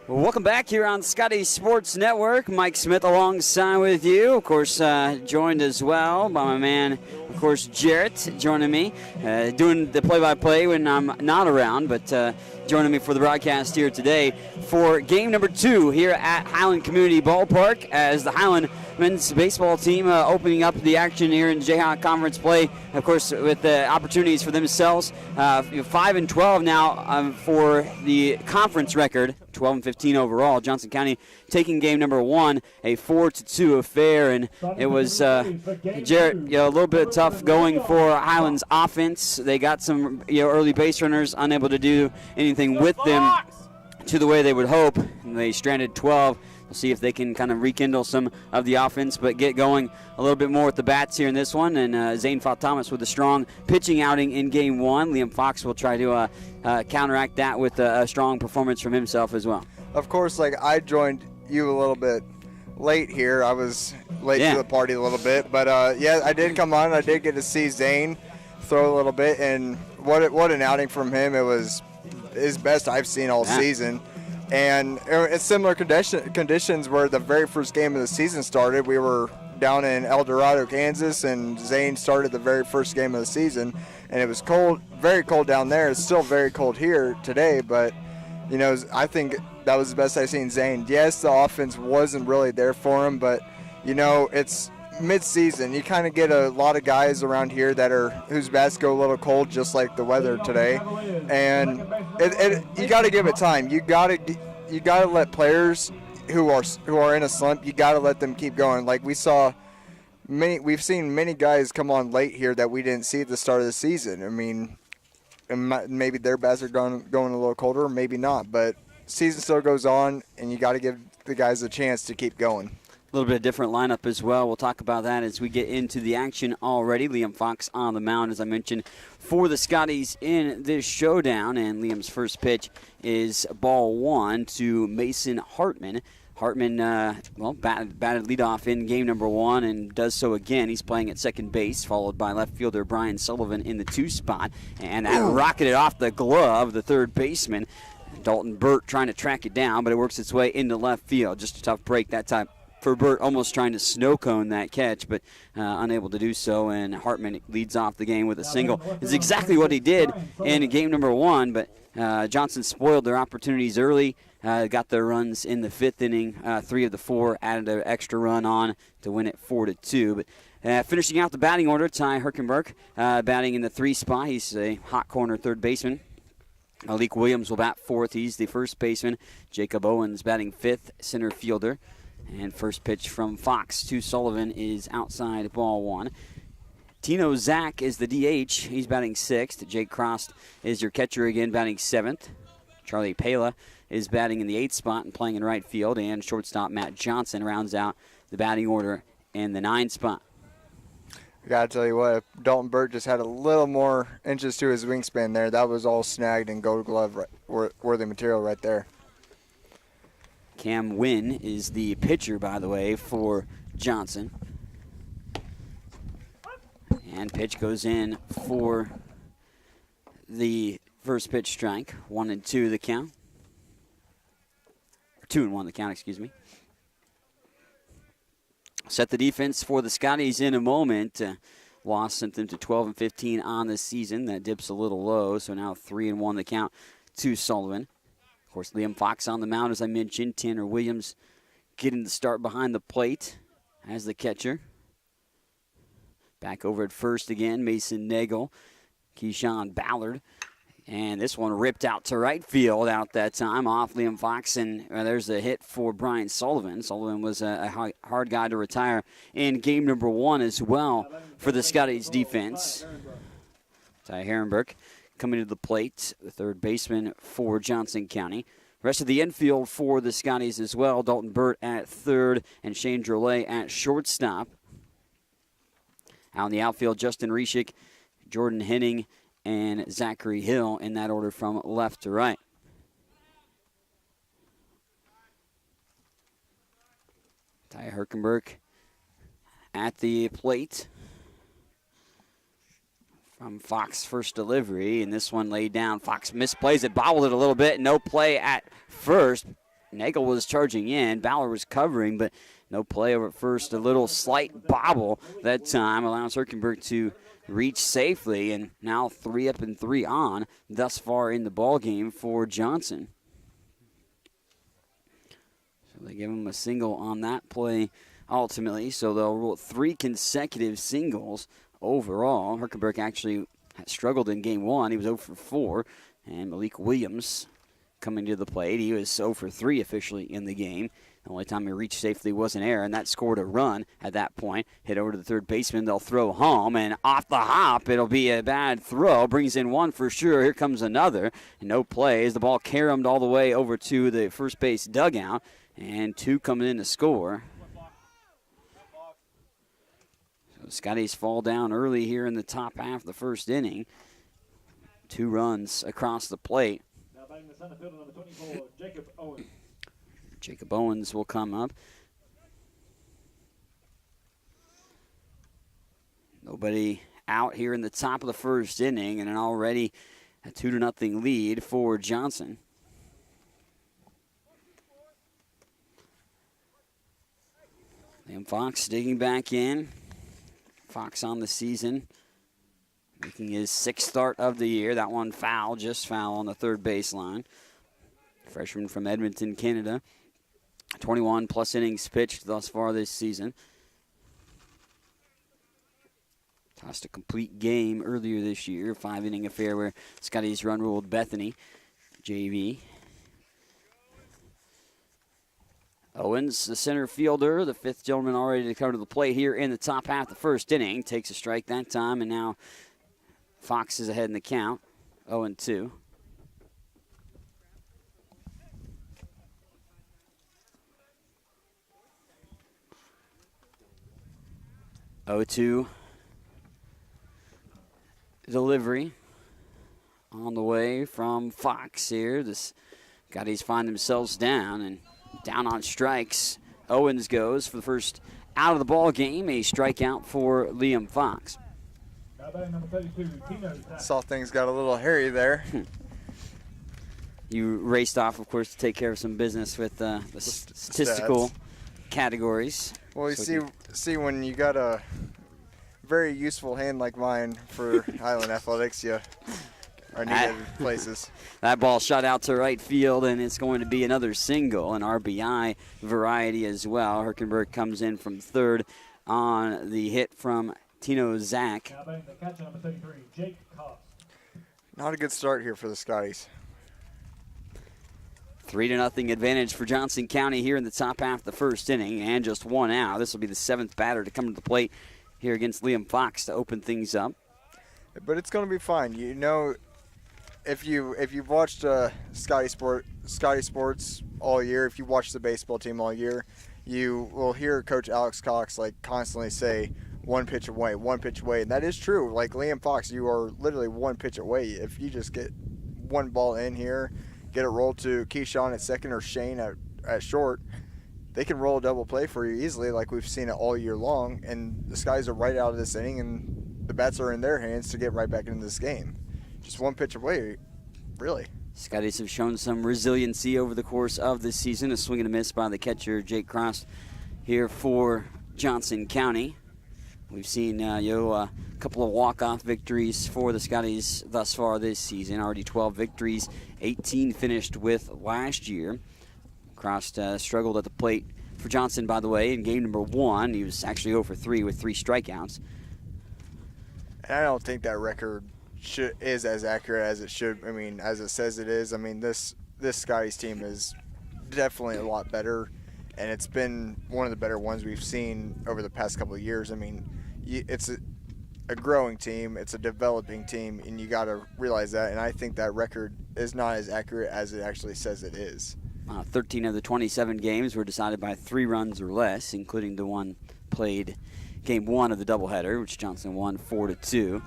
Well, welcome back here on Scotty Sports Network. Mike Smith alongside with you. Of course, joined as well by my man, of course, Jarrett, joining me, doing the play-by-play when I'm not around, but joining me for the broadcast here today for game number 2 here at Highland Community Ballpark as the Highland men's baseball team opening up the action here in Jayhawk Conference play, of course, with the opportunities for themselves. 5-12 now for the conference record, 12-15 overall. Johnson County taking game number 1, a 4-2 affair, and it was Jarrett, a little bit tough going for Highland's offense. They got some early base runners, unable to do anything with them to the way they would hope. And they stranded 12. We'll see if they can kind of rekindle some of the offense, but get going a little bit more with the bats here in this one. And Zane Thomas with a strong pitching outing in game 1. Liam Fox will try to counteract that with a strong performance from himself as well. Of course, I joined you a little bit late here. I was late to the party a little bit. But, I did come on. I did get to see Zane throw a little bit. And what an outing from him. It was his best I've seen all season. And it's similar conditions where the very first game of the season started. We were down in El Dorado, Kansas, and Zane started the very first game of the season. And it was cold, very cold down there. It's still very cold here today, but, I think that was the best I've seen Zane. Yes, the offense wasn't really there for him, but, it's mid-season. You kind of get a lot of guys around here whose bats go a little cold, just like the weather today. And you got to give it time. You got to let players who are in a slump. You got to let them keep going. Like we've seen many guys come on late here that we didn't see at the start of the season. I mean, maybe their bats are going a little colder, maybe not. But season still goes on, and you got to give the guys a chance to keep going. A little bit of different lineup as well. We'll talk about that as we get into the action already. Liam Fox on the mound, as I mentioned, for the Scotties in this showdown. And Liam's first pitch is ball 1 to Mason Hartman. Hartman, batted leadoff in game number 1 and does so again. He's playing at second base, followed by left fielder Brian Sullivan in the 2 spot. And that rocketed off the glove, the third baseman. Dalton Burt trying to track it down, but it works its way into left field. Just a tough break that time for Burt, almost trying to snow cone that catch, but unable to do so, and Hartman leads off the game with a single. It's exactly what he did in game number 1, but Johnson spoiled their opportunities early, got their runs in the 5th inning, 3 of the 4, added an extra run on to win it 4-2. But finishing out the batting order, Ty Herkenberg batting in the 3 spot. He's a hot corner third baseman. Malik Williams will bat 4th. He's the first baseman. Jacob Owens batting 5th, center fielder. And first pitch from Fox to Sullivan is outside ball 1. Tino Zach is the DH. He's batting 6th. Jake Cross is your catcher again, batting 7th. Charlie Pela is batting in the 8th spot and playing in right field. And shortstop Matt Johnson rounds out the batting order in the 9 spot. I got to tell you what, if Dalton Burt just had a little more inches to his wingspan there, that was all snagged and gold glove worthy material right there. Cam Wynn is the pitcher, by the way, for Johnson. And pitch goes in for the first pitch strike. 1-2 the count. 2-1 the count, excuse me. Set the defense for the Scotties in a moment. Loss sent them to 12-15 on the season. That dips a little low, so now 3-1 the count to Sullivan. Of course, Liam Fox on the mound, as I mentioned. Tanner Williams getting the start behind the plate as the catcher. Back over at first again, Mason Nagel, Keyshawn Ballard. And this one ripped out to right field out that time off Liam Fox. And there's the hit for Brian Sullivan. Sullivan was a hard guy to retire in game number 1 as well for the Scotties defense. Ty Herrenberg coming to the plate, the third baseman for Johnson County. Rest of the infield for the Scotties as well. Dalton Burt at third and Shane Drolet at shortstop. Out in the outfield, Justin Reshik, Jordan Henning, and Zachary Hill in that order from left to right. Ty Herkenberg at the plate. From Fox first delivery, and this one laid down. Fox misplays it, bobbled it a little bit. No play at first. Nagel was charging in. Ballard was covering, but no play over at first. A little slight bobble that time allows Herkenberg to reach safely, and now 3 up and 3 on thus far in the ball game for Johnson. So they give him a single on that play ultimately, so they'll rule 3 consecutive singles overall. Herkenberg actually struggled in game 1. He was 0 for 4, and Malik Williams coming to the plate. He was 0 for 3 officially in the game. The only time he reached safely was an error, and that scored a run at that point. Hit over to the third baseman. They'll throw home, and off the hop, it'll be a bad throw. Brings in 1 for sure. Here comes another. And no plays. The ball caromed all the way over to the first base dugout, and 2 coming in to score. So Scotties fall down early here in the top half of the first inning. 2 runs across the plate. Now batting the center fielder, number 24, Jacob Owens. Jacob Owens will come up. Nobody out here in the top of the first inning, and an already a 2-0 lead for Johnson. Liam Fox digging back in. Fox on the season, making his 6th start of the year. That one foul, just foul on the third baseline. Freshman from Edmonton, Canada. 21-plus innings pitched thus far this season. Tossed a complete game earlier this year, 5-inning affair where Scotties run-ruled Bethany, JV. Owens, the center fielder, the 5th gentleman already to come to the plate here in the top half of the first inning. Takes a strike that time, and now Fox is ahead in the count, 0-2. Delivery on the way from Fox here. The Scotties find themselves down and down on strikes. Owens goes for the first out of the ball game. A strikeout for Liam Fox. Now batting number 32, Tino Zach. Saw things got a little hairy there. You raced off, of course, to take care of some business with the statistical categories. Well, you So see when you got a very useful hand like mine for Highland Athletics, you are needed places. That ball shot out to right field, and it's going to be another single, an RBI variety as well. Herkenberg comes in from third on the hit from Tino Zach. Now batting the catcher, number 33, Jake Cost. Not a good start here for the Scotties. 3-0 advantage for Johnson County here in the top half of the first inning, and just 1 out. This will be the 7th batter to come to the plate here against Liam Fox to open things up. But it's going to be fine. You know, if you've watched Scotty Sports all year, if you watch the baseball team all year, you will hear Coach Alex Cox like constantly say, 1 pitch away, 1 pitch away. And that is true. Like Liam Fox, you are literally 1 pitch away. If you just get 1 ball in here, get it rolled to Keyshawn at second or Shane at short, they can roll a double play for you easily like we've seen it all year long. And the Skies are right out of this inning, and the bats are in their hands to get right back into this game. Just 1 pitch away, really. Scotties have shown some resiliency over the course of this season. A swing and a miss by the catcher, Jake Cross, here for Johnson County. We've seen a couple of walk-off victories for the Scotties thus far this season. Already 12 victories, 18 finished with last year. Cross struggled at the plate for Johnson, by the way, in game number 1. He was actually 0 for 3 with 3 strikeouts. And I don't think that record is as accurate as it should. I mean, as it says it is. I mean, this Scotties team is definitely a lot better, and it's been one of the better ones we've seen over the past couple of years. I mean, it's a growing team, it's a developing team, and you got to realize that. And I think that record is not as accurate as it actually says it is. 13 of the 27 games were decided by 3 runs or less, including the one played game 1 of the doubleheader, which Johnson won 4-2.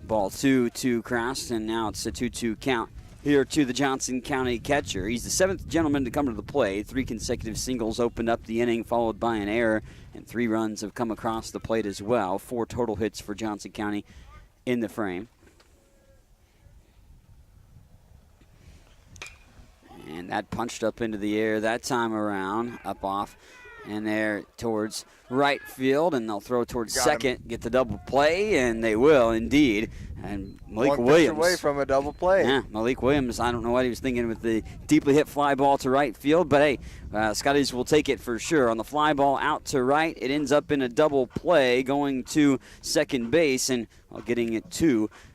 Ball 2 to Cross, and now it's a 2-2 count here to the Johnson County catcher. He's the 7th gentleman to come to the plate. 3 consecutive singles opened up the inning, followed by an error, and 3 runs have come across the plate as well. 4 total hits for Johnson County in the frame. And That punched up into the air that time around, up off, and there towards right field, and they'll throw towards second, get the double play, and they will indeed. And Malik Williams away from a double play. Yeah, Malik Williams, I don't know what he was thinking with the deeply hit fly ball to right field, but hey, Scotties will take it for sure. On the fly ball out to right, it ends up in a double play going to second base, and getting it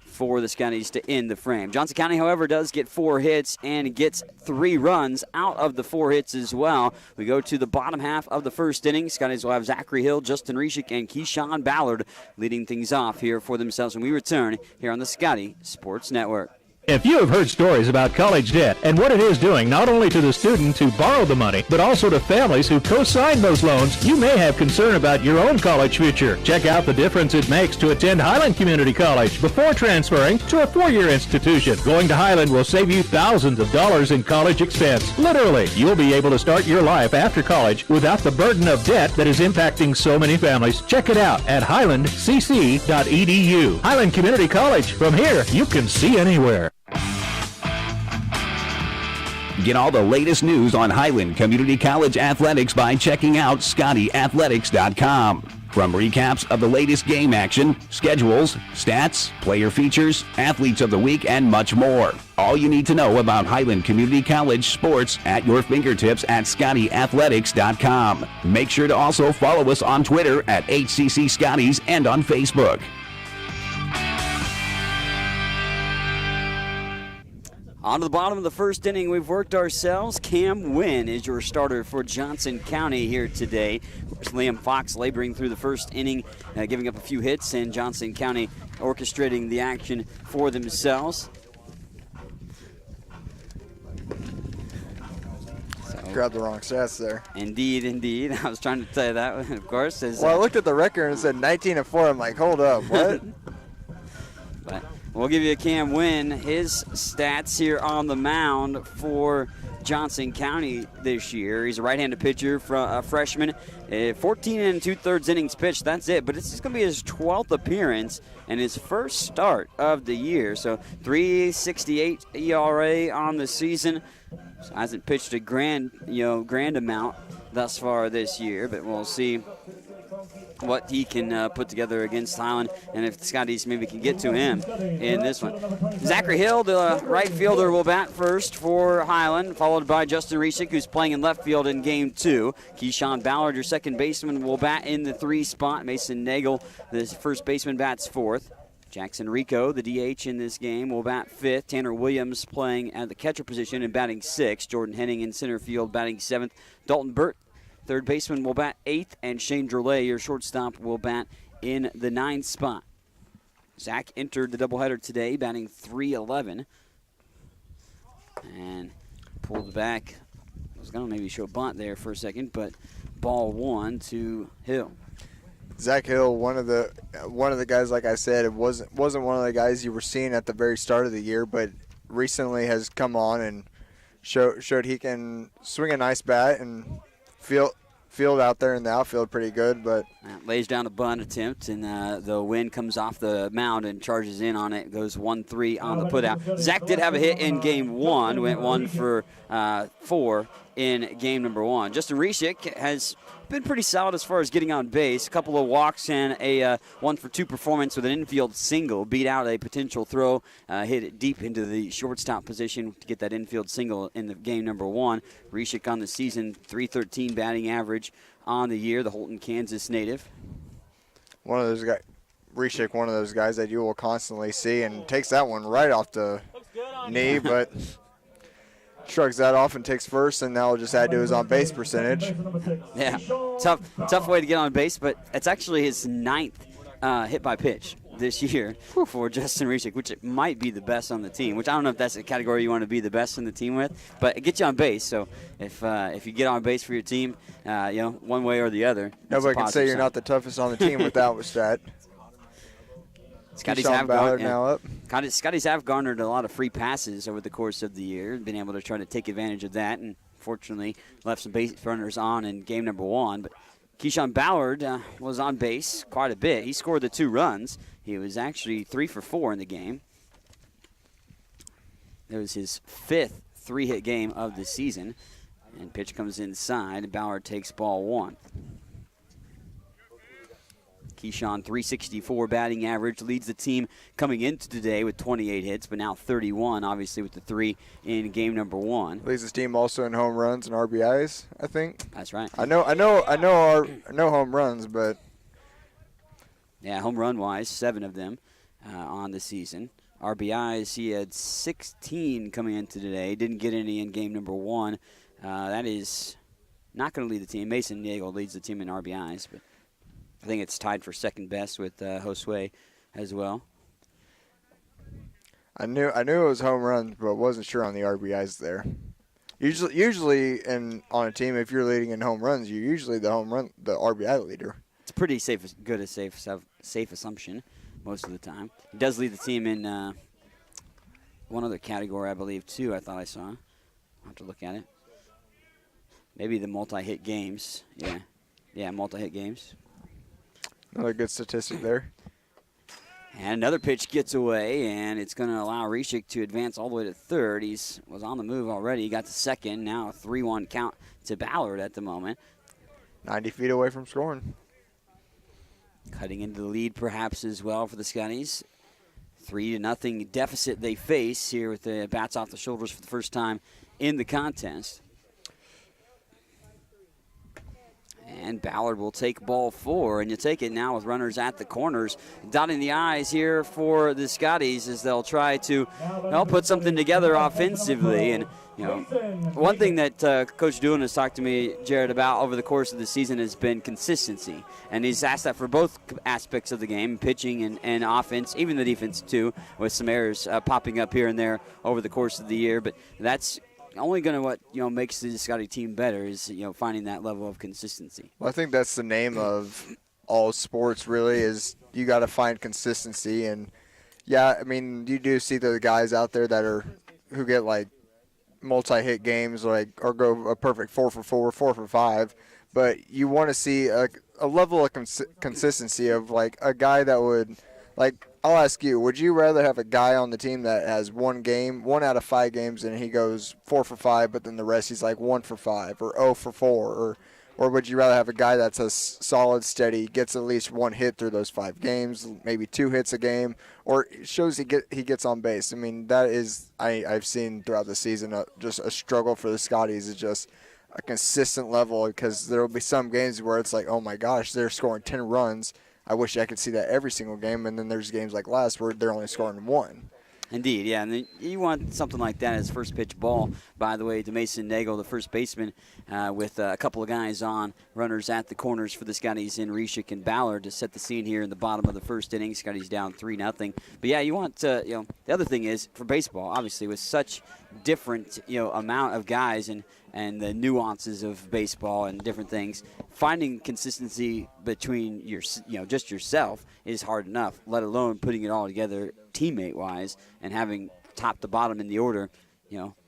for the Scotties to end the frame. Johnson County, however, does get 4 hits and gets 3 runs out of the 4 hits as well. We go to the bottom half of the first inning. Scotties will have Zachary Hill, Justin Reshik, and Keyshawn Ballard leading things off here for themselves when we return here on the Scotty Sports Network. If you have heard stories about college debt and what it is doing not only to the student who borrowed the money, but also to families who co-signed those loans, you may have concern about your own college future. Check out the difference it makes to attend Highland Community College before transferring to a 4-year institution. Going to Highland will save you thousands of dollars in college expense. Literally, you'll be able to start your life after college without the burden of debt that is impacting so many families. Check it out at highlandcc.edu. Highland Community College. From here, you can see anywhere. Get all the latest news on Highland Community College athletics by checking out ScottyAthletics.com. From recaps of the latest game action, schedules, stats, player features, athletes of the week, and much more. All you need to know about Highland Community College sports at your fingertips at ScottyAthletics.com. Make sure to also follow us on Twitter at HCC Scotties and on Facebook. On to the bottom of the first inning, we've worked ourselves. Cam Wynn is your starter for Johnson County here today. Of course, Liam Fox laboring through the first inning, giving up a few hits, and Johnson County orchestrating the action for themselves. Grabbed the wrong stats there. Indeed. I was trying to tell you that, of course. Well, I looked at the record and it said 19-4. I'm like, hold up, what? But we'll give you a Cam Wynn, his stats here on the mound for Johnson County this year. He's a right-handed pitcher, a freshman, 14 and 2/3 innings pitched. That's it. But it's just going to be his 12th appearance and his first start of the year. So 3.68 ERA on the season. So hasn't pitched a grand amount thus far this year, but we'll see what he can put together against Highland, and if the Scotties maybe can get to him in this one. Zachary Hill, the right fielder, will bat first for Highland, followed by Justin Reshik, who's playing in left field in Game 2. Keyshawn Ballard, your second baseman, will bat in the 3 spot. Mason Nagel, the first baseman, bats 4th. Jackson Rico, the DH in this game, will bat 5th. Tanner Williams playing at the catcher position and batting 6th. Jordan Henning in center field batting 7th. Dalton Burt, third baseman, will bat 8th, and Shane Drolet, your shortstop, will bat in the 9th spot. Zach entered the doubleheader today, batting .311, and pulled back. I was going to maybe show bunt there for a second, but ball 1 to Hill. Zach Hill, one of the guys, like I said, it wasn't one of the guys you were seeing at the very start of the year, but recently has come on and showed he can swing a nice bat and field out there in the outfield pretty good. But lays down a bunt attempt, and the wind comes off the mound and charges in on it. Goes 1-3 on the putout. Zach did have a hit in Game 1, went 1 for 4 in Game number 1. Justin Reshik has been pretty solid as far as getting on base. A couple of walks and a 1-for-2 performance with an infield single. Beat out a potential throw, hit it deep into the shortstop position to get that infield single in the Game number 1. Reshik on the season, .313 batting average on the year, the Holton, Kansas native. One of those guys, Reshik, one of those guys that you will constantly see, and takes that one right off the knee, but shrugs that off and takes first, and now we'll just add to his on-base percentage. Yeah, tough way to get on base, but it's actually his 9th hit by pitch this year for Justin Reshik, which it might be the best on the team, which I don't know if that's a category you want to be the best in the team with, but it gets you on base. So if you get on base for your team, one way or the other. Nobody can say you're not the toughest on the team with that stat. Scotties have garnered a lot of free passes over the course of the year, been able to try to take advantage of that, and fortunately left some base runners on in Game number 1. But Keyshawn Ballard was on base quite a bit. He scored the 2 runs. He was actually 3 for 4 in the game. It was his 5th 3-hit game of the season. And pitch comes inside. Ballard takes ball 1. Keyshawn, 364 batting average, leads the team coming into today with 28 hits, but now 31, obviously, with the 3 in game number 1. Leads his team also in home runs and RBIs, I think. That's right. I know home runs, but yeah, home run wise, 7 of them on the season. RBIs, he had 16 coming into today. Didn't get any in game number 1. That is not going to lead the team. Mason Nagel leads the team in RBIs, but I think it's tied for second best with Josue as well. I knew it was home runs, but wasn't sure on the RBIs there. Usually on a team, if you're leading in home runs, you're usually the RBI leader. It's pretty safe assumption most of the time. He does lead the team in one other category, I believe, too. I thought I saw. I'll have to look at it. Maybe the multi-hit games. Yeah, multi-hit games. Another good statistic there. And another pitch gets away, and it's going to allow Rishik to advance all the way to third. He was on the move already. He got to second. Now a 3-1 count to Ballard at the moment. 90 feet away from scoring. Cutting into the lead perhaps as well for the Scotties. 3-0 deficit they face here with the bats off the shoulders for the first time in the contest. And Ballard will take ball 4, and you take it now with runners at the corners. Dotting the I's here for the Scotties as they'll try to put something together offensively. And, one thing that Coach Doolin has talked to me, Jared, about over the course of the season has been consistency. And he's asked that for both aspects of the game, pitching and offense, even the defense too, with some errors popping up here and there over the course of the year. But that's only going to what makes the Scotty team better is finding that level of consistency. Well, I think that's the name of all sports. Really, is you got to find consistency. And yeah, I mean, you do see the guys out there who get like multi-hit games, or go a perfect 4 for 4, 4 for 5. But you want to see a level of consistency of like a guy that would like. I'll ask you, would you rather have a guy on the team that has 1 out of 5 games, and he goes 4 for 5, but then the rest he's like 1 for 5 or 0 for 4, or would you rather have a guy that's a solid, steady, gets at least 1 hit through those 5 games, maybe 2 hits a game, or shows he gets on base? I mean, that is I've seen throughout the season just a struggle for the Scotties. Is just a consistent level, because there will be some games where it's like, oh my gosh, they're scoring 10 runs. I wish I could see that every single game, and then there's games like last where they're only scoring 1. Indeed, yeah, and then you want something like that as first pitch ball, by the way, to Mason Nagel, the first baseman, with a couple of guys on, runners at the corners for the Scotties in Rishik and Ballard to set the scene here in the bottom of the first inning. Scotties down 3-0. But yeah, you want the other thing is for baseball, obviously, with such different amount of guys and the nuances of baseball and different things, finding consistency between just yourself is hard enough, let alone putting it all together teammate wise and having top to bottom in the order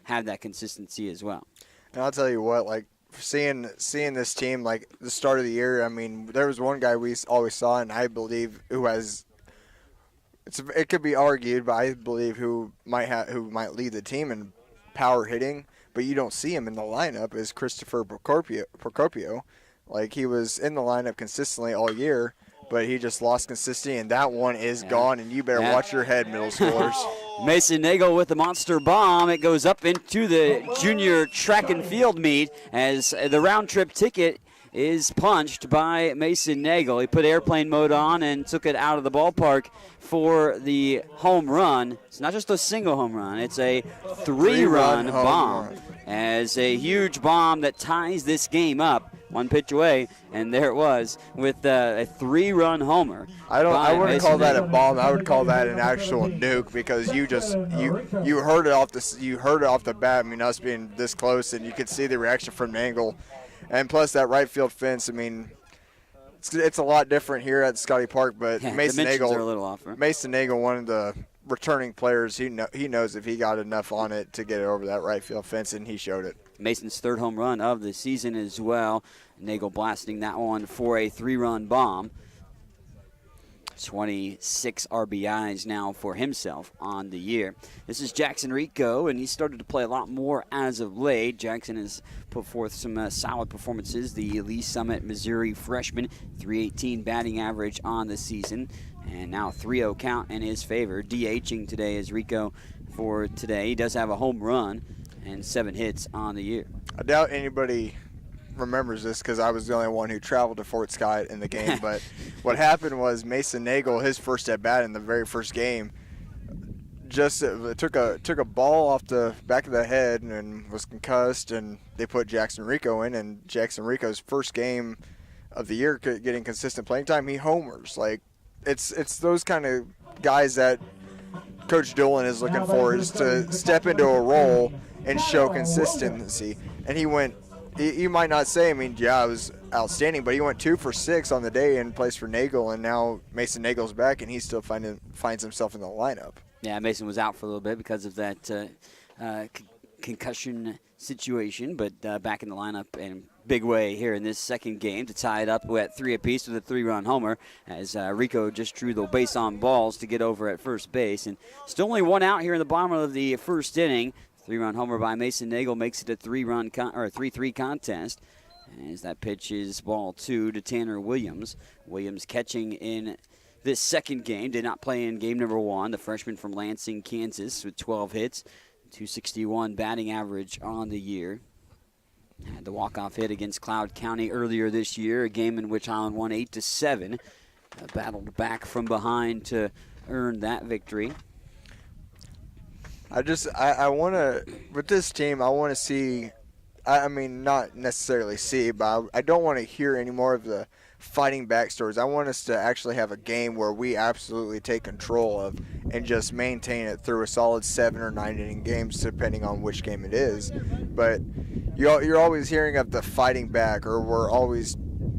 have that consistency as well. And I'll tell you what, like seeing this team, like the start of the year, I mean, there was one guy we always saw, and I believe it could be argued, but I believe who might lead the team in power hitting, but you don't see him in the lineup, is Christopher Procopio. Like, he was in the lineup consistently all year, but he just lost consistency, and that one is gone, and you better watch your head, middle schoolers. Mason Nagel with the monster bomb. It goes up into the junior track and field meet as the round trip ticket is punched by Mason Nagel. He put airplane mode on and took it out of the ballpark for the home run. It's not just a single home run, it's a 3-run bomb. As a huge bomb that ties this game up, 1 pitch away, and there it was with a 3-run homer. I wouldn't call that a bomb. I would call that an actual nuke, because you heard it off the bat. I mean, us being this close, and you could see the reaction from Nagel. And plus that right field fence, I mean, it's a lot different here at Scotty Park, but Mason Nagel, are a little off, right? Mason Nagel, one of the returning players, he knows if he got enough on it to get it over that right field fence, and he showed it. Mason's 3rd home run of the season as well. Nagel blasting that one for a 3-run bomb. 26 RBIs now for himself on the year. This is Jackson Rico, and he started to play a lot more as of late. Jackson has put forth some solid performances. The Lee Summit, Missouri freshman, .318 batting average on the season, and now 3-0 count in his favor. DHing today is Rico for today. He does have a home run and 7 hits on the year. I doubt anybody remembers this because I was the only one who traveled to Fort Scott in the game. But what happened was Mason Nagel, his first at bat in the very first game, just took a ball off the back of the head and was concussed, and they put Jackson Rico in. And Jackson Rico's first game of the year, getting consistent playing time, he homers. Like it's those kind of guys that Coach Doolin is looking for, is to step into a role and show consistency. And he went. You might not say, it was outstanding, but he went 2 for 6 on the day and placed for Nagel, and now Mason Nagel's back, and he still finds himself in the lineup. Yeah, Mason was out for a little bit because of that concussion situation, but back in the lineup in a big way here in this second game to tie it up at 3 apiece with a 3-run homer, as Rico just drew the base on balls to get over at first base. And still only 1 out here in the bottom of the first inning. 3-run homer by Mason Nagel makes it a 3-3 contest. As that pitch is ball 2 to Tanner Williams. Williams catching in this second game. Did not play in game number 1. The freshman from Lansing, Kansas, with 12 hits. .261 batting average on the year. Had the walk-off hit against Cloud County earlier this year, a game in which Highland won 8-7. Battled back from behind to earn that victory. I want to, with this team, I want to see, not necessarily see, but I don't want to hear any more of the fighting back stories. I want us to actually have a game where we absolutely take control of and just maintain it through a solid 7 or 9 inning games, depending on which game it is. But you're always hearing of the fighting back, or we're always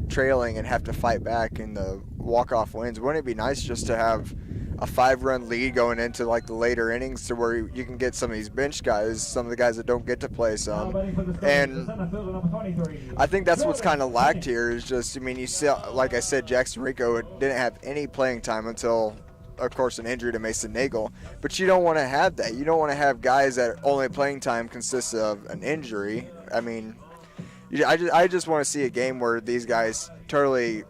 trailing and have to fight back in the walk-off wins. Wouldn't it be nice just to have a 5-run lead going into like the later innings, to where you can get some of these bench guys, some of the guys that don't get to play some. And I think that's what's kind of lacked here is just, you see, like I said, Jackson Rico didn't have any playing time until, of course, an injury to Mason Nagel. But you don't want to have that. You don't want to have guys that only playing time consists of an injury. I just want to see a game where these guys totally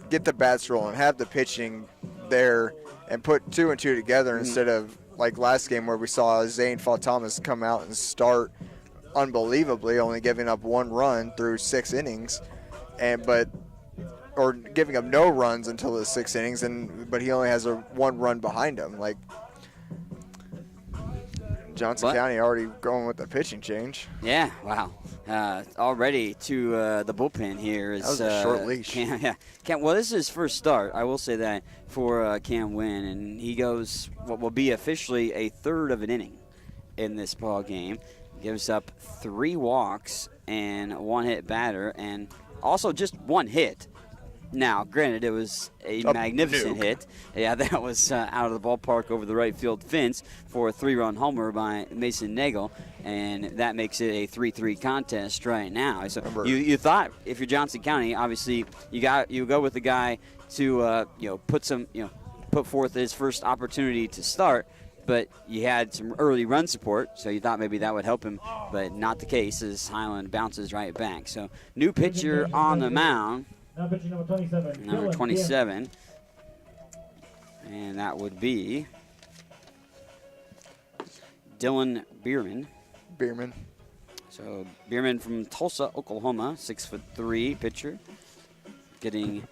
get the bats rolling, have the pitching there, and put 2 and 2 together instead of like last game where we saw Zane Fall-Thomas come out and start unbelievably, only giving up 1 run through 6 innings, or giving up no runs until the 6 innings, but he only has a 1 run behind him. Like Johnson County already going with the pitching change. Yeah, wow. Already to the bullpen here is that was a short leash. Cam, well, this is his first start. I will say that for Cam Wynn, and he goes what will be officially a third of an inning in this ball game. Gives up 3 walks and 1 hit batter, and also just 1 hit. Now, granted, it was a magnificent hit. Yeah, that was out of the ballpark over the right field fence for a 3-run homer by Mason Nagel, and that makes it a 3-3 contest right now. So you thought, if you're Johnson County, obviously you go with the guy to put forth his first opportunity to start, but you had some early run support, so you thought maybe that would help him, but not the case as Highland bounces right back. So new pitcher on the mound. Now pitching number 27. Number 27. And that would be Dylan Bierman. So Bierman from Tulsa, Oklahoma, 6'3" pitcher. Getting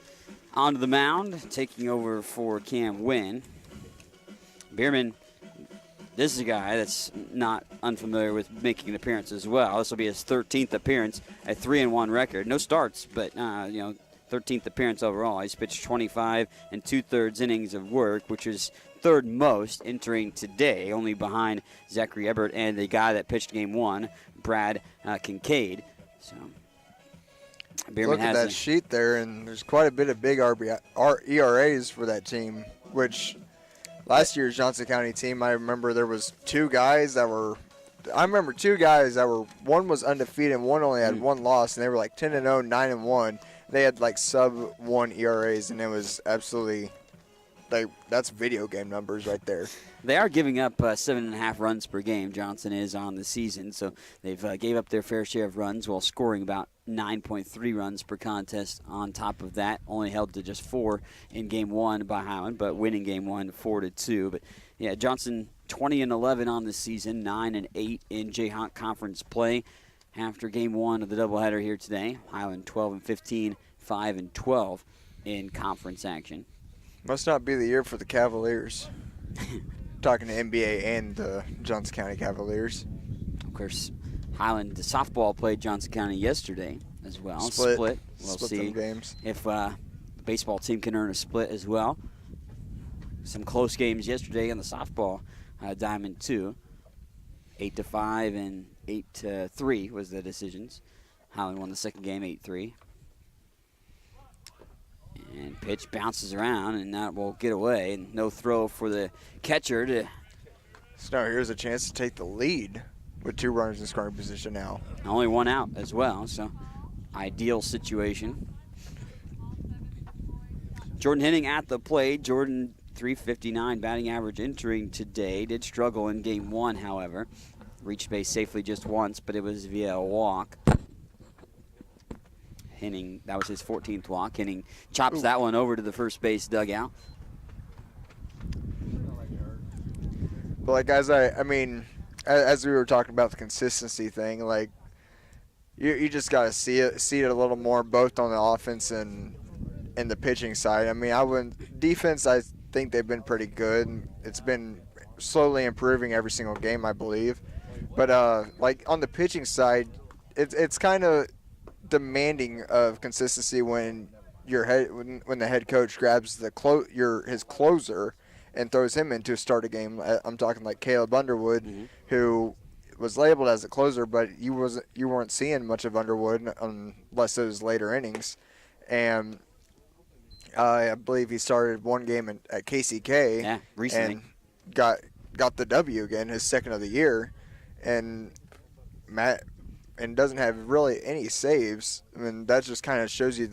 onto the mound, taking over for Cam Wynn. Bierman, this is a guy that's not unfamiliar with making an appearance as well. This will be his 13th appearance, a 3-1 record. No starts, but 13th appearance overall. He's pitched 25 and 2/3 innings of work, which is 3rd most entering today, only behind Zachary Ebert and the guy that pitched game 1, Brad Kincaid. So Bierman look at that sheet there, and there's quite a bit of big ERAs for that team, which last year's Johnson County team, I remember there was 2 guys that were one was undefeated and one only had 1 loss, and they were like 10-0, 9-1. They had like sub-1 ERAs, and it was absolutely that's video game numbers right there. They are giving up 7.5 runs per game. Johnson is on the season, so they've gave up their fair share of runs while scoring about 9.3 runs per contest. On top of that, only held to just 4 in Game 1 by Highland, but winning Game 1 4-2. But yeah, Johnson 20-11 on the season, 9-8 in Jayhawk Conference play. After Game 1 of the doubleheader here today, Highland 12-15, 5-12 in conference action. Must not be the year for the Cavaliers. Talking to NBA and the Johnson County Cavaliers. Of course, Highland softball played Johnson County yesterday as well. Split. We'll see games. If the baseball team can earn a split as well. Some close games yesterday on the softball diamond too. 8-5 and 8-3 was the decisions. Highland won the second game 8-3. And pitch bounces around, and that will get away. And no throw for the catcher to. So now here's a chance to take the lead with 2 runners in scoring position now. Only 1 out as well, so ideal situation. Jordan Henning at the plate. Jordan, .359 batting average entering today. Did struggle in Game 1, however. Reached base safely just once, but it was via a walk. Henning, that was his 14th walk. Henning chops that one over to the first base dugout. But like guys, I mean, as we were talking about the consistency thing, like you just got to see it a little more, both on the offense and the pitching side. I mean, defense, I think they've been pretty good. It's been slowly improving every single game, I believe. But like on the pitching side, it's kind of demanding of consistency when when the head coach grabs his closer and throws him in to start a game. I'm talking like Caleb Underwood, who was labeled as a closer, but you weren't seeing much of Underwood unless it was later innings. And I believe he started one game at KCK recently. And got the W again, his second of the year, and doesn't have really any saves. I mean, that just kind of shows you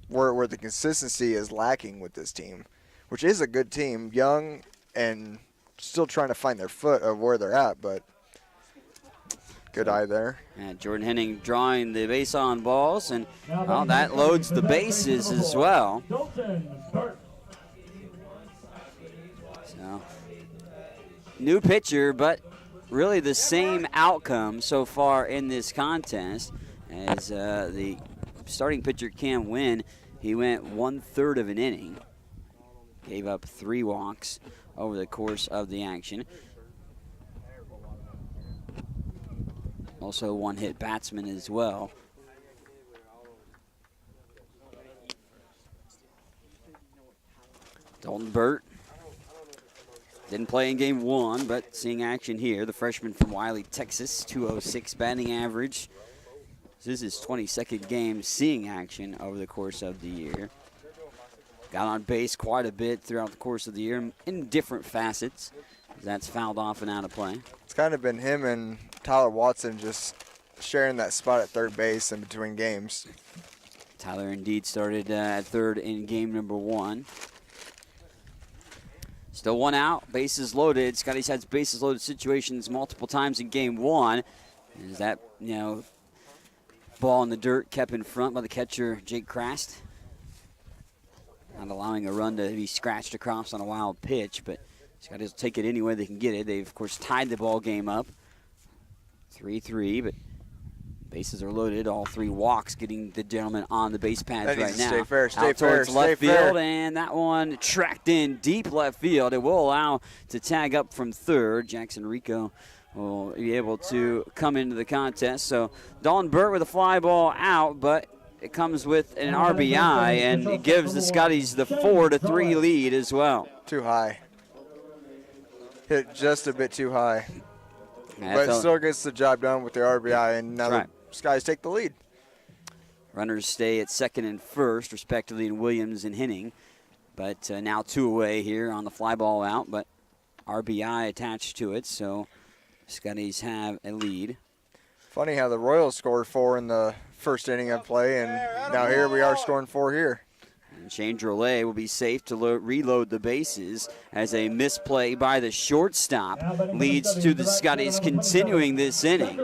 where the consistency is lacking with this team, which is a good team, young and still trying to find their foot of where they're at, but good eye there. And Jordan Henning drawing the base on balls, and that loads the bases as well. So, new pitcher, but really the same outcome so far in this contest as the starting pitcher Cam Wynn. He went 1/3 of an inning, gave up 3 walks over the course of the action. Also 1-hit batsman as well. Dalton Burt didn't play in Game 1, but seeing action here. The freshman from Wiley, Texas, .206 batting average. This is his 22nd game seeing action over the course of the year. Got on base quite a bit throughout the course of the year in different facets. That's fouled off and out of play. It's kind of been him and Tyler Watson just sharing that spot at third base in between games. Tyler indeed started at third in game number 1. Still 1 out, bases loaded. Scotty's had bases loaded situations multiple times in Game 1. Is that, ball in the dirt kept in front by the catcher, Jake Krast. Not allowing a run to be scratched across on a wild pitch, but Scotty's will take it any way they can get it. They've, of course, tied the ball game up 3-3, but bases are loaded. All 3 walks getting the gentleman on the base pads right now. Stay fair, out towards left field, and that one tracked in deep left field. It will allow to tag up from third. Jackson Rico will be able to come into the contest. So Dalton Burt with a fly ball out, but it comes with an RBI, and it gives the Scotties the 4-3 lead as well. Too high. Hit just a bit too high. Yeah, but it still gets the job done with the RBI, and now the Skies take the lead. Runners stay at second and first, respectively, in Williams and Henning. But now 2 away here on the fly ball out, but RBI attached to it, so Scotties have a lead. Funny how the Royals scored 4 in the first inning of play, and now here we are scoring 4 here. And Shane Drolet will be safe to reload the bases as a misplay by the shortstop leads to the Scotties continuing this inning.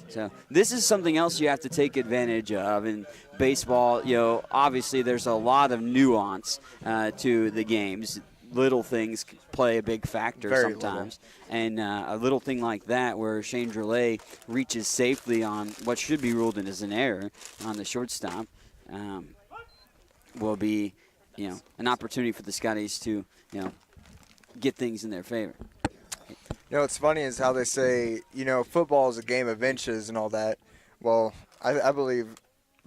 So this is something else you have to take advantage of in baseball. Obviously there's a lot of nuance to the games. Little things play a big factor sometimes. And a little thing like that where Shane Drolet reaches safely on what should be ruled in as an error on the shortstop will be, an opportunity for the Scotties to, get things in their favor. What's funny is how they say, football is a game of inches and all that. Well, I believe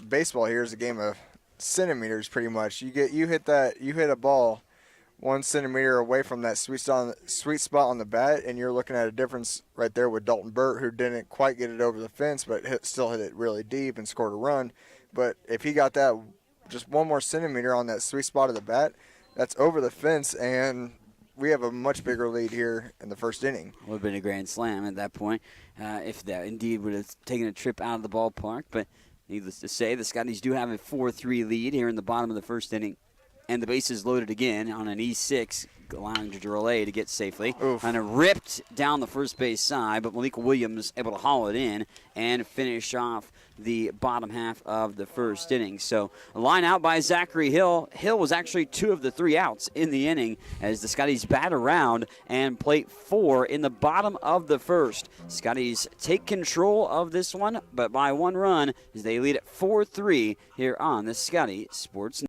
baseball here is a game of centimeters pretty much. You hit a ball 1 centimeter away from that sweet spot on the bat, and you're looking at a difference right there with Dalton Burt, who didn't quite get it over the fence, but still hit it really deep and scored a run. But if he got that just 1 more centimeter on that sweet spot of the bat, that's over the fence, and we have a much bigger lead here in the first inning. Would have been a grand slam at that point if that indeed would have taken a trip out of the ballpark. But needless to say, the Scotties do have a 4-3 lead here in the bottom of the first inning. And the bases loaded again on an E6, allowing Drolet to get safely. Oof. And it ripped down the first base side, but Malik Williams able to haul it in and finish off the bottom half of the first inning. So a line out by Zachary Hill. Hill was actually 2 of the 3 outs in the inning as the Scotties bat around and plate 4 in the bottom of the first. Scotties take control of this one, but by 1 run as they lead at 4-3 here on the Scotty Sports.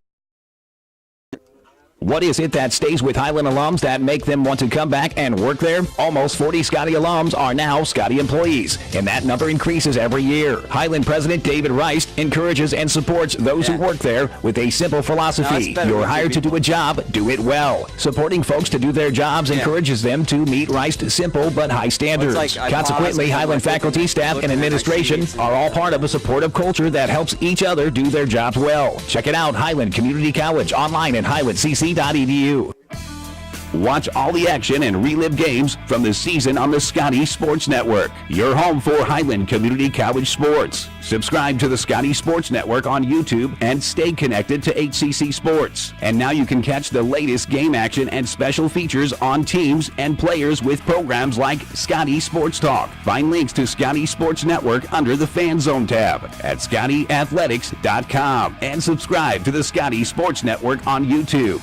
What is it that stays with Highland alums that make them want to come back and work there? Almost 40 Scotty alums are now Scotty employees, and that number increases every year. Highland President David Rice encourages and supports those who work there with a simple philosophy. You're hired to do a job, do it well. Supporting folks to do their jobs encourages them to meet Rice's simple but high standards. Consequently, Highland faculty, staff, and administration are all part of a supportive culture that helps each other do their jobs well. Check it out, Highland Community College, online at highlandcc.edu. Watch all the action and relive games from the season on the Scotty Sports Network, your home for Highland Community College sports. Subscribe to the Scotty Sports Network on YouTube and stay connected to HCC Sports. And now you can catch the latest game action and special features on teams and players with programs like Scotty Sports Talk. Find links to Scotty Sports Network under the Fan Zone tab at ScottyAthletics.com and subscribe to the Scotty Sports Network on YouTube.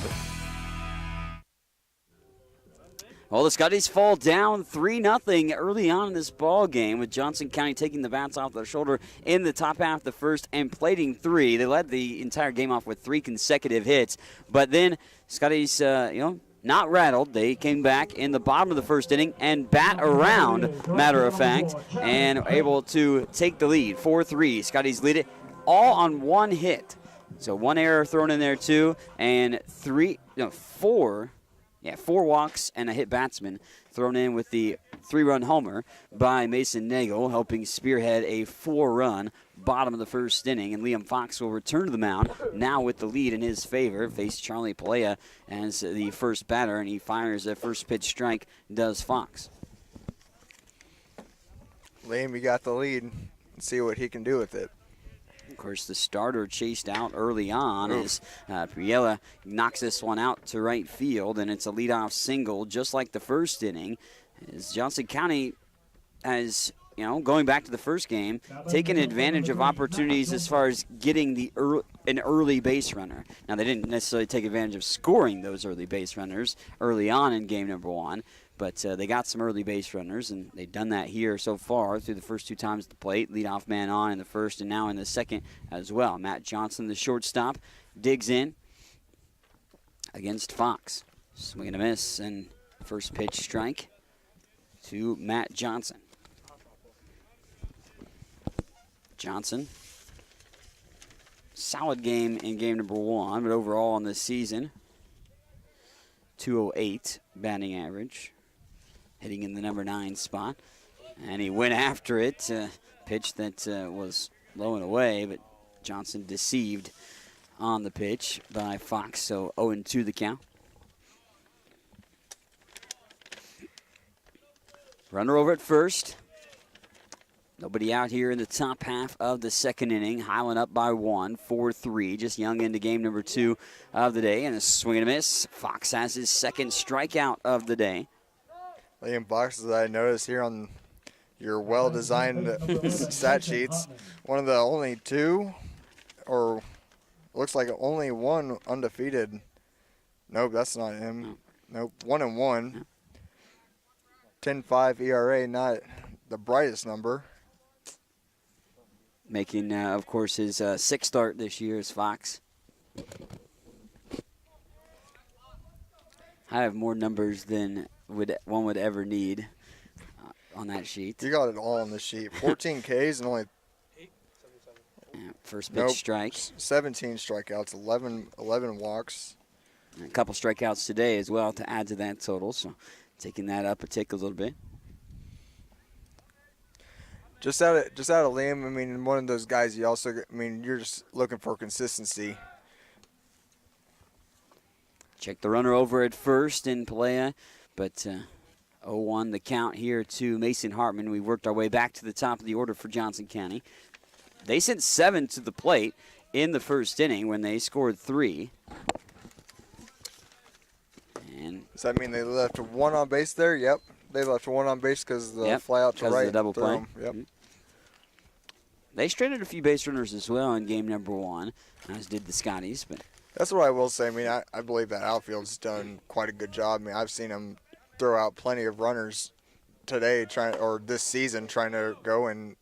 Well, the Scotties fall down 3-0 early on in this ball game, with Johnson County taking the bats off their shoulder in the top half of the first and plating 3. They led the entire game off with 3 consecutive hits, but then Scotties, not rattled. They came back in the bottom of the first inning and bat around, matter of fact, and able to take the lead, 4-3. Scotties lead it all on 1 hit. So 1 error thrown in there too, and 4 walks and a hit batsman thrown in with the 3-run homer by Mason Nagel, helping spearhead a 4-run bottom of the first inning. And Liam Fox will return to the mound now with the lead in his favor. Face Charlie Palea as the first batter, and he fires a first pitch strike, does Fox. Liam, you got the lead. Let's see what he can do with it. Of course, the starter chased out early on as Priella knocks this one out to right field, and it's a leadoff single just like the first inning. As Johnson County has, going back to the first game, taken advantage of opportunities as far as getting an early base runner. Now, they didn't necessarily take advantage of scoring those early base runners early on in game number 1. But they got some early base runners, and they've done that here so far through the first 2 times at the plate. Leadoff man on in the first and now in the second as well. Matt Johnson, the shortstop, digs in against Fox. Swing and a miss, and first pitch strike to Matt Johnson. Johnson, solid game in game number 1, but overall on this season, 208 batting average. Hitting in the number 9 spot. And he went after it. Pitch that was low and away, but Johnson deceived on the pitch by Fox. So 0-2 the count. Runner over at first. Nobody out here in the top half of the second inning. Highland up by 1, 4-3. Just young into game number 2 of the day. And a swing and a miss. Fox has his second strikeout of the day. Liam Fox, as I noticed here on your well-designed stat sheets, one of the only 2, or looks like only 1 undefeated. Nope, that's not him. Nope, 1-1. 10.5 ERA, not the brightest number. Making, of course, his 6th start this year is Fox. I have more numbers than one would ever need on that sheet. You got it all on the sheet. 14 Ks and only first pitch strikes. 17 strikeouts, 11 walks. And a couple strikeouts today as well to add to that total. So taking that up a tick a little bit. Just out of Liam, I mean, one of those guys you also, I mean, you're just looking for consistency. Check the runner over at first in Pelea, but 0-1 the count here to Mason Hartman. We worked our way back to the top of the order for Johnson County. They sent 7 to the plate in the first inning when they scored 3. And does that mean they left 1 on base there? Yep. They left 1 on base because the fly out to right. The double play. Yep. They stranded a few base runners as well in game number 1, as did the Scotties. But that's what I will say. I mean, I believe that outfield's done quite a good job. I mean, I've seen them throw out plenty of runners today, this season, trying to go and.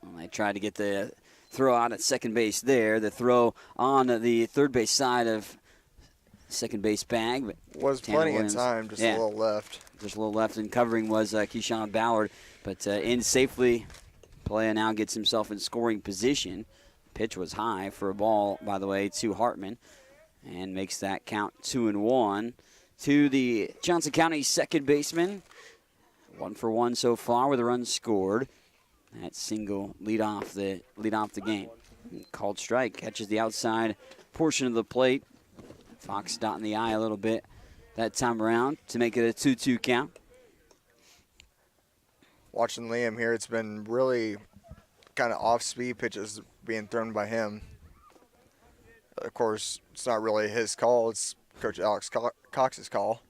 Well, they tried to get the throw out at second base there. The throw on the third base side of second base bag, but was plenty of time, just a little left. Just a little left, and covering was Keyshawn Ballard, but in safely. Pelea now gets himself in scoring position. Pitch was high for a ball, by the way, to Hartman, and makes that count 2-1 to the Johnson County second baseman. 1 for 1 so far with a run scored. That single lead off the game. Called strike, catches the outside portion of the plate. Fox dotting the eye a little bit that time around to make it a 2-2 count. Watching Liam here, it's been really kind of off-speed pitches being thrown by him. Of course, it's not really his call. It's Coach Alex Cox's call.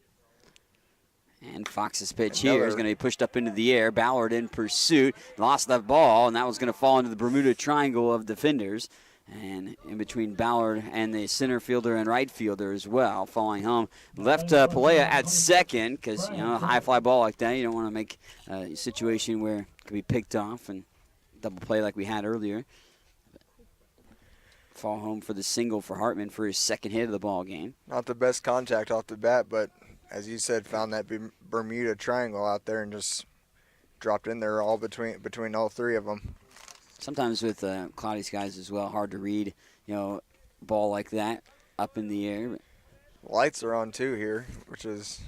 And Fox's pitch here is going to be pushed up into the air. Ballard in pursuit. Lost that ball, and that was going to fall into the Bermuda Triangle of defenders. And in between Ballard and the center fielder and right fielder as well, falling home. Left Pelea at second because, a high fly ball like that, you don't want to make a situation where it could be picked off and double play like we had earlier. Fall home for the single for Hartman for his second hit of the ball game. Not the best contact off the bat, but as you said, found that Bermuda Triangle out there and just dropped in there all between all 3 of them. Sometimes with cloudy skies as well, hard to read, ball like that up in the air. Lights are on too here, which is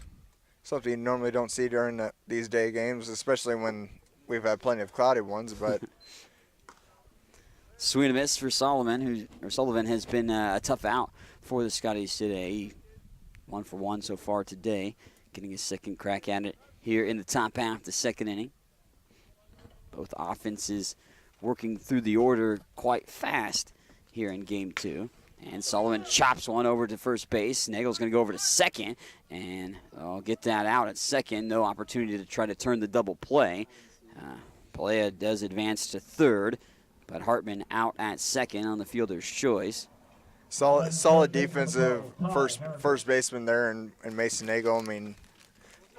something you normally don't see during these day games, especially when we've had plenty of cloudy ones. But swing and a miss for Sullivan, Sullivan has been a tough out for the Scotties today. 1 for 1 so far today, getting his second crack at it here in the top half of the second inning. Both offenses working through the order quite fast here in game 2. And Sullivan chops one over to first base. Nagel's going to go over to second, and I'll get that out at second. No opportunity to try to turn the double play. Pelea does advance to third, but Hartman out at second on the fielder's choice. Solid defensive first baseman there in Mason Nagel. I mean,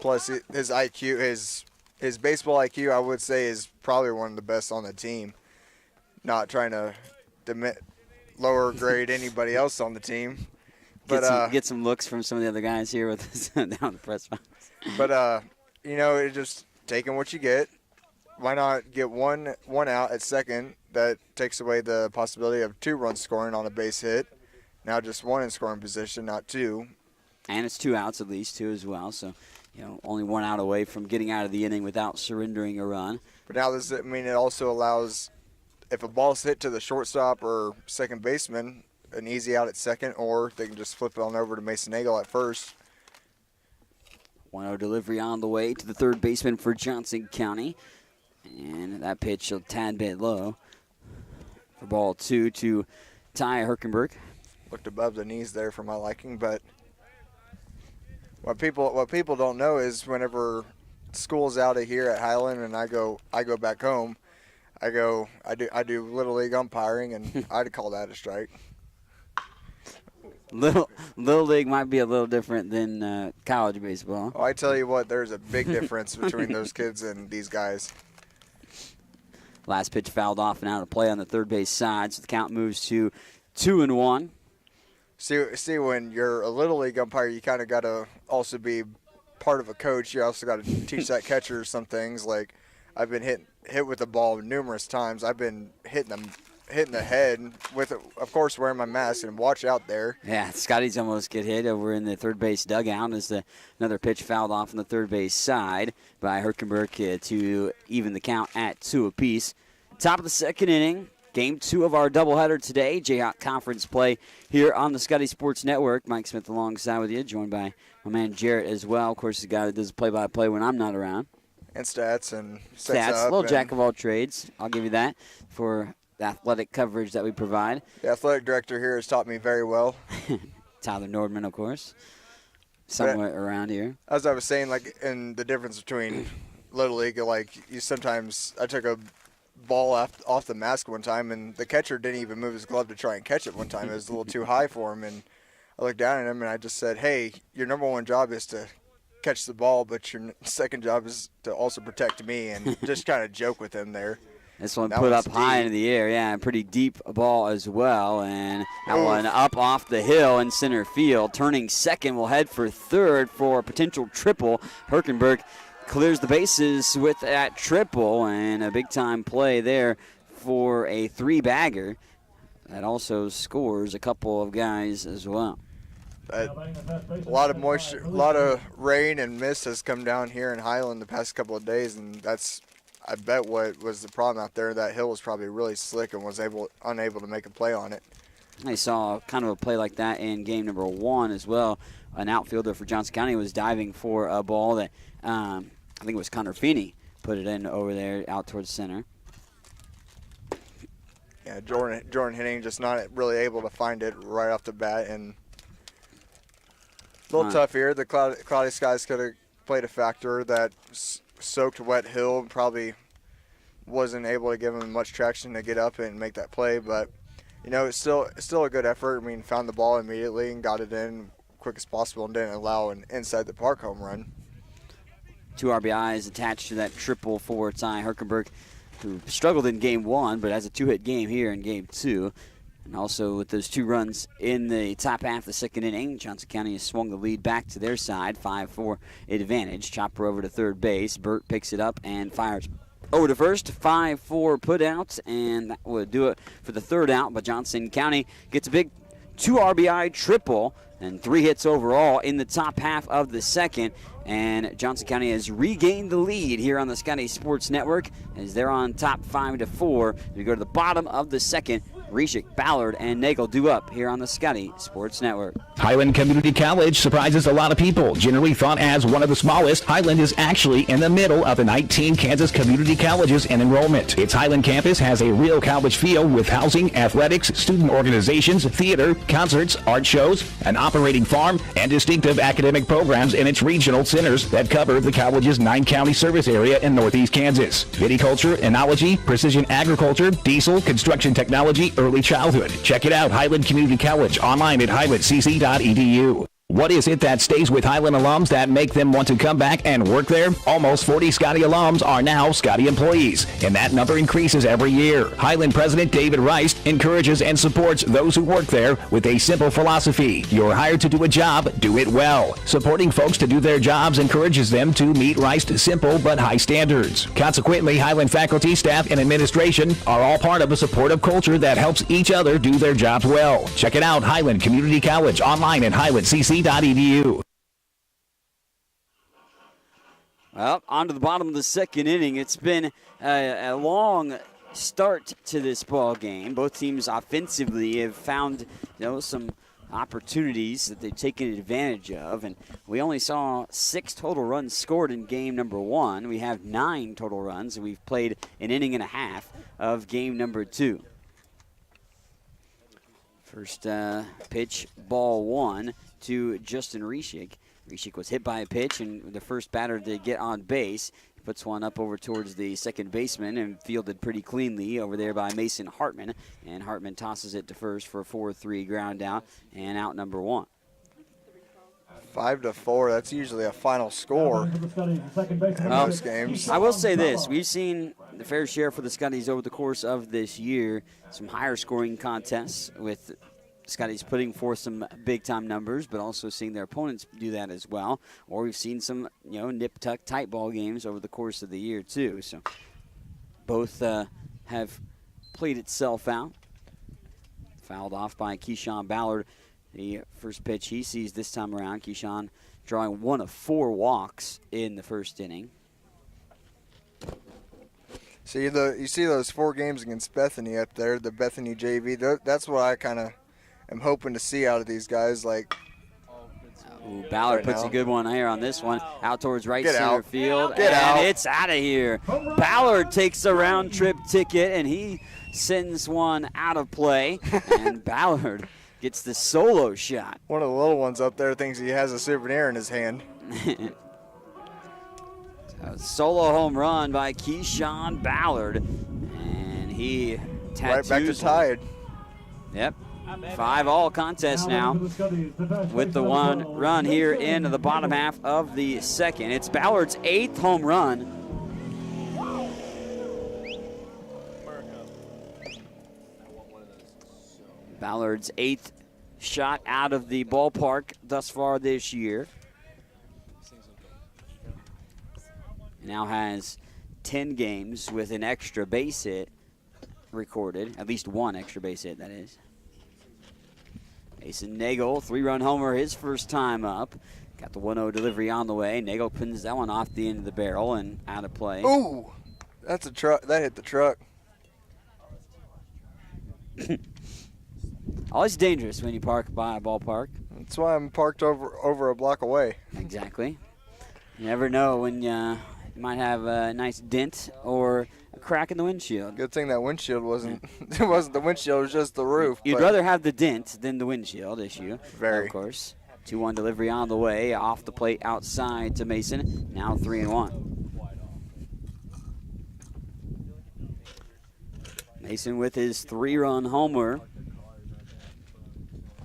plus his IQ, his baseball IQ, I would say, is probably one of the best on the team. Not trying to lower grade anybody else on the team. But get some looks from some of the other guys here with us down the press box. But it's just taking what you get. Why not get one out at second? That takes away the possibility of 2 runs scoring on a base hit. Now just 1 in scoring position, not 2. And it's 2 outs at least, 2 as well. So, only 1 out away from getting out of the inning without surrendering a run. But now it also allows, if a ball's hit to the shortstop or second baseman, an easy out at second, or they can just flip it on over to Mason Nagel at first. 1-0 delivery on the way to the third baseman for Johnson County. And that pitch a tad bit low for ball 2 to Ty Herkenberg. Looked above the knees there for my liking, but what people don't know is whenever school's out of here at Highland and I go back home, I do Little League umpiring, and I'd call that a strike. Little League might be a little different than college baseball. Oh, I tell you what, there's a big difference between those kids and these guys. Last pitch fouled off and out of play on the third base side, so the count moves to 2-1. See, when you're a Little League umpire, you kind of got to also be part of a coach. You also got to teach that catcher some things. Like, I've been hit with the ball numerous times. I've been hitting the head with, of course, wearing my mask, and watch out there. Yeah, Scotty's almost get hit over in the third base dugout as another pitch fouled off on the third base side by Herkenberg to even the count at 2 apiece. Top of the second inning, game 2 of our doubleheader today. Jayhawk Conference play here on the Scotty Sports Network. Mike Smith alongside with you, joined by my man Jarrett as well. Of course, the guy that does play-by-play when I'm not around. And stats and stats, a little jack of all trades. I'll give you that for the athletic coverage that we provide. The athletic director here has taught me very well. Tyler Nordman, of course, somewhere around here. As I was saying, like, in the difference between Little League, like, I took a ball off the mask one time, and the catcher didn't even move his glove to try and catch it one time. It was a little too high for him, and I looked down at him, and I just said, hey, your number one job is to catch the ball, but your second job is to also protect me, and just kind of joke with him there. This one put up high into the air, yeah, and pretty deep ball as well. And that one up off the hill in center field. Turning second, will head for third for a potential triple. Herkenberg clears the bases with that triple, and a big-time play there for a 3-bagger. That also scores a couple of guys as well. A lot of moisture, a lot of rain and mist has come down here in Highland the past couple of days, and that's, I bet, what was the problem out there. That hill was probably really slick and was unable to make a play on it. I saw kind of a play like that in game number 1 as well. An outfielder for Johnson County was diving for a ball that I think it was Connor Feeney put it in over there out towards center. Yeah, Jordan Henning just not really able to find it right off the bat, and a little tough here. The cloudy skies could have played a factor. That soaked wet hill probably wasn't able to give him much traction to get up and make that play, but it's still a good effort. I mean, found the ball immediately and got it in quick as possible and didn't allow an inside the park home run. 2 RBIs attached to that triple for Ty Herkenberg, who struggled in game 1 but has a 2-hit game here in game 2. And also with those 2 runs in the top half of the second inning, Johnson County has swung the lead back to their side, 5-4 advantage. Chopper over to third base. Burt picks it up and fires over to first. 5-4 put out, and that would do it for the third out. But Johnson County gets a big 2 RBI triple and 3 hits overall in the top half of the second. And Johnson County has regained the lead here on the Scotty Sports Network as they're on top 5-4. We go to the bottom of the second. Reshik, Ballard, and Nagel do up here on the Scotty Sports Network. Highland Community College surprises a lot of people. Generally thought as one of the smallest, Highland is actually in the middle of the 19 Kansas community colleges in enrollment. Its Highland campus has a real college feel with housing, athletics, student organizations, theater, concerts, art shows, an operating farm, and distinctive academic programs in its regional centers that cover the college's 9-county service area in northeast Kansas. Viticulture, enology, precision agriculture, diesel, construction technology, early childhood. Check it out, Highland Community College, online at highlandcc.edu. What is it that stays with Highland alums that make them want to come back and work there? Almost 40 Scotty alums are now Scotty employees, and that number increases every year. Highland President David Rice encourages and supports those who work there with a simple philosophy. You're hired to do a job, do it well. Supporting folks to do their jobs encourages them to meet Rice's simple but high standards. Consequently, Highland faculty, staff, and administration are all part of a supportive culture that helps each other do their jobs well. Check it out, Highland Community College, online at highlandcc.edu. Well, on to the bottom of the second inning. It's been a long start to this ball game. Both teams offensively have found some opportunities that they've taken advantage of. And we only saw 6 total runs scored in game number 1. We have 9 total runs, and we've played an inning and a half of game number 2. First pitch, ball 1 to Justin Reshik. Reshik was hit by a pitch, and the first batter to get on base. Puts one up over towards the second baseman and fielded pretty cleanly over there by Mason Hartman. And Hartman tosses it to first for a 4-3 ground out and out number 1. 5-4, that's usually a final score in most games. I will say this. We've seen the fair share for the Scotties over the course of this year. Some higher scoring contests with Scotties putting forth some big-time numbers, but also seeing their opponents do that as well. Or we've seen some, nip-tuck tight ball games over the course of the year too. So both have played itself out. Fouled off by Keyshawn Ballard. The first pitch he sees this time around. Keyshawn drawing 1 of 4 walks in the first inning. See you see those 4 games against Bethany up there, the Bethany JV. That's what I kind of am hoping to see out of these guys. Like, Ballard right puts now. a good one here on this one. Out towards right Get center out. field. Get out. It's out of here. Ballard takes a round trip ticket, and he sends one out of play. And Ballard gets the solo shot. One of the little ones up there thinks he has a souvenir in his hand. A solo home run by Keyshawn Ballard. And he tattoos Right back to him. tied. Yep. 5-all contest now with the 1 run here in the bottom half of the second. It's Ballard's 8th home run. Ballard's 8th shot out of the ballpark thus far this year. Now has 10 games with an extra base hit recorded, at least 1 extra base hit, that is. Mason Nagel, 3-run homer, his first time up. Got the 1-0 delivery on the way. Nagel pins that one off the end of the barrel and out of play. Ooh, that's a truck. That hit the truck. Always dangerous when you park by a ballpark. That's why I'm parked over a block away. Exactly. You never know when you might have a nice dent or a crack in the windshield. Good thing that windshield wasn't. It wasn't the windshield. It was just the roof. You'd but rather have the dent than the windshield issue. Very. Of course. 2-1 delivery on the way. Off the plate outside to Mason. Now 3-1. Mason with his 3-run homer.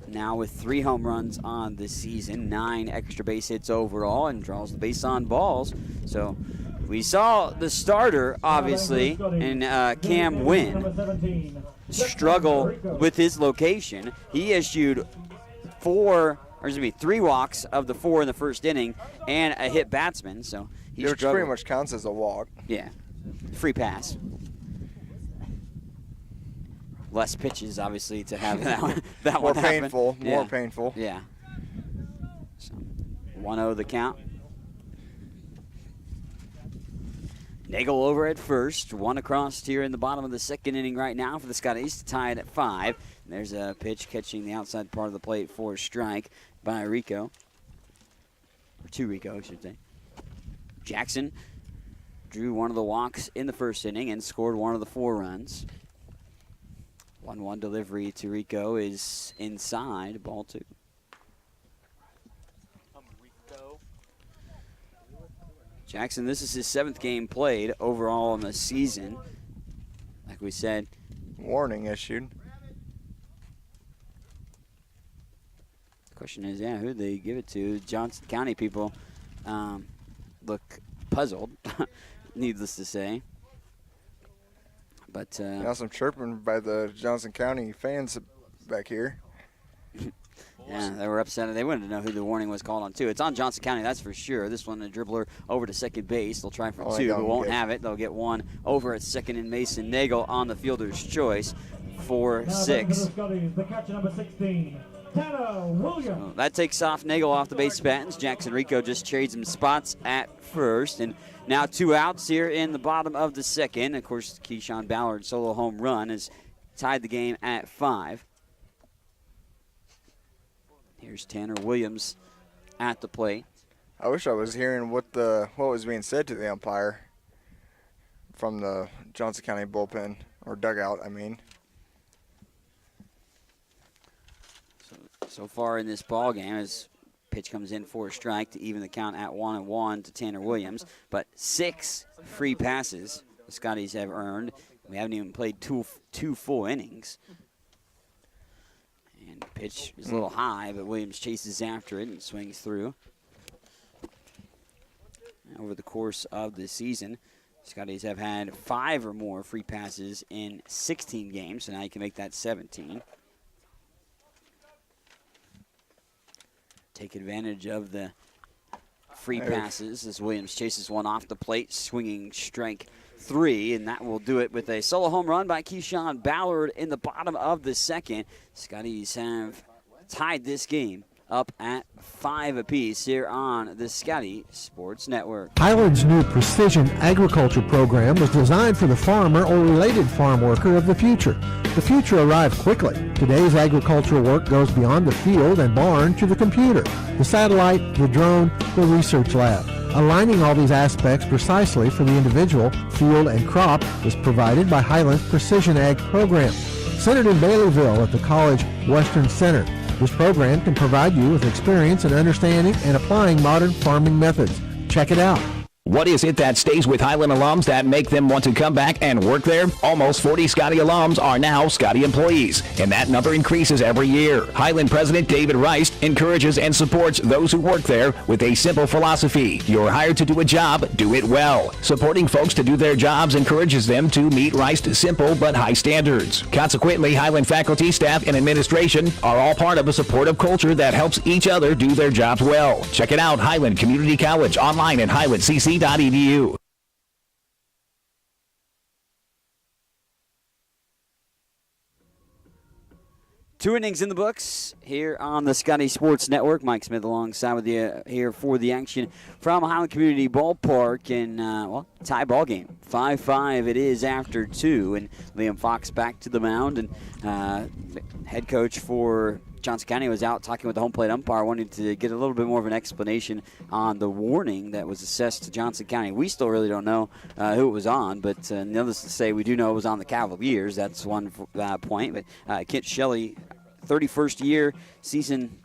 Now with 3 home runs on the season, 9 extra base hits overall, and draws the base on balls. So we saw the starter, obviously, and Cam Wynn struggle with his location. He issued 3 walks of the 4 in the first inning and a hit batsman. So he which struggled. pretty much counts as a walk. Yeah, free pass. Less pitches, obviously, to have that one. That More one happen. painful. Yeah. More painful. Yeah. So 1-0 the count. Nagel over at first. 1 across here in the bottom of the second inning right now for the Scotties to tie it at 5. And there's a pitch catching the outside part of the plate for a strike by Rico. Or to Rico, I should say. Jackson drew one of the walks in the first inning and scored one of the 4 runs. 1-1 delivery to Rico is inside, ball 2. Jackson, this is his 7th game played overall in the season. Like we said. Warning issued. The question is, who they give it to? Johnson County people look puzzled, needless to say. But Now some chirping by the Johnson County fans back here. yeah, they were upset. They wanted to know who the warning was called on, too. It's on Johnson County, that's for sure. This one, a dribbler over to second base. They'll try for 2, but won't have it. They'll get 1 over at second, and Mason Nagel on the fielder's choice for 6. The catcher number 16, Tanner Williams. So that takes off Nagel off the base pattens. Jackson Rico just trades him spots at first, and now 2 outs here in the bottom of the second. Of course, Keyshawn Ballard's solo home run has tied the game at 5. Here's Tanner Williams at the plate. I wish I was hearing what was being said to the umpire from the Johnson County bullpen, or dugout, I mean. So far in this ball game, as pitch comes in for a strike to even the count at 1-1 to Tanner Williams, but 6 free passes the Scotties have earned. We haven't even played two full innings. And the pitch is a little high, but Williams chases after it and swings through. Over the course of the season, Scotties have had 5 or more free passes in 16 games, so now you can make that 17. Take advantage of the free passes as Williams chases one off the plate, swinging strike 3, and that will do it with a solo home run by Keyshawn Ballard in the bottom of the second. Scotties have tied this game up at 5 apiece here on the Scotty Sports Network. Highland's new precision agriculture program was designed for the farmer or related farm worker of the future. The future arrived quickly. Today's agricultural work goes beyond the field and barn to the computer, the satellite, the drone, the research lab. Aligning all these aspects precisely for the individual, field, and crop is provided by Highland's Precision Ag program. Centered in Baileyville at the College Western Center, this program can provide you with experience in understanding and applying modern farming methods. Check it out. What is it that stays with Highland alums that make them want to come back and work there? Almost 40 Scotty alums are now Scotty employees, and that number increases every year. Highland President David Rice encourages and supports those who work there with a simple philosophy. You're hired to do a job, do it well. Supporting folks to do their jobs encourages them to meet Rice's simple but high standards. Consequently, Highland faculty, staff, and administration are all part of a supportive culture that helps each other do their jobs well. Check it out, Highland Community College, online at highlandcc.edu. 2 innings in the books here on the Scotty Sports Network. Mike Smith alongside with you here for the action from Highland Community Ballpark. And, tie ball game. 5-5 it is after 2. And Liam Fox back to the mound. And head coach for Johnson County was out talking with the home plate umpire, wanting to get a little bit more of an explanation on the warning that was assessed to Johnson County. We still really don't know who it was on, but needless to say, we do know it was on the Cavaliers. That's one point. But Kent Shelley, 31st year season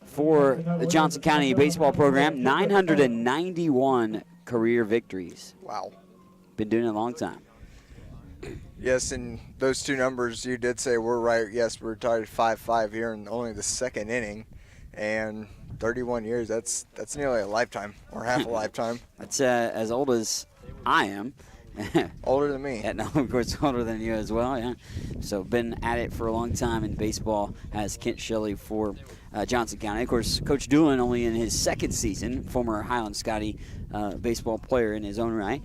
for the Johnson County baseball program, 991 career victories. Wow. Been doing it a long time. Yes, and those 2 numbers you did say were right. Yes, we're tied 5-5 here in only the 2nd inning, and 31 years, that's nearly a lifetime, or half a lifetime. That's as old as I am. Older than me. Yeah, no, of course, older than you as well, yeah. So been at it for a long time in baseball as Kent Shelley for Johnson County. Of course, Coach Doolin only in his 2nd season, former Highland Scotty baseball player in his own right.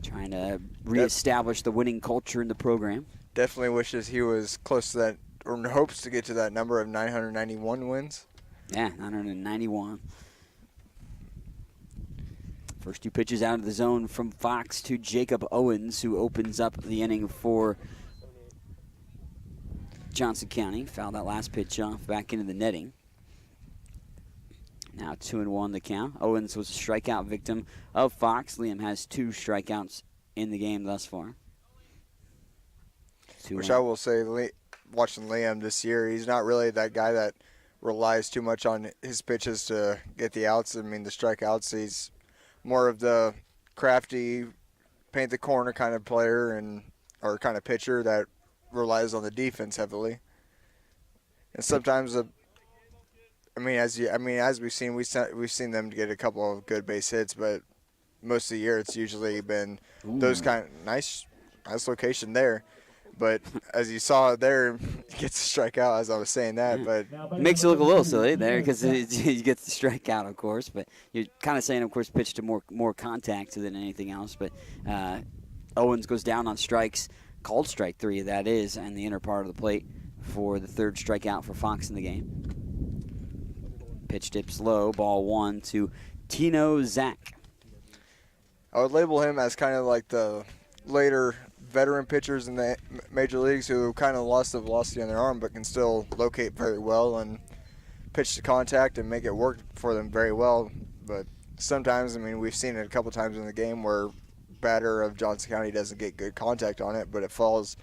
Trying to reestablish the winning culture in the program. Definitely wishes he was close to that, or hopes to get to that number of 991 wins. Yeah, 991. First 2 pitches out of the zone from Fox to Jacob Owens, who opens up the inning for Johnson County. Fouled that last pitch off back into the netting. Now 2-1 the count. Owens was a strikeout victim of Fox. Liam has 2 strikeouts in the game thus far. Which I will say, watching Liam this year, he's not really that guy that relies too much on his pitches to get the outs. I mean, the strikeouts, he's more of the crafty, paint the corner kind of player or kind of pitcher that relies on the defense heavily. And sometimes as we've seen them get a couple of good base hits, but most of the year it's usually been those kind of nice location there. But as you saw there, he gets a strikeout as I was saying that. But it makes it look a little silly there because he gets the strikeout, of course. But you're kind of saying, of course, pitch to more contact than anything else. But Owens goes down on strikes, called strike 3, that is, and the inner part of the plate for the 3rd strikeout for Fox in the game. Pitch dips low, ball 1 to Tino Zach. I would label him as kind of like the later veteran pitchers in the major leagues who kind of lost the velocity on their arm but can still locate very well and pitch to contact and make it work for them very well. But sometimes, I mean, we've seen it a couple times in the game where batter of Johnson County doesn't get good contact on it, but it falls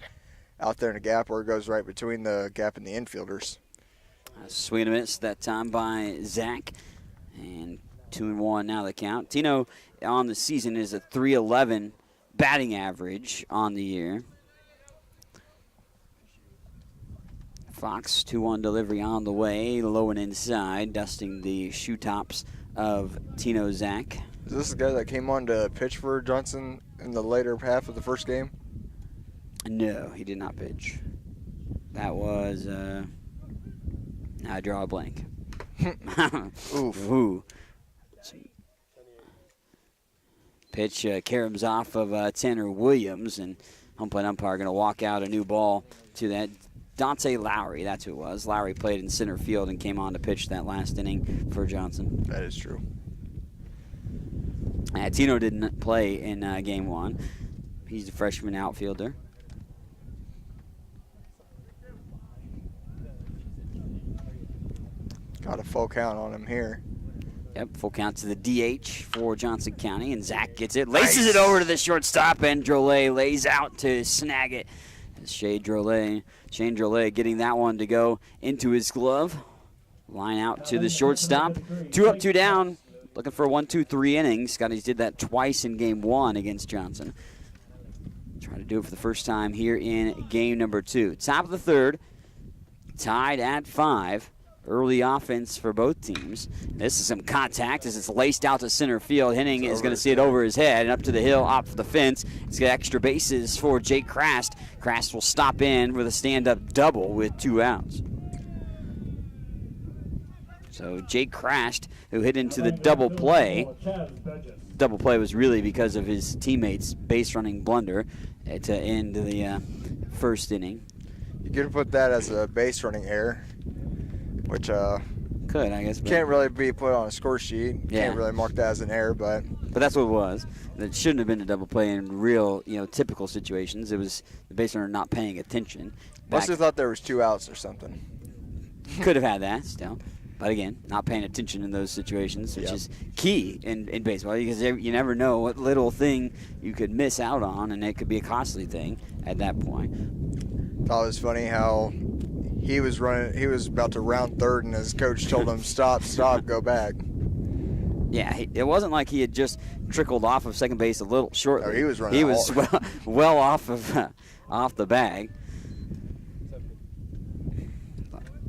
out there in a gap where it goes right between the gap and the infielders. Swing and a miss that time by Zach. And 2-1 now the count. Tino on the season is a .311 batting average on the year. Fox 2-1 delivery on the way, low and inside, dusting the shoe tops of Tino Zach. Is this the guy that came on to pitch for Johnson in the later half of the first game? No, he did not pitch. That was, I draw a blank. Oof. Ooh. Pitch caroms off of Tanner Williams, and home plate umpire going to walk out a new ball to that. Dante Lowry, that's who it was. Lowry played in center field and came on to pitch that last inning for Johnson. That is true. Tino didn't play in game one. He's a freshman outfielder. Got a full count on him here. Yep, full count to the DH for Johnson County, and Zach gets it, laces it over to the shortstop, and Drolet lays out to snag it. Shane Drolet getting that one to go into his glove. Line out to the shortstop. 2 up, 2 down. Looking for a 1-2-3 inning. Scotties did that twice in game one against Johnson. Trying to do it for the first time here in game number 2. Top of the third, tied at 5. Early offense for both teams. This is some contact as it's laced out to center field. Henning is going to see it over his head and up to the hill, off the fence. He's got extra bases for Jake Krast. Krast will stop in with a stand-up double with 2 outs. So Jake Krast, who hit into the double play. Double play was really because of his teammates' base running blunder to end the first inning. You could put that as a base running error, which could, I guess. Can't really be put on a score sheet. Yeah. Can't really mark that as an error, but that's what it was. It shouldn't have been a double play in real, typical situations. It was the base runner not paying attention. Must have thought there was 2 outs or something. Could have had that still. But again, not paying attention in those situations, which is key in baseball, because you never know what little thing you could miss out on, and it could be a costly thing at that point. Thought it was funny how he was about to round third, and his coach told him, stop, go back. Yeah, it wasn't like he had just trickled off of second base a little shortly. No, he was running. He was well off the bag.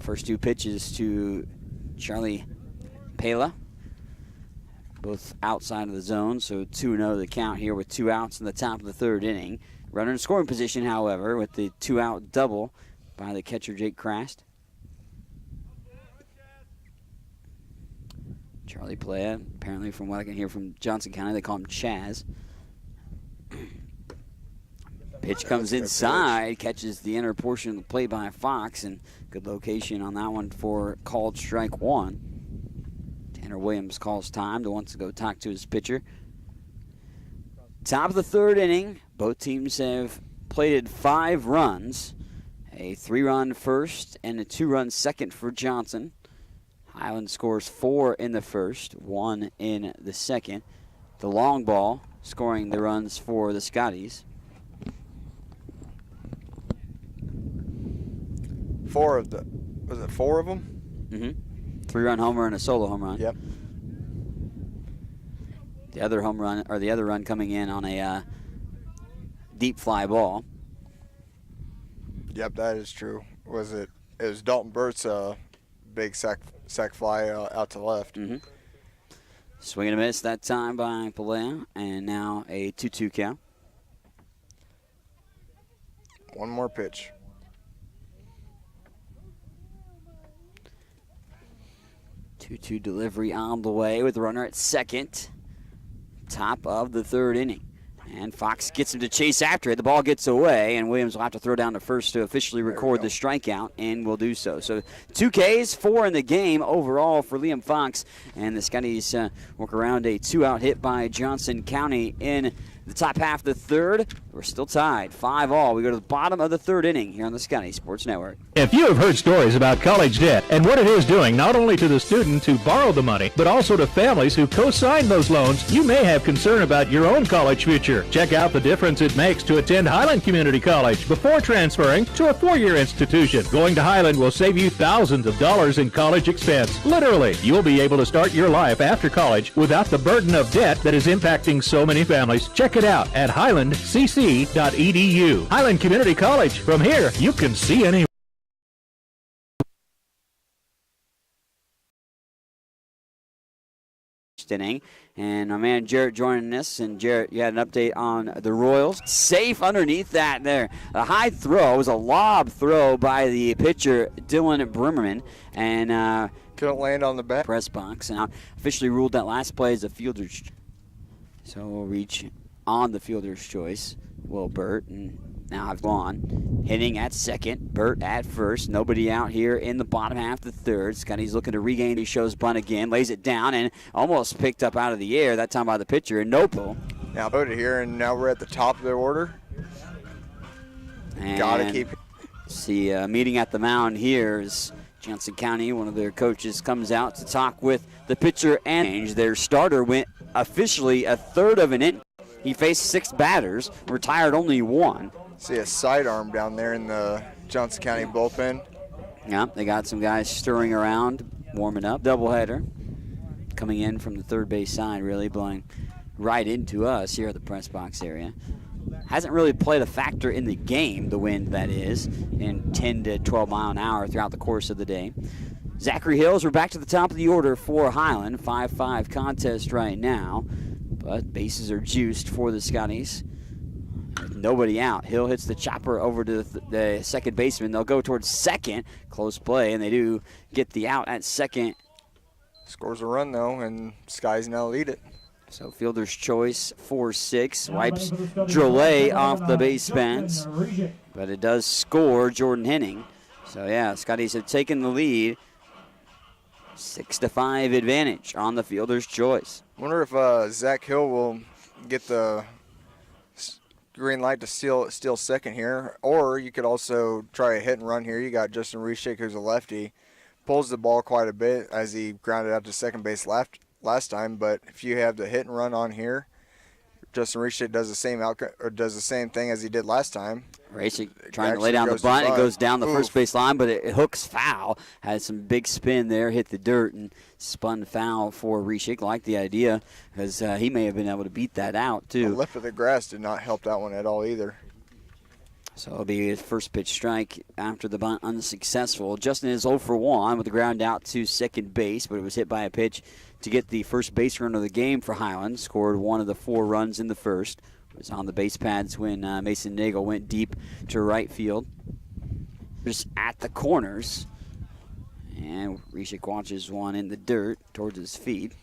First 2 pitches to Charlie Pela, both outside of the zone, so 2-0 the count here with 2 outs in the top of the third inning. Runner in scoring position, however, with the 2-out double by the catcher Jake Krast. Charlie Playa, apparently from what I can hear from Johnson County, they call him Chaz. Pitch comes inside, catches the inner portion of the plate by Fox, and good location on that one for called strike 1. Tanner Williams calls time to wants to go talk to his pitcher. Top of the third inning, both teams have plated 5 runs. A 3-run first and a 2-run second for Johnson. Highland scores 4 in the first, 1 in the second. The long ball scoring the runs for the Scotties. 4 of them? Mm-hmm. 3-run homer and a solo home run. Yep. The other run coming in on a deep fly ball. Yep, that is true. It was Dalton Burt's big sack fly out to left. Mm-hmm. Swing and a miss that time by Pelea, and now a 2-2 count. One more pitch. 2-2 delivery on the way with the runner at second. Top of the third inning. And Fox gets him to chase after it. The ball gets away, and Williams will have to throw down to first to officially record the strikeout, and will do so. So 2 Ks, 4 in the game overall for Liam Fox. And the Scotties work around a 2-out hit by Johnson County in the top half of the third. We're still tied, 5-all. We go to the bottom of the third inning here on the Scotty Sports Network. If you have heard stories about college debt and what it is doing not only to the student who borrowed the money, but also to families who co-signed those loans, you may have concern about your own college future. Check out the difference it makes to attend Highland Community College before transferring to a four-year institution. Going to Highland will save you thousands of dollars in college expense. Literally, you'll be able to start your life after college without the burden of debt that is impacting so many families. Check it out at highlandcc.edu. Highland Community College. From here, you can see any inning. And my man Jarrett joining us. And Jarrett, you had an update on the Royals. Safe underneath that there. A high throw. It was a lob throw by the pitcher, Dylan Brimmerman. And couldn't land on the bat. Press box. And officially ruled that last play as a fielder's. So we'll reach on the fielder's choice. Will Burt, and now have gone. Hitting at second, Burt at first. Nobody out here in the bottom half of the third. Scotty's looking to regain. He shows bunt again, lays it down, and almost picked up out of the air, that time by the pitcher, and Nopo. Now put it here, and now we're at the top of the order. And gotta keep. See, meeting at the mound here is Johnson County. One of their coaches comes out to talk with the pitcher, and their starter went officially a third of an inning. He faced 6 batters, retired only 1. See a sidearm down there in the Johnson County bullpen. Yeah, they got some guys stirring around, warming up. Doubleheader coming in from the third base side, really blowing right into us here at the press box area. Hasn't really played a factor in the game, the wind that is, in 10 to 12 mile an hour throughout the course of the day. Zachary Hills, we're back to the top of the order for Highland. 5-5 contest right now. But bases are juiced for the Scotties. With nobody out. Hill hits the chopper over to the second baseman. They'll go towards second. Close play, and they do get the out at second. Scores a run, though, and Skies now lead it. So fielder's choice, 4-6. Wipes Drolet off the base pads. But it does score Jordan Henning. So, yeah, Scotties have taken the lead. 6-5 advantage on the fielder's choice. Wonder if Zach Hill will get the green light to steal second here, or you could also try a hit and run here. You got Justin Reschick, who's a lefty, pulls the ball quite a bit as he grounded out to second base last time. But if you have the hit and run on here, Justin Reschick does the same thing as he did last time. Reschick trying to lay down the bunt. It goes down the first base line, but it hooks foul. Had some big spin there, hit the dirt, and spun foul for Reschick. Like the idea, because he may have been able to beat that out, too. The lip of the grass did not help that one at all either. So it'll be his first pitch strike after the bunt unsuccessful. Justin is 0 for 1 with the ground out to second base, but it was hit by a pitch to get the first base run of the game for Highland. Scored 1 of the 4 runs in the first. Was on the base pads when Mason Nagel went deep to right field. Just at the corners. And Reschick watches one in the dirt towards his feet.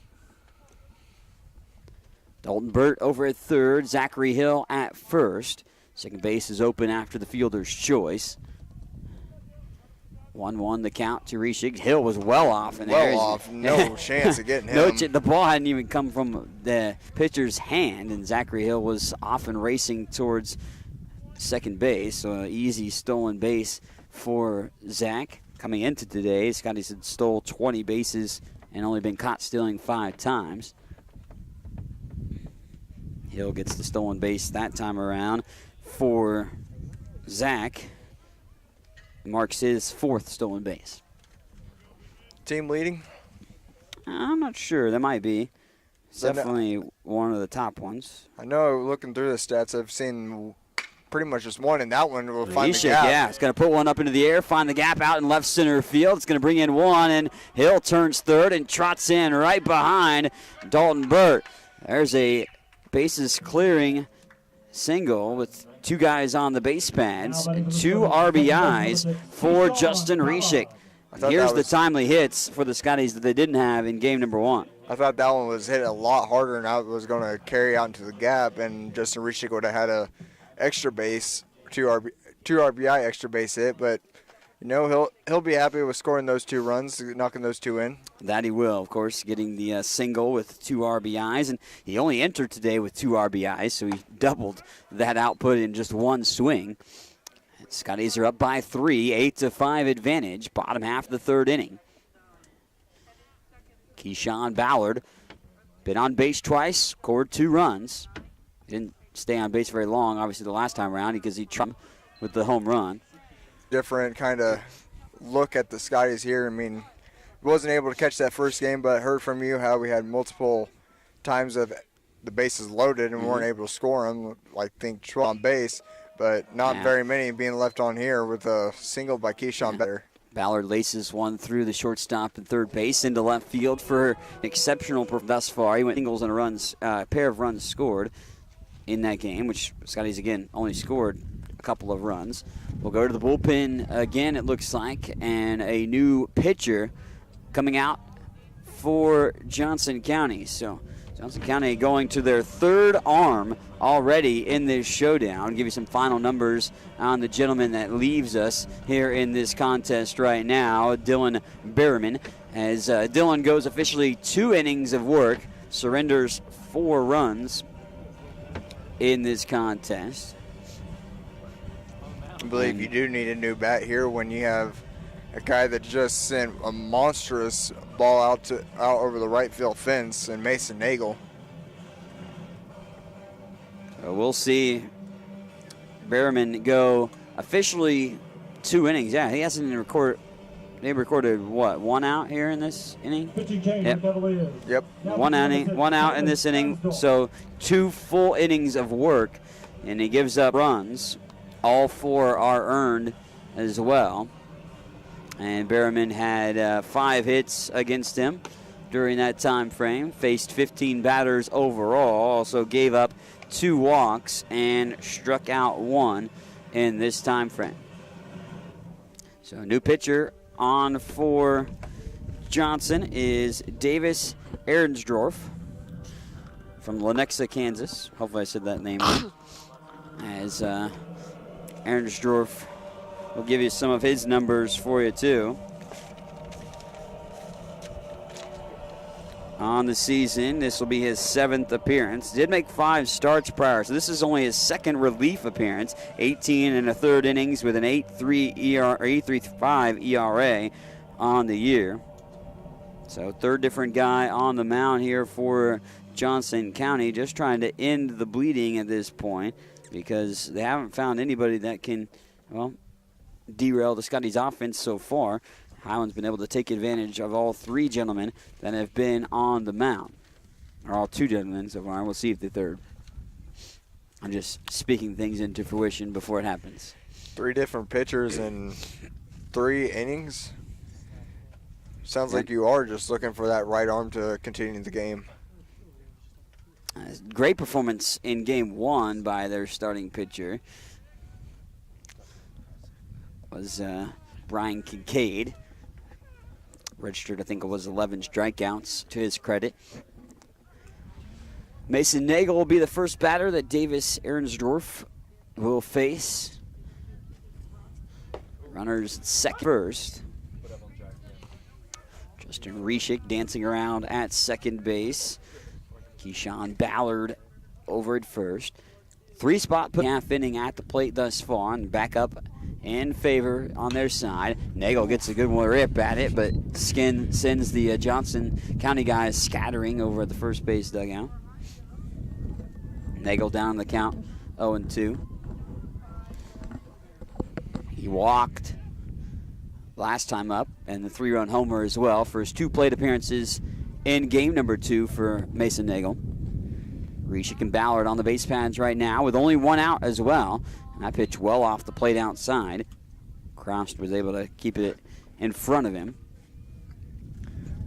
Dalton Burt over at third. Zachary Hill at first. Second base is open after the fielder's choice. 1-1 the count to Reschick. Hill was well off in there. Well off. No chance of getting him. The ball hadn't even come from the pitcher's hand, and Zachary Hill was off and racing towards second base. So an easy stolen base for Zach. Coming into today, Scotty's had stole 20 bases and only been caught stealing 5 times. Hill gets the stolen base that time around for Zach. Marks his 4th stolen base. Team leading? I'm not sure. That might be. It's definitely one of the top ones. I know, looking through the stats, I've seen pretty much just one, and that one will find the gap. Yeah, it's going to put one up into the air, find the gap out in left center field. It's going to bring in one, and Hill turns third and trots in right behind Dalton Burt. There's a bases clearing single with 2 guys on the base pads, 2 RBIs for Justin Reschick. Here's the timely hits for the Scotties that they didn't have in game number 1. I thought that one was hit a lot harder and I was going to carry out into the gap, and Justin Reschick would have had a extra base, 2 RBI extra base hit, but You know, he'll be happy with scoring those 2 runs, knocking those 2 in. That he will, of course, getting the single with 2 RBIs. And he only entered today with 2 RBIs, so he doubled that output in just 1 swing. Scotties are up by 3, 8-5 advantage, bottom half of the 3rd inning. Keyshawn Ballard been on base twice, scored 2 runs. Didn't stay on base very long, obviously, the last time around because he trumped with the home run. Different kind of look at the Scotties here. I mean, wasn't able to catch that first game, but heard from you how we had multiple times of the bases loaded and weren't able to score them. Like, think 12 on base, but not very many being left on here with a single by Keyshawn Ballard. Ballard laces one through the shortstop and third base into left field for an exceptional thus far. He went singles and runs, pair of runs scored in that game, which Scotties, again, only scored a couple of runs. We'll go to the bullpen again, it looks like, and a new pitcher coming out for Johnson County. So Johnson County going to their 3rd arm already in this showdown. I'll give you some final numbers on the gentleman that leaves us here in this contest right now, Dylan Berriman. As Dylan goes officially 2 innings of work, surrenders 4 runs in this contest. I believe you do need a new bat here when you have a guy that just sent a monstrous ball out over the right field fence, and Mason Nagel. We'll see Berriman go officially 2 innings. Yeah, he hasn't recorded. They recorded what, 1 out here in this inning? Pitching change, Yep. Cavaliers. Yep. One out in this inning. So 2 full innings of work, and he gives up runs. All 4 are earned as well. And Berriman had 5 hits against him during that time frame. Faced 15 batters overall. Also gave up 2 walks and struck out 1 in this time frame. So a new pitcher on for Johnson is Davis Ehrensdorf from Lenexa, Kansas. Hopefully I said that name right. As Ehrensdorf will give you some of his numbers for you too. On the season, this will be his 7th appearance. Did make 5 starts prior, so this is only his 2nd relief appearance. 18 1/3 innings with an 8.35 ERA on the year. So 3rd different guy on the mound here for Johnson County, just trying to end the bleeding at this point because they haven't found anybody that can, well, derail the Scotties offense so far. Highland's been able to take advantage of all 3 gentlemen that have been on the mound. Or all 2 gentlemen so far. We'll see if the 3rd. I'm just speaking things into fruition before it happens. 3 different pitchers in 3 innings. Sounds like you are just looking for that right arm to continue the game. Great performance in game 1 by their starting pitcher. Was Brian Kincaid. Registered, I think it was 11 strikeouts to his credit. Mason Nagel will be the first batter that Davis Ehrensdorf will face. Runners at second, first. Justin Reshik dancing around at second base. Keyshawn Ballard over at first. 3-spot put half inning at the plate thus far, and back up in favor on their side. Nagel gets a good rip at it, but Skin sends the Johnson County guys scattering over at the first base dugout. Nagel down the count 0-2. He walked last time up, and the 3-run homer as well for his 2 plate appearances in game number 2 for Mason Nagel. Reshik and Ballard on the base pads right now with only 1 out as well. And that pitch well off the plate outside. Croft was able to keep it in front of him.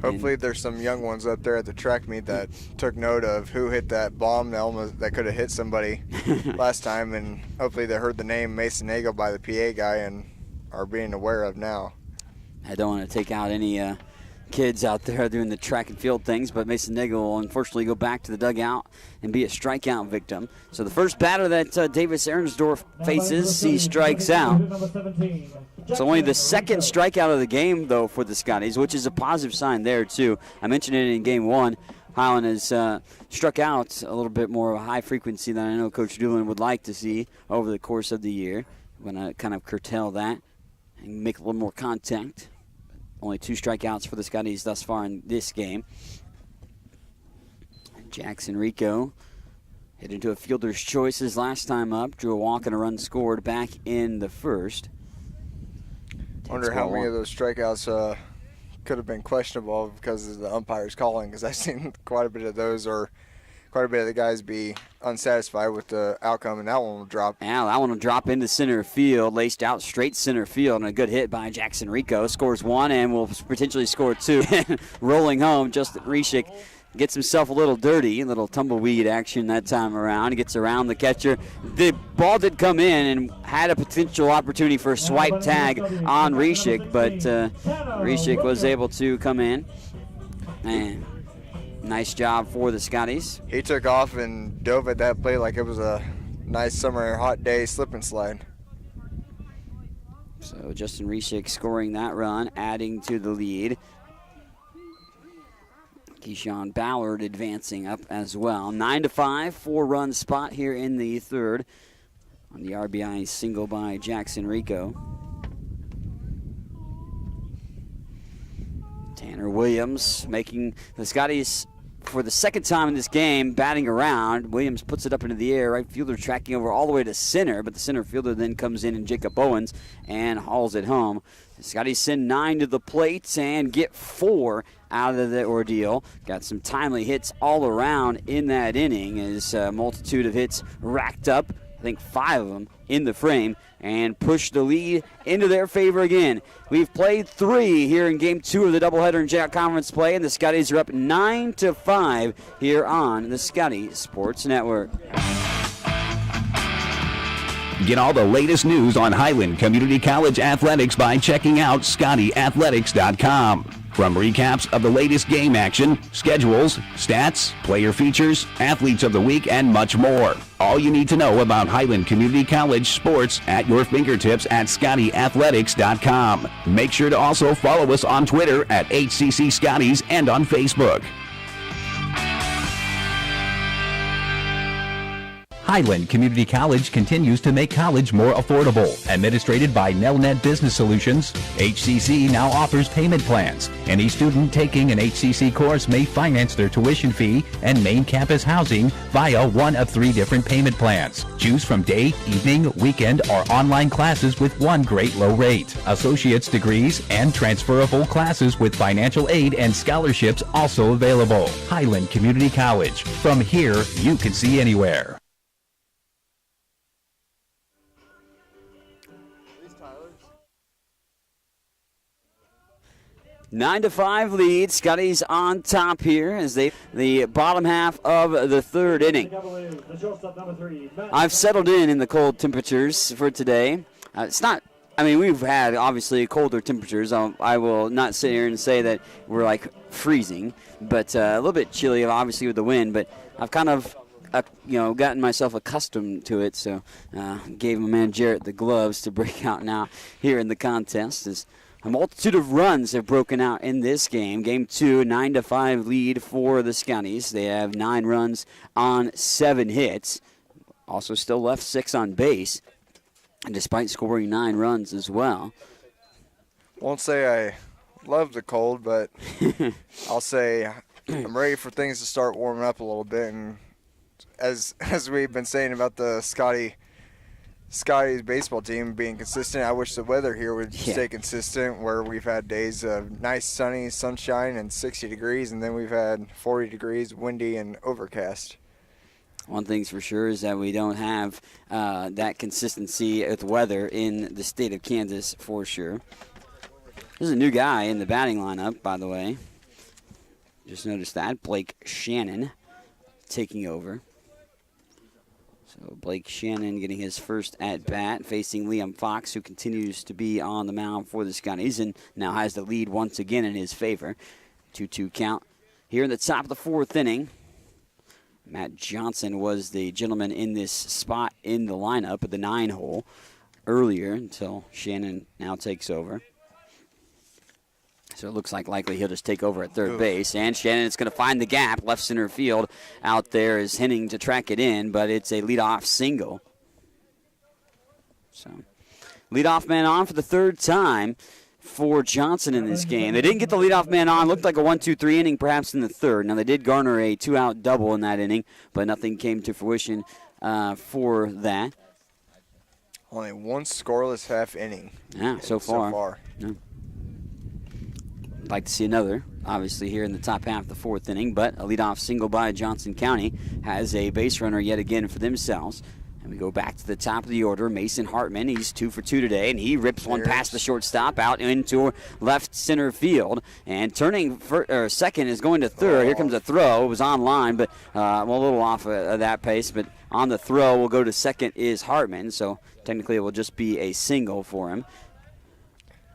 Hopefully there's some young ones up there at the track meet that took note of who hit that bomb that could have hit somebody last time, and hopefully they heard the name Mason Nagel by the PA guy and are being aware of now. I don't want to take out any kids out there doing the track and field things, but Mason Nagel will unfortunately go back to the dugout and be a strikeout victim. So the first batter that Davis Arnsdorf faces, he strikes out. It's only the second strikeout of the game, though, for the Scotties, which is a positive sign there, too. I mentioned it in Game 1. Highland has struck out a little bit more of a high frequency than I know Coach Doolin would like to see over the course of the year. I'm going to kind of curtail that and make a little more contact. Only 2 strikeouts for the Scotties thus far in this game. Jackson Rico hit into a fielder's choices last time up. Drew a walk and a run scored back in the first. Wonder how many of those strikeouts could have been questionable because of the umpire's calling, because I've seen quite a bit of those, or quite a bit of the guys be unsatisfied with the outcome, and that one will drop. Yeah, that one will drop into center field, laced out straight center field, and a good hit by Jackson Rico. Scores 1 and will potentially score 2. Rolling home, Justin Reshik gets himself a little dirty, a little tumbleweed action that time around. He gets around the catcher. The ball did come in and had a potential opportunity for a swipe tag on Reshik, but Reshik was able to come in. And nice job for the Scotties. He took off and dove at that plate like it was a nice summer hot day slip and slide. So Justin Reshik scoring that run, adding to the lead. Keyshawn Ballard advancing up as well. 9-5, 4-run spot here in the third on the RBI single by Jackson Rico. Tanner Williams making the Scotties for the second time in this game batting around. Williams puts it up into the air. Right fielder tracking over all the way to center, but the center fielder then comes in and Jacob Owens and hauls it home. The Scotties send 9 to the plate and get 4 out of the ordeal. Got some timely hits all around in that inning as a multitude of hits racked up. I think 5 of them in the frame, and push the lead into their favor again. We've played 3 here in Game 2 of the doubleheader in Jack Conference play, and the Scotties are up 9-5 here on the Scotty Sports Network. Get all the latest news on Highland Community College athletics by checking out ScottyAthletics.com. From recaps of the latest game action, schedules, stats, player features, athletes of the week, and much more. All you need to know about Highland Community College sports at your fingertips at ScottyAthletics.com. Make sure to also follow us on Twitter at HCC Scotties and on Facebook. Highland Community College continues to make college more affordable. Administrated by Nelnet Business Solutions, HCC now offers payment plans. Any student taking an HCC course may finance their tuition fee and main campus housing via one of 3 different payment plans. Choose from day, evening, weekend, or online classes with one great low rate. Associate's degrees and transferable classes with financial aid and scholarships also available. Highland Community College. From here, you can see anywhere. 9-5 lead. Scotties on top here as the bottom half of the third inning. I've settled in the cold temperatures for today. It's not. I mean, we've had obviously colder temperatures. I will not sit here and say that we're like freezing, but a little bit chilly, obviously with the wind. But I've kind of gotten myself accustomed to it. So gave my man Jarrett the gloves to break out now here in the contest. As a multitude of runs have broken out in this game. Game 2, 9-5 lead for the Scotties. They have 9 runs on 7 hits. Also still left 6 on base, and despite scoring 9 runs as well. Won't say I love the cold, but I'll say I'm ready for things to start warming up a little bit. And as we've been saying about the Scotty's baseball team being consistent, I wish the weather here would stay consistent, where we've had days of nice sunny sunshine and 60 degrees, and then we've had 40 degrees, windy, and overcast. One thing's for sure is that we don't have that consistency with weather in the state of Kansas for sure. There's a new guy in the batting lineup, by the way. Just noticed that. Blake Shannon taking over. So Blake Shannon getting his first at-bat, facing Liam Fox, who continues to be on the mound for the Scotties and now has the lead once again in his favor. 2-2 count here in the top of the 4th inning. Matt Johnson was the gentleman in this spot in the lineup at the 9-hole earlier until Shannon now takes over. So it looks like likely he'll just take over at third base. And Shannon is going to find the gap. Left center field out there is Henning to track it in, but it's a leadoff single. So leadoff man on for the 3rd time for Johnson in this game. They didn't get the leadoff man on. Looked like a 1-2-3 inning perhaps in the 3rd. Now they did garner a 2-out double in that inning, but nothing came to fruition for that. Only one scoreless half inning. Yeah, so far. Yeah. I'd like to see another, obviously, here in the top half of the 4th inning, but a leadoff single by Johnson County has a base runner yet again for themselves. And we go back to the top of the order. Mason Hartman, he's 2 for 2 today, and he rips one past the shortstop out into left center field. And turning second is going to third. Here comes a throw. It was on line, but a little off of that pace. But on the throw, we'll go to second is Hartman. So technically it will just be a single for him.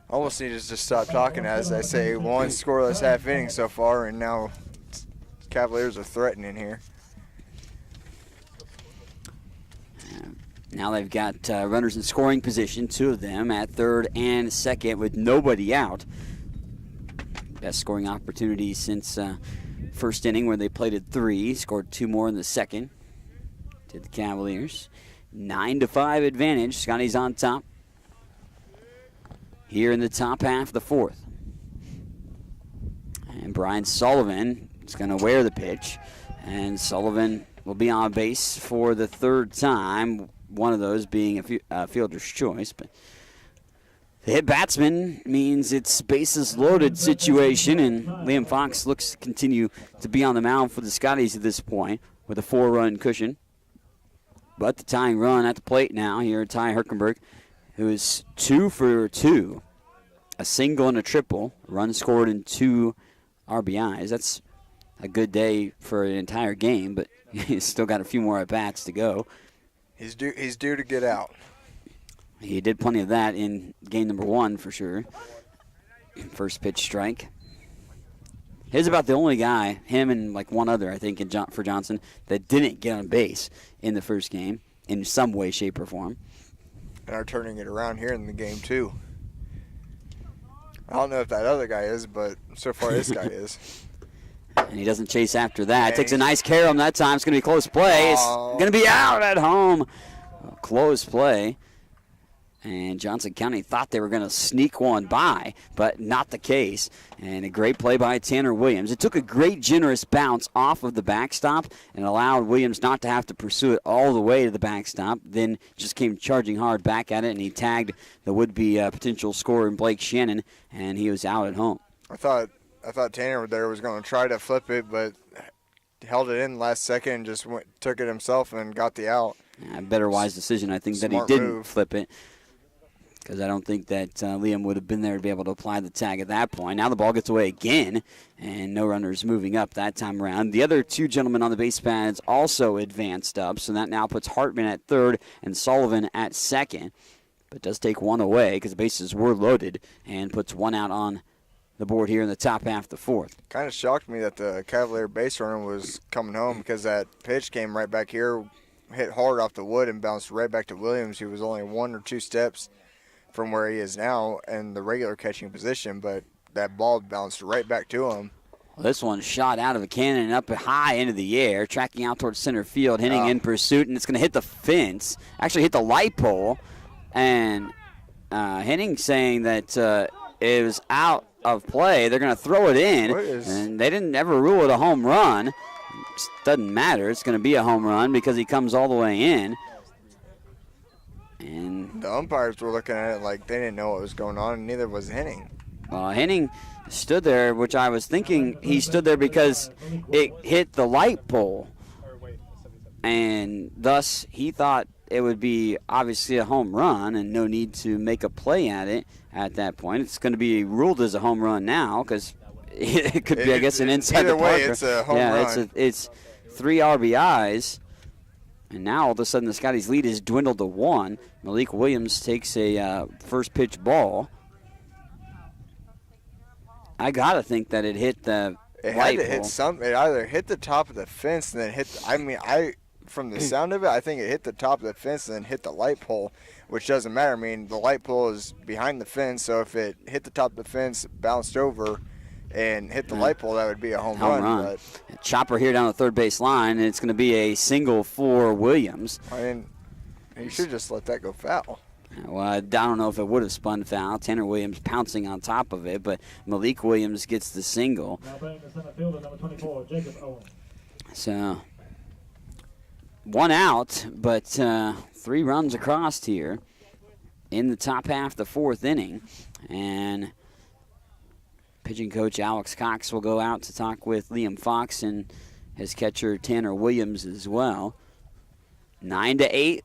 Almost need to just stop talking as I say one scoreless half inning so far, and now Cavaliers are threatening here. Now they've got runners in scoring position, 2 of them at third and second with nobody out. Best scoring opportunity since first inning where they played at 3, scored 2 more in the second to the Cavaliers. 9-5 advantage. Scotty's on top here in the top half of the 4th. And Brian Sullivan is going to wear the pitch, and Sullivan will be on base for the 3rd time, one of those being a fielder's choice. But the hit batsman means it's bases loaded situation, and Liam Fox looks to continue to be on the mound for the Scotties at this point with a 4-run cushion. But the tying run at the plate now here, Ty Herkenberg, who is 2 for 2, a single and a triple, run scored in 2 RBIs. That's a good day for an entire game, but he's still got a few more at-bats to go. He's due to get out. He did plenty of that in game number 1 for sure. First pitch strike. He's about the only guy, him and like one other, I think, for Johnson, that didn't get on base in the first game in some way, shape, or form. And are turning it around here in the game, too. I don't know if that other guy is, but so far this guy is. And he doesn't chase after that. Takes a nice care of him that time. It's going to be a close play. It's going to be out at home. Close play. And Johnson County thought they were going to sneak one by, but not the case. And a great play by Tanner Williams. It took a great, generous bounce off of the backstop and allowed Williams not to have to pursue it all the way to the backstop. Then just came charging hard back at it, and he tagged the would-be potential scorer, Blake Shannon, and he was out at home. I thought Tanner there was going to try to flip it, but held it in last second and just took it himself and got the out. A better wise decision, I think, that he didn't flip it, because I don't think that Liam would have been there to be able to apply the tag at that point. Now the ball gets away again, and no runners moving up that time around. The other 2 gentlemen on the base pads also advanced up, so that now puts Hartman at third and Sullivan at second. But it does take 1 away because the bases were loaded and puts 1 out on the board here in the top half of the 4th. Kind of shocked me that the Cavalier base runner was coming home because that pitch came right back here, hit hard off the wood and bounced right back to Williams, who was only 1 or 2 steps from where he is now in the regular catching position, but that ball bounced right back to him. Well, this one shot out of a cannon and up high into the air, tracking out towards center field, hitting in pursuit, and it's going to hit the fence, actually hit the light pole, and Henning saying that it was out of play. They're going to throw it in, and they didn't ever rule it a home run. It doesn't matter. It's going to be a home run because he comes all the way in. And the umpires were looking at it like they didn't know what was going on, and neither was Henning. Henning stood there, which I was thinking he stood there because it hit the light pole, and thus he thought it would be obviously a home run and no need to make a play at it at that point. It's going to be ruled as a home run now because it could be, I guess, an inside the park. Either way, it's a home run. It's 3 RBIs. And now, all of a sudden, the Scotties' lead is dwindled to 1. Malik Williams takes a first pitch ball. I got to think that it hit the It light had to hit pole. It either hit the top of the fence and then hit. From the sound of it, I think it hit the top of the fence and then hit the light pole, which doesn't matter. I mean, the light pole is behind the fence, so if it hit the top of the fence, bounced over, and hit the light pole, that would be a home run. But Chopper here down the third base line, and it's going to be a single for Williams. I mean, you should just let that go foul. Well, I don't know if it would have spun foul. Tanner Williams pouncing on top of it, but Malik Williams gets the single. Now playing the center fielder, number 24, Jacob Owen. So, one out, but 3 runs across here in the top half of the 4th inning. And pitching coach Alex Cox will go out to talk with Liam Fox and his catcher Tanner Williams as well. 9-8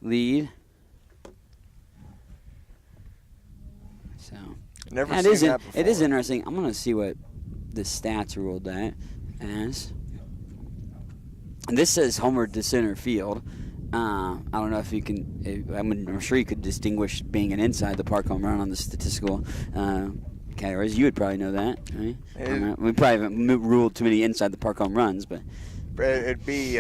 lead. So Never it seen is that before. It is interesting. I'm going to see what the stats ruled that as. And this says homer to center field. I don't know if you can. I'm sure you could distinguish being an inside the park home run on the statistical categories. You would probably know that, right? We probably haven't ruled too many inside the park home runs, but it'd be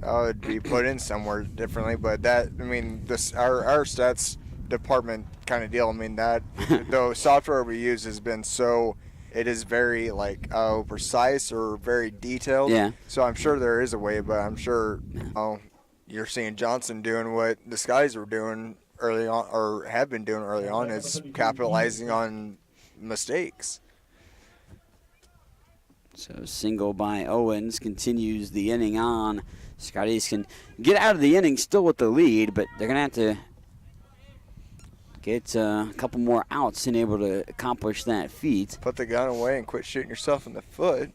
would be put in somewhere differently. But that, I mean, our stats department kind of deal. I mean, that the software we use has been so. It is very precise or very detailed. Yeah. So I'm sure there is a way, but I'm sure you're seeing Johnson doing what the Skies were doing early on, or have been doing early on, is capitalizing on mistakes. So single by Owens continues the inning on. Scotties can get out of the inning still with the lead, but they're going to have to get a couple more outs and able to accomplish that feat. Put the gun away and quit shooting yourself in the foot.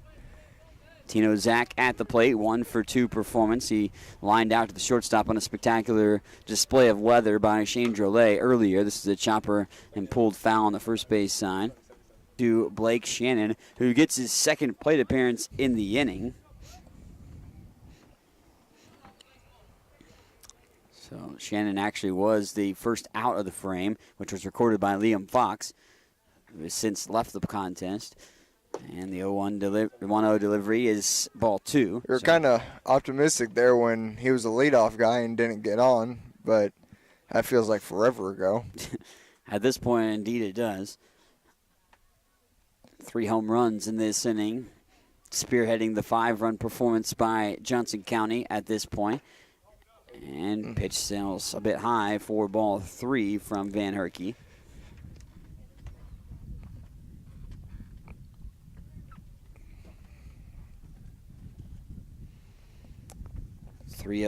Tino Zach at the plate, 1-for-2 performance. He lined out to the shortstop on a spectacular display of weather by Shane Drolet earlier. This is a chopper and pulled foul on the first base side. To Blake Shannon, who gets his second plate appearance in the inning. So Shannon actually was the first out of the frame, which was recorded by Liam Fox, who has since left the contest. And the 1-0 delivery is ball 2. You were kind of optimistic there when he was a leadoff guy and didn't get on, but that feels like forever ago. At this point, indeed it does. 3 home runs in this inning, spearheading the 5-run performance by Johnson County at this point. And pitch sails a bit high for ball 3 from Van Herky.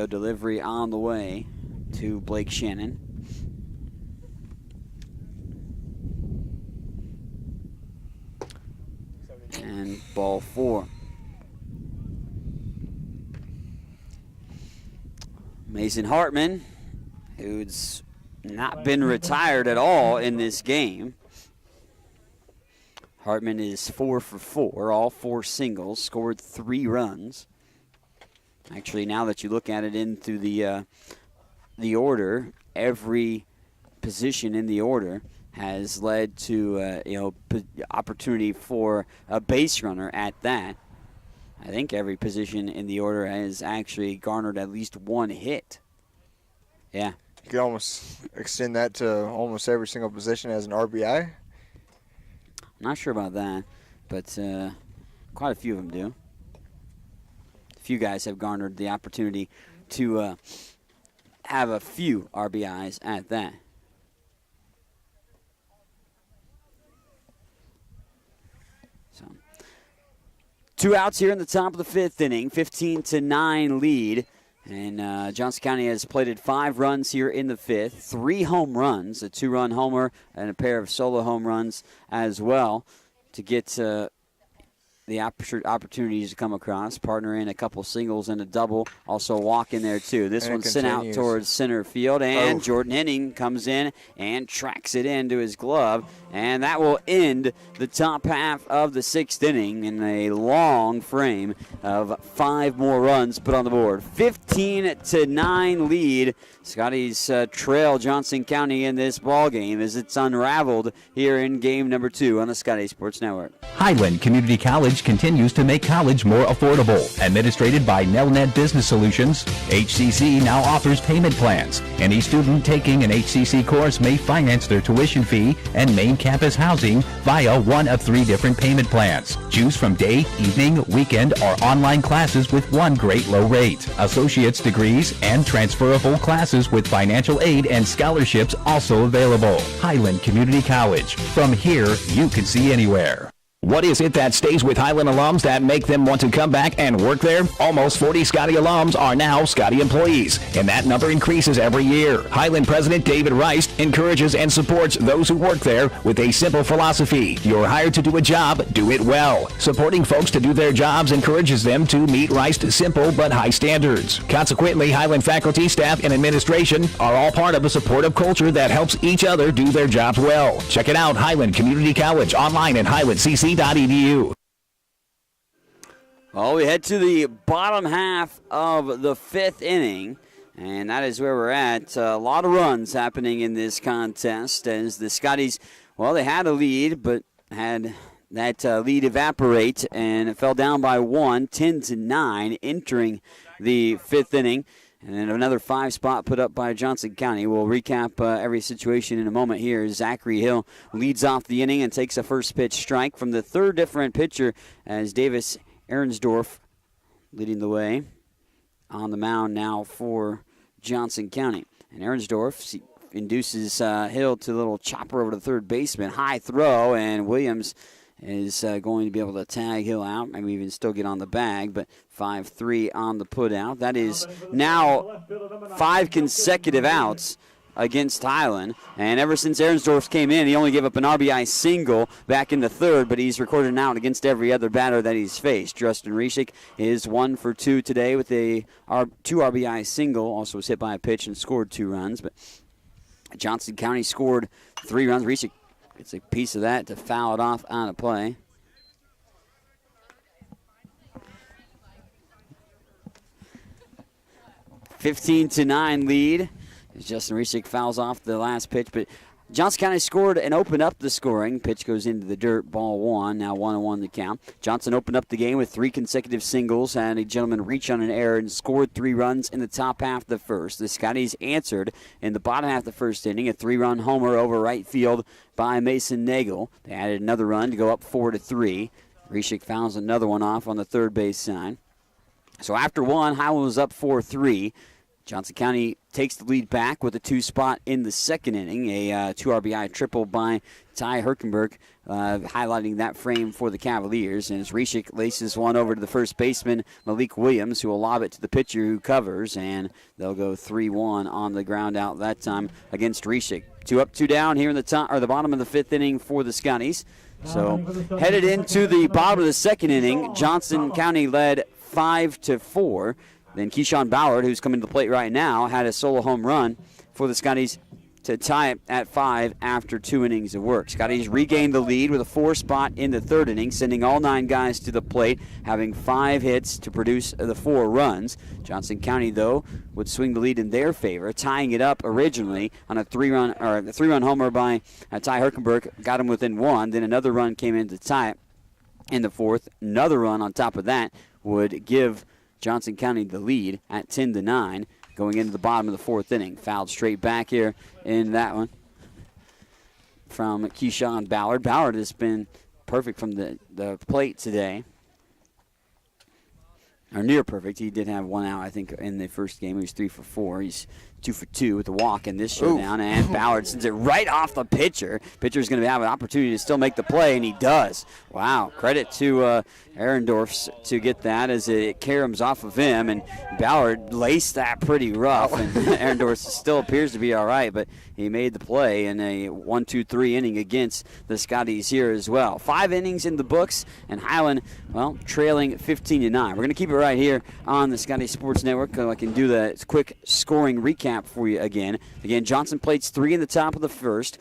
Delivery on the way to Blake Shannon. And ball 4. Mason Hartman, who's not been retired at all in this game. Hartman is 4 for 4, all 4 singles, scored 3 runs. Actually, now that you look at it into the order, every position in the order has led to opportunity for a base runner at that. I think every position in the order has actually garnered at least 1 hit. Yeah. You could almost extend that to almost every single position as an RBI. I'm not sure about that, but quite a few of them do. A few guys have garnered the opportunity to have a few RBIs at that. So, 2 outs here in the top of the 5th inning, 15-9 lead. And Johnson County has plated 5 runs here in the 5th, 3 home runs, a 2-run homer and a pair of solo home runs as well to get the opportunities to come across. Partner in a couple singles and a double, also a walk in there too. This one's sent out towards center field, and Jordan Henning comes in and tracks it into his glove And that will end the top half of the 6th inning in a long frame of 5 more runs put on the board. 15-9 lead. Scotty's trail Johnson County in this ball game as it's unraveled here in game number 2 on the Scotty Sports Network. Highland Community College continues to make college more affordable. Administrated by Nelnet Business Solutions, HCC now offers payment plans. Any student taking an HCC course may finance their tuition fee and main campus housing via one of 3 different payment plans. Choose from day, evening, weekend, or online classes with one great low rate. Associate's degrees and transferable classes with financial aid and scholarships also available. Highland Community College. From here, you can see anywhere. What is it that stays with Highland alums that make them want to come back and work there? Almost 40 Scotty alums are now Scotty employees, and that number increases every year. Highland President David Rice encourages and supports those who work there with a simple philosophy. You're hired to do a job, do it well. Supporting folks to do their jobs encourages them to meet Rice's simple but high standards. Consequently, Highland faculty, staff, and administration are all part of a supportive culture that helps each other do their jobs well. Check it out, Highland Community College, online at highlandcc.edu. Well, we head to the bottom half of the 5th inning, and that is where we're at. A lot of runs happening in this contest as the Scotties, well, they had a lead, but had that lead evaporate, and it fell down by 1, 10-9, entering the 5th inning. And then another 5 spot put up by Johnson County. We'll recap every situation in a moment here. Zachary Hill leads off the inning and takes a first pitch strike from the 3rd different pitcher as Davis Ehrensdorf leading the way on the mound now for Johnson County. And Ehrensdorf induces Hill to a little chopper over to the 3rd baseman. High throw, and Williams is going to be able to tag Hill out, maybe even still get on the bag, but 5-3 on the put out. That is now 5 consecutive outs against Highland, and ever since Ehrensdorf came in, he only gave up an RBI single back in the 3rd, but he's recorded an out against every other batter that he's faced. Justin Reshik is 1 for 2 today with a 2 RBI single, also was hit by a pitch and scored 2 runs, but Johnson County scored 3 runs. Reshik gets a piece of that to foul it off on a play. (15-9) lead as Justin Reshik fouls off the last pitch, but Johnson County scored and opened up the scoring. Pitch goes into the dirt, ball 1, now 1-1 the count. Johnson opened up the game with 3 consecutive singles, had a gentleman reach on an error and scored 3 runs in the top half of the 1st. The Scotties answered in the bottom half of the 1st inning, a 3-run homer over right field by Mason Nagel. They added another run to go up 4-3. Reshik fouls another one off on the 3rd base side. So after 1, Highland was up 4-3. Johnson County takes the lead back with a 2 spot in the 2nd inning, a 2 RBI triple by Ty Herkenberg, highlighting that frame for the Cavaliers. And as Reshik laces one over to the 1st baseman, Malik Williams, who will lob it to the pitcher who covers, and they'll go 3-1 on the ground out that time against Reshik. 2 up, 2 down here in the top or the bottom of the 5th inning for the Scotties. So headed into the bottom of the 2nd inning, Johnson County led 5-4. Then Keyshawn Ballard, who's coming to the plate right now, had a solo home run for the Scotties to tie it at 5 after 2 innings of work. Scotties regained the lead with a 4 spot in the 3rd inning, sending all 9 guys to the plate, having 5 hits to produce the 4 runs. Johnson County, though, would swing the lead in their favor, tying it up originally on a 3-run homer by Ty Herkenberg, got him within 1. Then another run came in to tie it in the 4th. Another run on top of that would give Johnson County the lead at 10-9 going into the bottom of the 4th inning. Fouled straight back here in that one from Keyshawn Ballard. Ballard has been perfect from the plate today. Or near perfect. He did have 1 out, I think, in the 1st game. He was 3 for 4. He's 2 for 2 with the walk in this showdown. And Ballard sends it right off the pitcher. Pitcher's going to have an opportunity to still make the play, and he does. Wow. Credit to Ehrendorf to get that as it caroms off of him. And Ballard laced that pretty rough. And Ehrendorf still appears to be all right, but he made the play in a 1-2-3 inning against the Scotties here as well. 5 innings in the books, and Highland, well, trailing 15-9. We're going to keep it right here on the Scotty Sports Network so I can do the quick scoring recap for you again. Johnson plates 3 in the top of the 1st.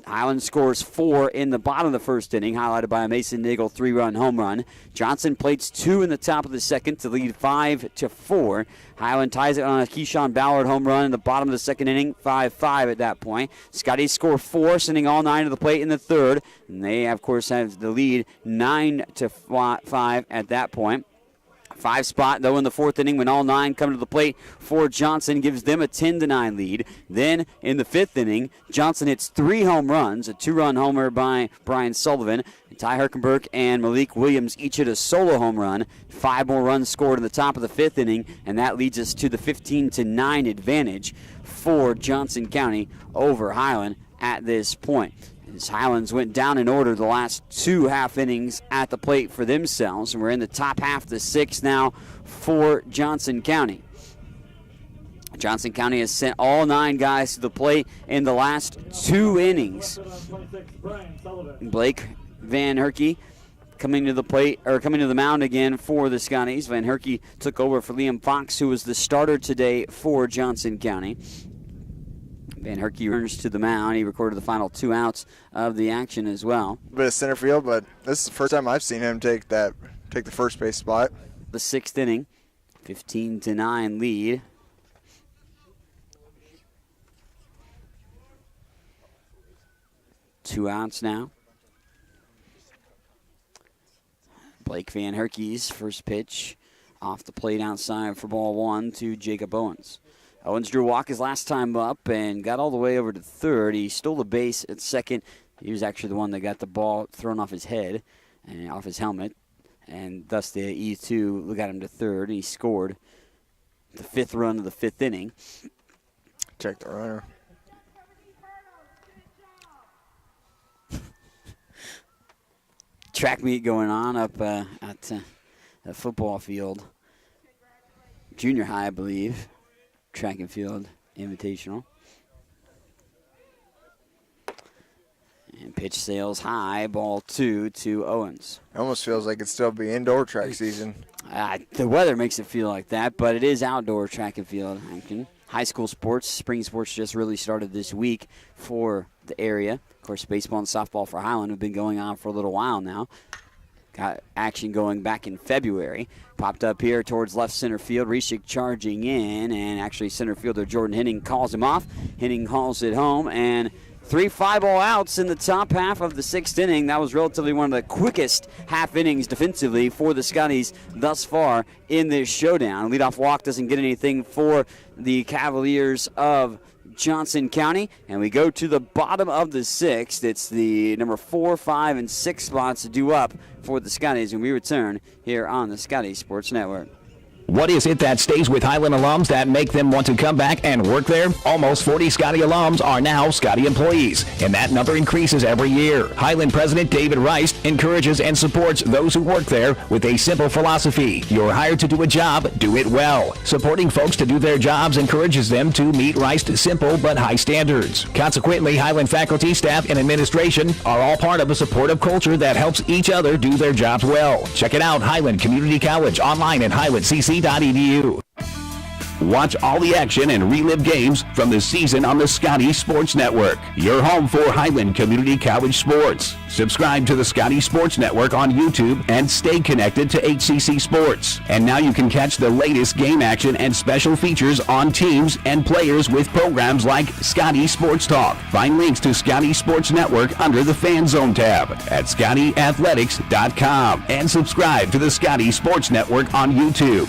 Highland scores 4 in the bottom of the first inning, highlighted by a Mason Nagel 3-run home run. Johnson plates 2 in the top of the second to lead 5-4. Highland ties it on a Keyshawn Ballard home run in the bottom of the second inning, 5-5 at that point. Scotties score 4, sending all 9 to the plate in the third. And they, of course, have the lead 9-5 at that point. 5 spot, though, in the fourth inning when all 9 come to the plate for Johnson, gives them a 10-9 lead. Then in the fifth inning, Johnson hits 3 home runs, a 2-run homer by Brian Sullivan. Ty Herkenberg and Malik Williams each hit a solo home run. 5 more runs scored in the top of the fifth inning, and that leads us to the 15-9 advantage for Johnson County over Highland at this point. As Highlands went down in order the last 2 half innings at the plate for themselves, and we're in the top half of the 6th now for Johnson County. Johnson County has sent all 9 guys to the plate in the last 2 innings. Blake Van Herky coming to the plate, or coming to the mound again for the Scotties. Van Herky took over for Liam Fox, who was the starter today for Johnson County. Van Herky returns to the mound. He recorded the final 2 outs of the action as well. A bit of center field, but this is the first time I've seen him take the first base spot. The 6th inning, 15-9 lead. Two outs now. Blake Van Herky's first pitch off the plate outside for ball 1 to Jacob Owens. Owens drew a walk his last time up and got all the way over to third. He stole the base at second. He was actually the one that got the ball thrown off his head and off his helmet, and thus the E2 got him to third. He scored the 5th run of the 5th inning. Check the runner. Track meet going on up at the football field. Junior high, I believe. Track and field invitational. And pitch sails high, ball 2 to Owens. It almost feels like it'd still be indoor track season. The weather makes it feel like that, but it is outdoor track and field action. High school sports, spring sports just really started this week for the area. Of course, baseball and softball for Highland have been going on for a little while now. Got action going back in February. Popped up here towards left center field. Reshik charging in, and actually center fielder Jordan Henning calls him off. Henning hauls it home, and 3 5-ball outs in the top half of the 6th inning. That was relatively one of the quickest half innings defensively for the Scotties thus far in this showdown. Leadoff walk doesn't get anything for the Cavaliers of Johnson County, and we go to the bottom of the 6th. It's the number 4, 5, and 6 spots due up for the Scotties, and we return here on the Scotties Sports Network. What is it that stays with Highland alums that make them want to come back and work there? Almost 40 Scotty alums are now Scotty employees, and that number increases every year. Highland President David Rice encourages and supports those who work there with a simple philosophy. You're hired to do a job, do it well. Supporting folks to do their jobs encourages them to meet Rice's simple but high standards. Consequently, Highland faculty, staff, and administration are all part of a supportive culture that helps each other do their jobs well. Check it out, Highland Community College, online at highlandcc.edu. Watch all the action and relive games from the season on the Scotty Sports Network, your home for Highland Community College sports. Subscribe to the Scotty Sports Network on YouTube and stay connected to HCC Sports. And now you can catch the latest game action and special features on teams and players with programs like Scotty Sports Talk. Find links to Scotty Sports Network under the Fan Zone tab at ScottyAthletics.com and subscribe to the Scotty Sports Network on YouTube.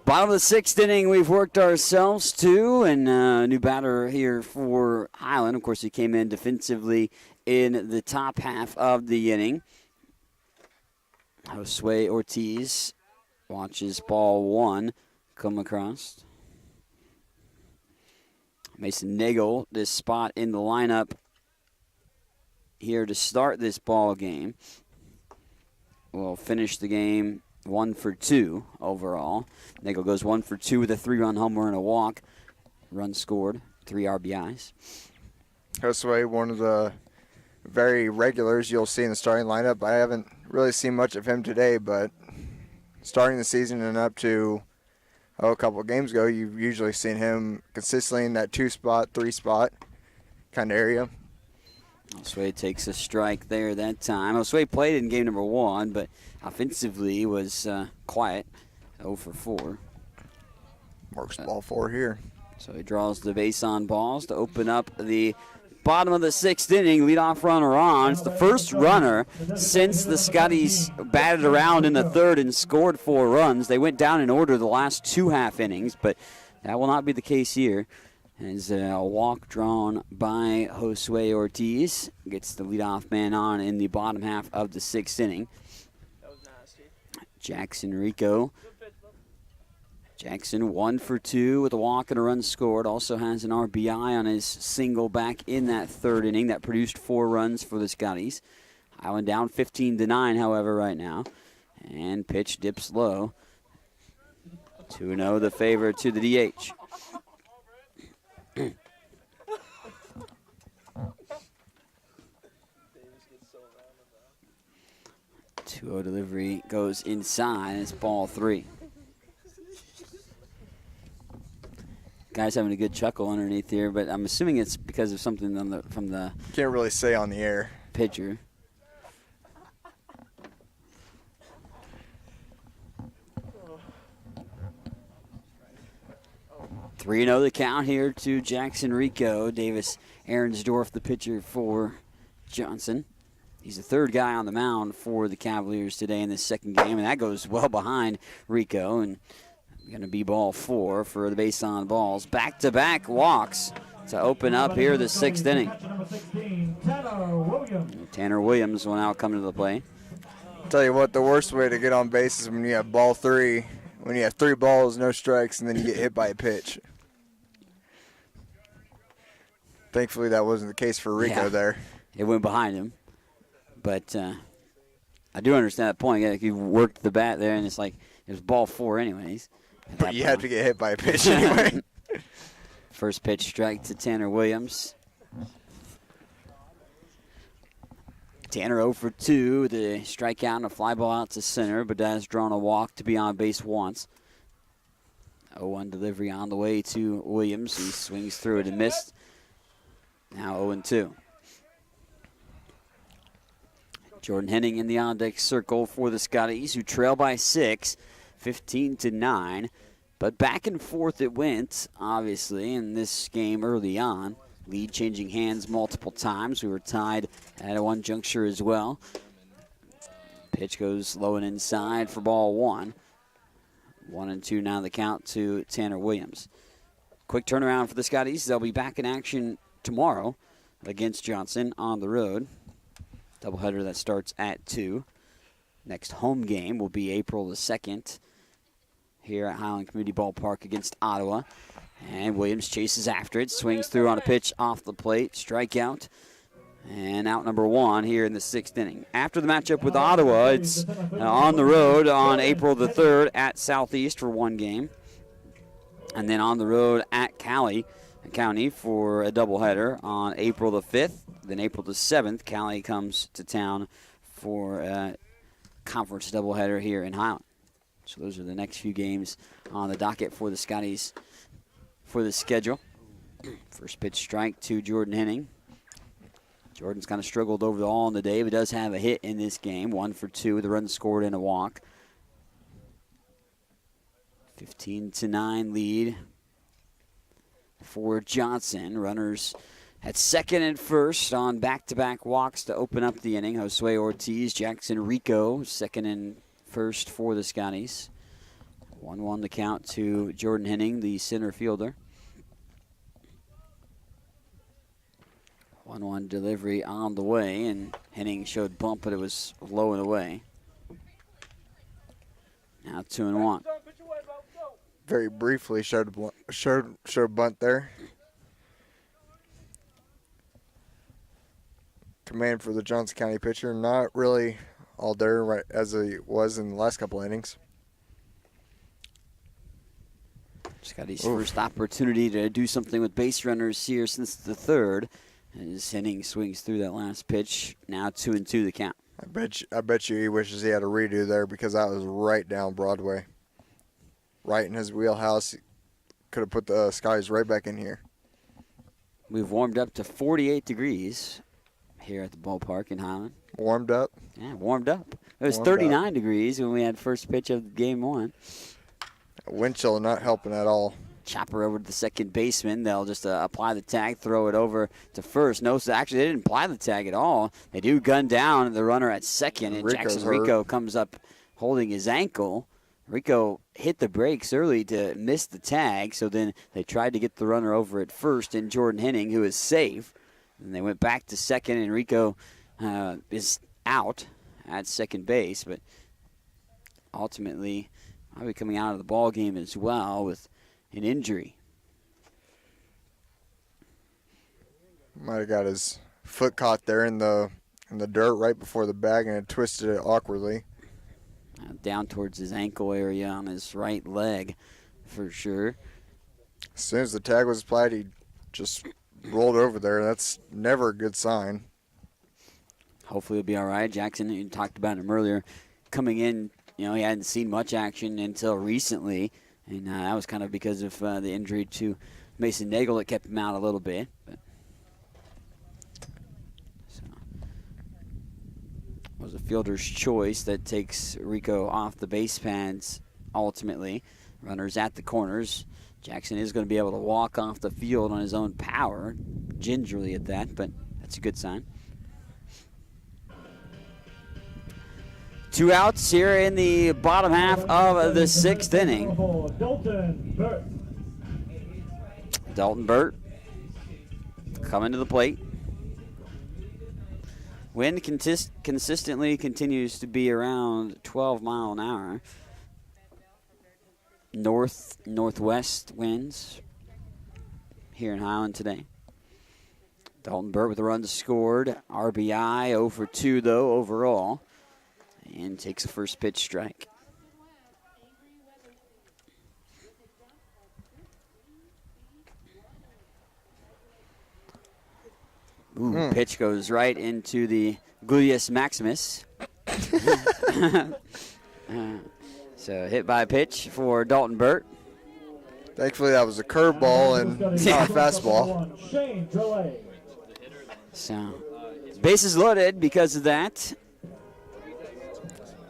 Bottom of the 6th inning, we've worked ourselves to, and new batter here for Highland. Of course, he came in defensively in the top half of the inning. Josue Ortiz watches ball 1 come across. Mason Nagel, this spot in the lineup here to start this ball game. We'll finish the game 1 for 2 overall. Nagel goes 1 for 2 with a 3-run homer and a walk. Run scored, 3 RBIs. Josue, one of the very regulars you'll see in the starting lineup. I haven't really seen much of him today, but starting the season and up to a couple of games ago, you've usually seen him consistently in that 2-spot, 3-spot kind of area. Josue takes a strike there that time. Josue played in game number 1, but offensively was quiet, 0 for 4. Works ball 4 here. So he draws the base on balls to open up the bottom of the 6th inning. Leadoff runner on. It's the first runner since the Scotties batted around in the 3rd and scored 4 runs. They went down in order the last 2 half innings, but that will not be the case here. As a walk drawn by Josue Ortiz gets the leadoff man on in the bottom half of the 6th inning. Jackson Rico. Jackson 1 for 2 with a walk and a run scored. Also has an RBI on his single back in that 3rd inning that produced 4 runs for the Scotties. Highland down 15-9, however, right now. And pitch dips low. 2-0 the favor to the DH. 2-0 delivery goes inside. It's ball 3. Guy's having a good chuckle underneath here, but I'm assuming it's because of something on from the Can't really say on the air. pitcher. Three 3-0 the count here to Jackson Rico. Davis Aaronsdorf, the pitcher for Johnson. He's the 3rd guy on the mound for the Cavaliers today in this 2nd game, and that goes well behind Rico. And going to be ball 4 for the base on balls. Back-to-back walks to open up here the 6th inning. Tanner Williams will now come to the plate. Tell you what, the worst way to get on base is when you have ball 3, when you have 3 balls, no strikes, and then you get hit by a pitch. Thankfully, that wasn't the case for Rico there. It went behind him. But I do understand that point. Like you worked the bat there, and it's like it was ball 4 anyways. But you had to get hit by a pitch anyway. First pitch strike to Tanner Williams. Tanner 0 for 2, the strikeout and a fly ball out to center, but has drawn a walk to be on base once. 0-1 delivery on the way to Williams. He swings through it and missed. Now 0-2. Jordan Henning in the on-deck circle for the Scotties, who trail by 6, 15-9. But back and forth it went, obviously, in this game early on. Lead changing hands multiple times. We were tied at one juncture as well. Pitch goes low and inside for ball 1. 1-2 now the count to Tanner Williams. Quick turnaround for the Scotties. They'll be back in action tomorrow against Johnson on the road. Doubleheader that starts at 2. Next home game will be April the 2nd here at Highland Community Ballpark against Ottawa. And Williams chases after it, swings through on a pitch off the plate, strikeout, and out number 1 here in the 6th inning. After the matchup with Ottawa, it's on the road on April the 3rd at Southeast for 1 game. And then on the road at County for a doubleheader on April the 5th. Then April the 7th, Cali comes to town for a conference doubleheader here in Highland. So those are the next few games on the docket for the Scotties for the schedule. First pitch strike to Jordan Henning. Jordan's kind of struggled over the all in the day, but does have a hit in this game. 1 for 2 with a run scored and a walk. 15-9 lead for Johnson. Runners at 2nd and 1st on back-to-back walks to open up the inning. Josue Ortiz, Jackson Rico, 2nd and 1st for the Scotties. 1-1 the count to Jordan Henning, the center fielder. 1-1 delivery on the way, and Henning showed bump, but it was low and away. Now 2-1. Very briefly showed bunt there. Command for the Johnson County pitcher, not really all there right as he was in the last couple innings. Scotty's first opportunity to do something with base runners here since the 3rd. As Henning swings through that last pitch. Now 2-2 the count. I bet you he wishes he had a redo there because that was right down Broadway. right in his wheelhouse. Could have put the Scotties right back in here. We've warmed up to 48 degrees here at the ballpark in Highland. Warmed up? Yeah, warmed up. It was Warmed 39 up. degrees when we had first pitch of game one. Wind chill not helping at all. Chopper over to the second baseman. They'll just apply the tag, throw it over to first. No, actually, they didn't apply the tag at all. They do gun down the runner at second, and Jackson Rico comes up holding his ankle. Rico hit the brakes early to miss the tag, so then they tried to get the runner over at first, and Jordan Henning, who is safe. And they went back to second, and Rico is out at second base, but ultimately I'll be coming out of the ball game as well with an injury. Might have got his foot caught there in the dirt right before the bag, and it twisted it awkwardly. Down towards his ankle area on his right leg for sure. As soon as the tag was applied, he just rolled over there. That's never a good sign. Hopefully he'll be all right. Jackson, you talked about him earlier, coming in, he hadn't seen much action until recently, and that was kind of because of the injury to Mason Nagel that kept him out a little bit. But was a fielder's choice that takes Rico off the base pads ultimately. Runners at the corners. Jackson is going to be able to walk off the field on his own power, gingerly at that, but that's a good sign. 2 outs here in the bottom half of the 6th inning. Dalton Burt coming to the plate. Wind consistently continues to be around 12 mile an hour. Northwest winds here in Highland today. Dalton Burt with a run scored. RBI 0 for 2 though overall. And takes a first pitch strike. Ooh, pitch goes right into the gluteus maximus. So hit by a pitch for Dalton Burt. Thankfully, that was a curveball and not a fastball. So bases loaded because of that.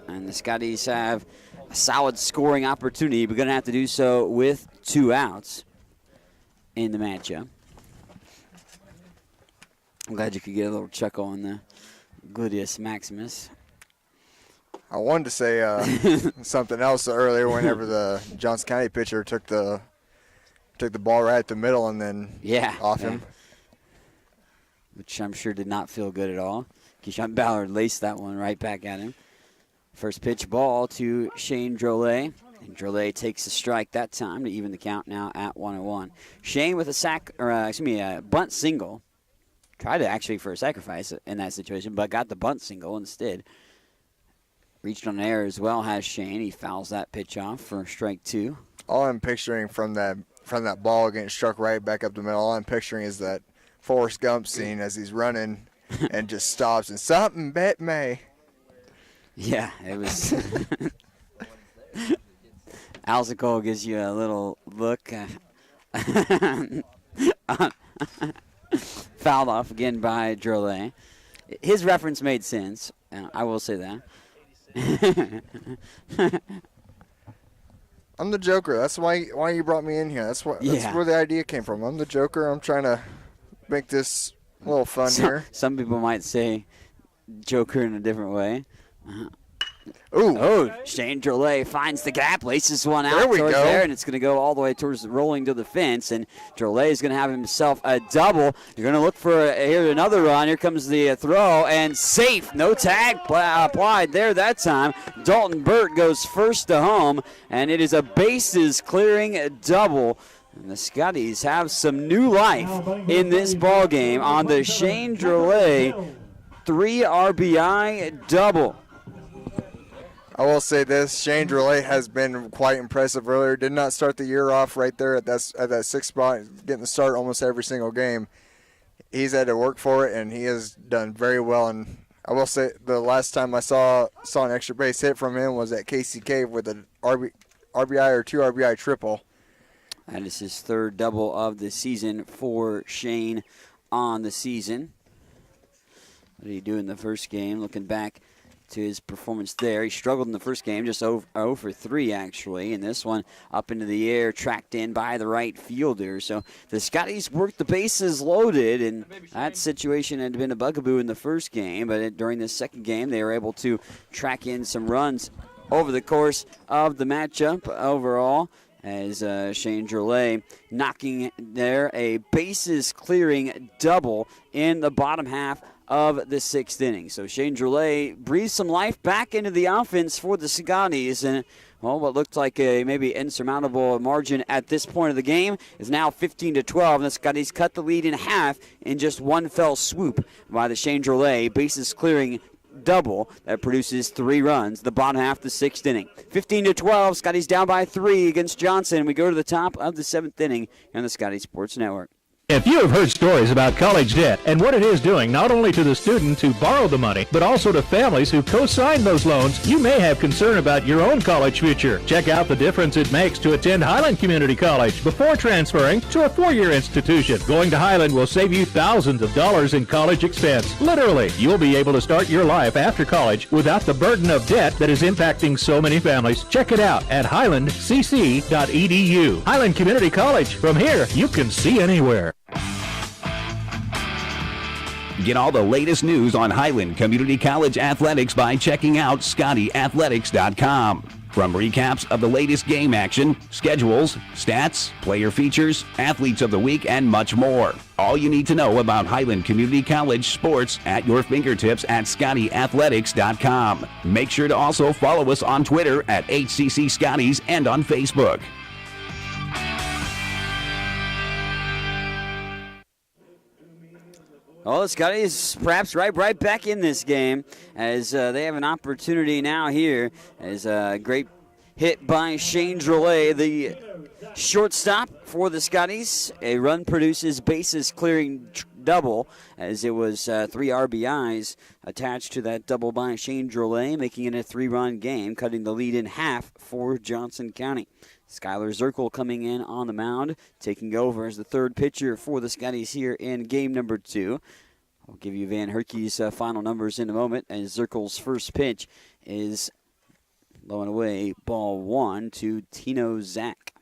And the Scotties have a solid scoring opportunity. We're going to have to do so with 2 outs in the matchup. I'm glad you could get a little chuckle on the gluteus maximus. I wanted to say something else earlier whenever the Johnson County pitcher took the ball right at the middle and then off him. Which I'm sure did not feel good at all. Keyshawn Ballard laced that one right back at him. First pitch ball to Shane Drolet. And Drolet takes a strike that time to even the count now at 1-1. Shane with a bunt single. Tried to actually for a sacrifice in that situation, but got the bunt single instead. Reached on air as well has Shane. He fouls that pitch off for strike 2. All I'm picturing from that ball getting struck right back up the middle, all I'm picturing is that Forrest Gump scene as he's running and just stops and something bet me. Yeah, it was. Alzico gives you a little look. Fouled off again by Drolet. His reference made sense. I will say that. I'm the Joker. That's why you brought me in here. That's where the idea came from. I'm the Joker. I'm trying to make this a little fun here. Some people might say Joker in a different way. Ooh. Oh, Shane Drolet finds the gap, laces one out towards there, and it's going to go all the way towards rolling to the fence. And Drolet is going to have himself a double. You're going to look for here another run. Here comes the throw, and safe. No tag applied there that time. Dalton Burt goes first to home, and it is a bases clearing double. And the Scotties have some new life in this ball game on the Shane Drolet 3 RBI double. I will say this, Shane Drolet has been quite impressive earlier. Did not start the year off right there at that 6th spot, getting the start almost every single game. He's had to work for it, and he has done very well. And I will say the last time I saw an extra base hit from him was at Casey Cave with an RBI or 2 RBI triple. That is his third double of the season for Shane on the season. What did he do in the first game? Looking back to his performance there, he struggled in the first game, just 0 for 3 actually. And this one up into the air, tracked in by the right fielder. So the Scotties worked the bases loaded, and that situation had been a bugaboo in the first game. But during the second game, they were able to track in some runs over the course of the matchup overall, as Shane Drolet knocking there a bases clearing double in the bottom half of the 6th inning. So Shane Drolet breathed some life back into the offense for the Scotties, and what looked like a maybe insurmountable margin at this point of the game is now 15-12, and the Scotties cut the lead in half in just one fell swoop by the Shane Drolet bases clearing double that produces 3 runs, the bottom half of the 6th inning. 15-12, Scotties down by 3 against Johnson. We go to the top of the 7th inning on the Scotty Sports Network. If you have heard stories about college debt and what it is doing not only to the student who borrowed the money, but also to families who co-signed those loans, you may have concern about your own college future. Check out the difference it makes to attend Highland Community College before transferring to a 4-year institution. Going to Highland will save you thousands of dollars in college expense. Literally, you'll be able to start your life after college without the burden of debt that is impacting so many families. Check it out at highlandcc.edu. Highland Community College. From here, you can see anywhere. Get all the latest news on Highland Community College athletics by checking out ScottyAthletics.com. From recaps of the latest game action, schedules, stats, player features, athletes of the week, and much more. All you need to know about Highland Community College sports at your fingertips at ScottyAthletics.com. Make sure to also follow us on Twitter at HCC Scotties and on Facebook. Well, the Scotties perhaps right back in this game, as they have an opportunity now here, as a great hit by Shane Drolet, the shortstop for the Scotties. A run produces bases clearing double, as it was 3 RBIs attached to that double by Shane Drolet, making it a 3-run game, cutting the lead in half for Johnson County. Skylar Zirkle coming in on the mound, taking over as the third pitcher for the Scotties here in game number 2. I'll give you Van Herky's final numbers in a moment, as Zirkle's first pitch is low and away, ball 1 to Tino Zach.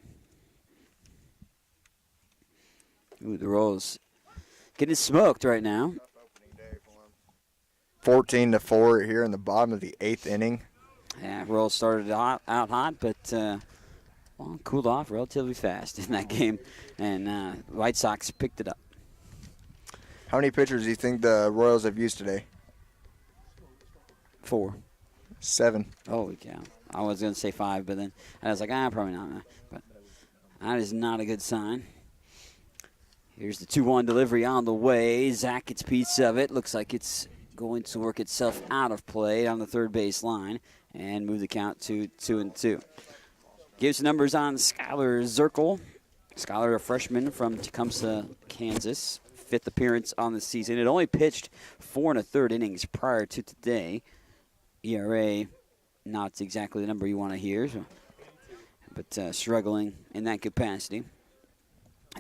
Ooh, the Royals getting smoked right now. 14-4 here in the bottom of the 8th inning. Yeah, Royals started out hot, but cooled off relatively fast in that game, and White Sox picked it up. How many pitchers do you think the Royals have used today? 4. 7. Holy cow. I was going to say 5, but then I was like, probably not. But that is not a good sign. Here's the 2-1 delivery on the way. Zach gets a piece of it. Looks like it's going to work itself out of play on the third base line and move the count to 2-2. Gives numbers on Skylar Zirkle. Skylar, a freshman from Tecumseh, Kansas. 5th appearance on the season. It only pitched 4 1/3 innings prior to today. ERA, not exactly the number you want to hear, but struggling in that capacity.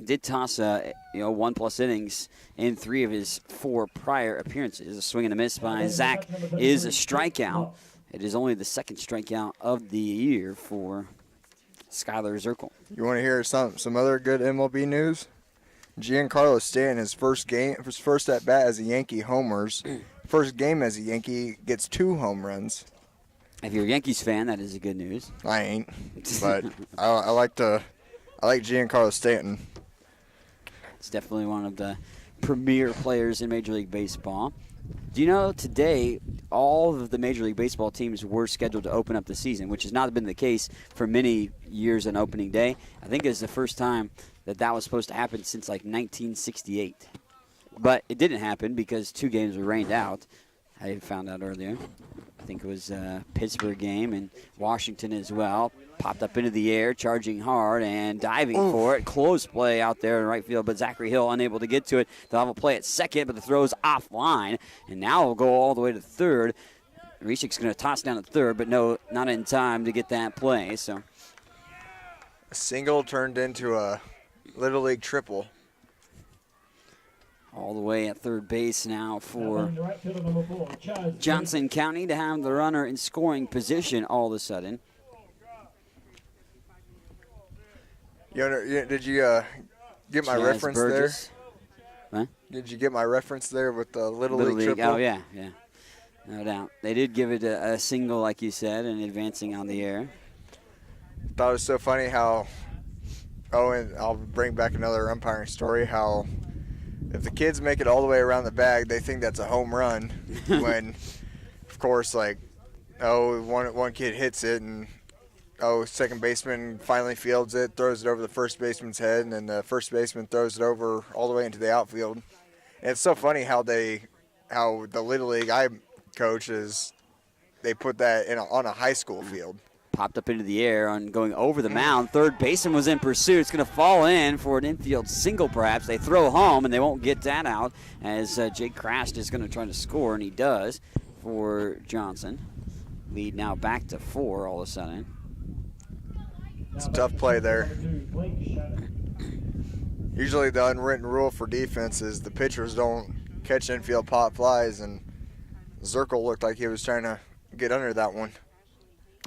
Did toss 1+ innings in 3 of his 4 prior appearances. A swing and a miss by Zach is a strikeout. It is only the 2nd strikeout of the year for Skylar Zirkle. You want to hear some other good MLB news? Giancarlo Stanton, his first at bat as a Yankee homers. First game as a Yankee, gets 2 home runs. If you're a Yankees fan, that is a good news. I ain't, but I like Giancarlo Stanton. It's definitely one of the premier players in Major League Baseball. Do you know today all of the Major League Baseball teams were scheduled to open up the season, which has not been the case for many years on opening day? I think it's the first time that was supposed to happen since like 1968. But it didn't happen because 2 games were rained out. I found out earlier. I think it was a Pittsburgh game and Washington as well. Popped up into the air, charging hard and diving for it. Close play out there in right field, but Zachary Hill unable to get to it. They'll have a play at second, but the throw's offline. And now we'll go all the way to third. Rishik's going to toss down to third, but no, not in time to get that play. So A single turned into a Little League triple. All the way at third base now for The right fielder, number 4, Chaz Johnson County to have the runner in scoring position all of a sudden. Did you get my Chaz reference Burgess. there? Huh? Did you get my reference there with the Little Little League League. triple? Oh, yeah. No doubt. They did give it a single, like you said, and advancing on the air. Thought it was so funny how, and I'll bring back another umpiring story, how if the kids make it all the way around the bag, they think that's a home run when, of course, one kid hits it and, second baseman finally fields it, throws it over the first baseman's head, and then the first baseman throws it over all the way into the outfield. And it's so funny how the Little League I coach is, they put that on a high school field. Popped up into the air on going over the mound. Third baseman was in pursuit. It's going to fall in for an infield single, perhaps. They throw home, and they won't get that out as Jake Crast is going to try to score, and he does for Johnson. Lead now back to 4 all of a sudden. It's a tough play there. Usually the unwritten rule for defense is the pitchers don't catch infield pop flies, and Zirkle looked like he was trying to get under that one.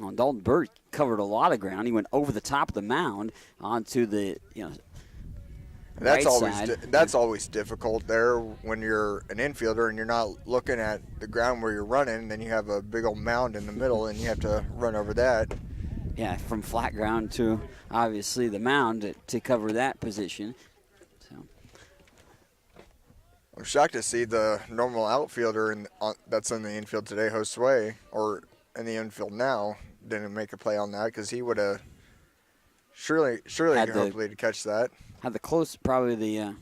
Well, Dalton Burt covered a lot of ground. He went over the top of the mound onto the That's right side. That's always difficult there when you're an infielder and you're not looking at the ground where you're running, and then you have a big old mound in the middle and you have to run over that. Yeah, from flat ground to obviously the mound to cover that position. So I'm shocked to see the normal outfielder that's in the infield today, Josue, or in the infield now, didn't make a play on that, because he would have surely hopefully to catch that. Had probably the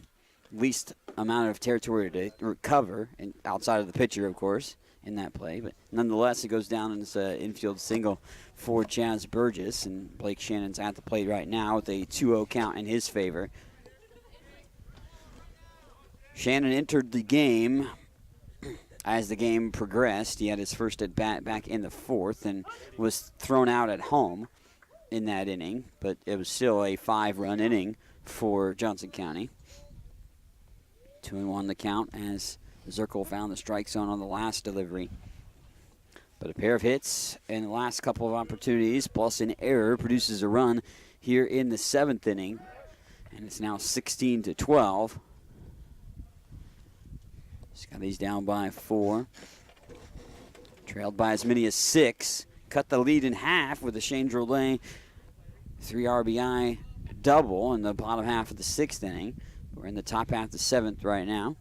least amount of territory to recover, and outside of the pitcher, of course, in that play. But nonetheless, it goes down and it's an infield single for Chaz Burgess, and Blake Shannon's at the plate right now with a 2-0 count in his favor. Shannon entered the game as the game progressed. He had his first at bat back in the 4th and was thrown out at home in that inning, but it was still a 5-run inning for Johnson County. 2-1 the count as Zirkle found the strike zone on the last delivery. But a pair of hits and the last couple of opportunities, plus an error, produces a run here in the 7th inning. And it's now 16-12. Scotty's down by 4. Trailed by as many as 6. Cut the lead in half with a Shane Drolet 3 RBI double in the bottom half of the 6th inning. We're in the top half of the 7th right now.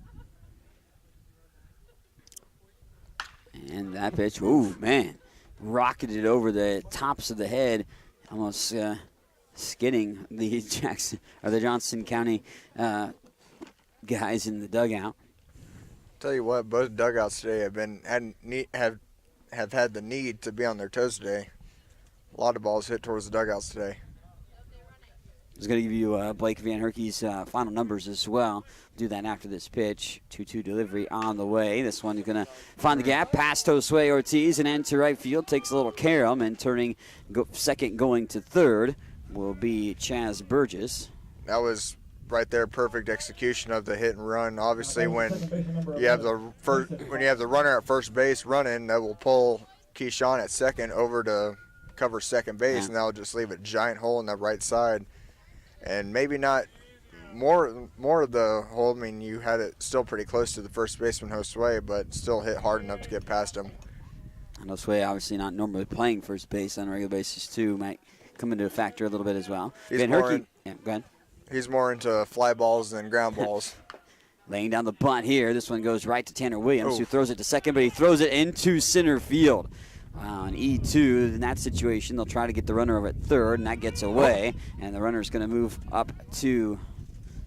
And that pitch, ooh, man, rocketed over the tops of the head, almost skidding the Johnson County guys in the dugout. Tell you what, both dugouts today have had the need to be on their toes today. A lot of balls hit towards the dugouts today. I was going to give you Blake Van Herky's final numbers as well. Do that after this pitch. 2-2 delivery on the way. This one is going to find the gap past Josue Ortiz and into right field. Takes a little care of him, and turning second going to third will be Chaz Burgess. That was right there, perfect execution of the hit and run. Obviously, when you have the runner at first base running, that will pull Keyshawn at second over to cover second base, and that will just leave a giant hole in the right side. And maybe not more of the hole. I mean, you had it still pretty close to the first baseman, Josue, but still hit hard enough to get past him. And Josue obviously not normally playing first base on a regular basis, too. Might come into a factor a little bit as well. Van Herky, go ahead. He's more into fly balls than ground balls. Laying down the bunt here. This one goes right to Tanner Williams, who throws it to second, but he throws it into center field. On E2, in that situation, they'll try to get the runner over at third, and that gets away. And the runner's going to move up to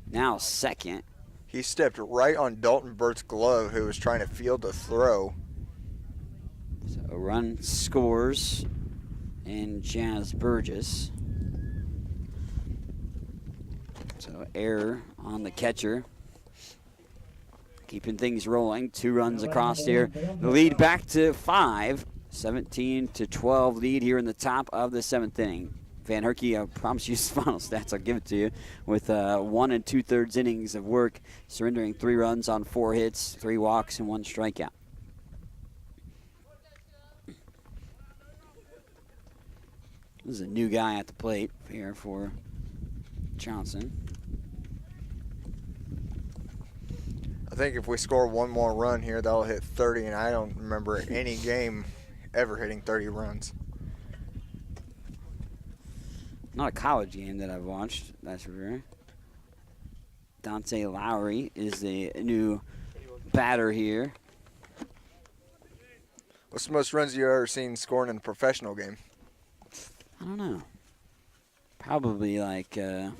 now second. He stepped right on Dalton Burt's glove, who was trying to field a throw. So a run scores in Chaz Burgess. So error on the catcher. Keeping things rolling. 2 runs across here. The lead back to 5. 17-12 lead here in the top of the 7th inning. Van Herky, I promise you his final stats. I'll give it to you. With 1 2/3 innings of work, surrendering 3 runs on 4 hits, 3 walks, and 1 strikeout. This is a new guy at the plate here for Johnson. I think if we score one more run here, that'll hit 30, and I don't remember any game ever hitting 30 runs. Not a college game that I've watched, that's for sure. Dante Lowry is the new batter here. What's the most runs you've ever seen scoring in a professional game? I don't know. Probably like, I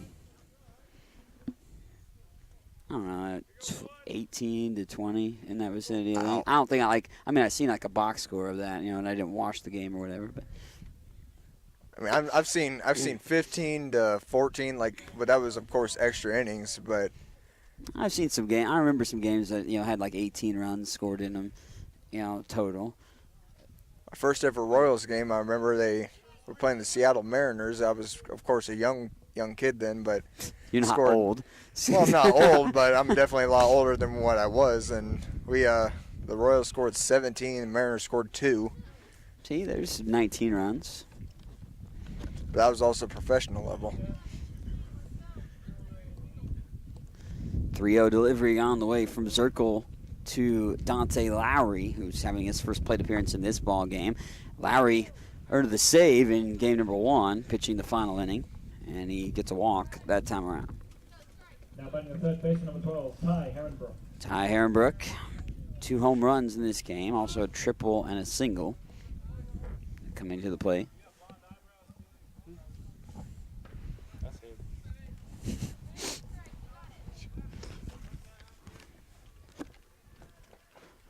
don't know, 18 to 20 in that vicinity. I don't think I've seen like a box score of that, and I didn't watch the game or whatever. But I mean, I've seen 15 to 14, but that was of course extra innings. But I've seen some games. I remember some games that had like 18 runs scored in them, total. My first ever Royals game, I remember they were playing the Seattle Mariners. I was of course a young kid then, but you're not old. Well, I'm not old, but I'm definitely a lot older than what I was. And the Royals scored 17, the Mariners scored 2. See, there's 19 runs. But that was also professional level. 3-0 delivery on the way from Zirkle to Dante Lowry, who's having his first plate appearance in this ball game. Lowry earned the save in game number 1, pitching the final inning, and he gets a walk that time around. Now batting the third baseman, number 12, Ty Herrenbrook. Ty Herrenbrook, 2 home runs in this game, also a triple and a single coming to the plate.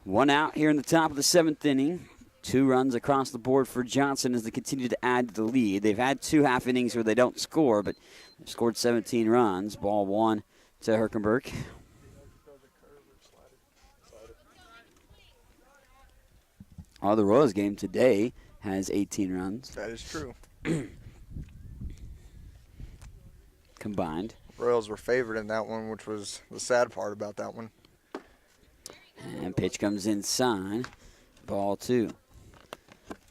One out here in the top of the 7th inning. 2 runs across the board for Johnson as they continue to add to the lead. They've had 2 half innings where they don't score, but they've scored 17 runs. Ball 1 to Herkenberg. The Royals game today has 18 runs. That is true. Combined. Royals were favored in that one, which was the sad part about that one. And pitch comes inside. Ball 2.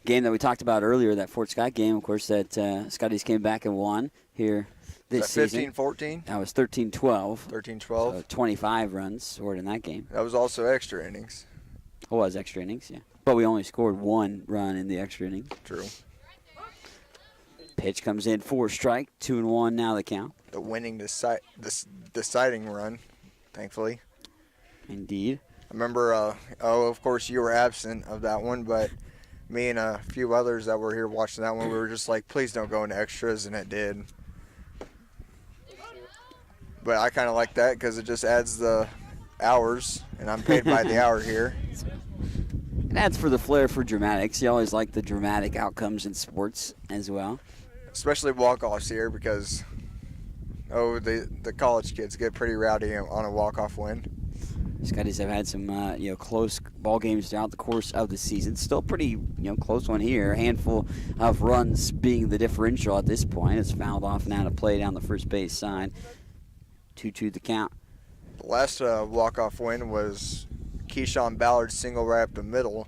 Game that we talked about earlier, that Fort Scott game, of course, that Scotties came back and won here this season. 15-14? That was 13-12. 13-12. So 25 runs scored in that game. That was also extra innings. It was extra innings, yeah. But we only scored 1 run in the extra innings. True. Pitch comes in for strike. 2-1 now the count. The winning deciding run, thankfully. Indeed. I remember, of course, you were absent of that one, but me and a few others that were here watching that one, we were just like, please don't go into extras, and it did. But I kind of like that because it just adds the hours, and I'm paid by the hour here. It adds for the flair for dramatics. You always like the dramatic outcomes in sports as well. Especially walk-offs here because, the college kids get pretty rowdy on a walk-off win. Scotties have had some close ball games throughout the course of the season. Still pretty close one here. A handful of runs being the differential at this point. It's fouled off now to play down the first base side. 2-2 the count. The last walk-off win was Keyshawn Ballard's single right up the middle,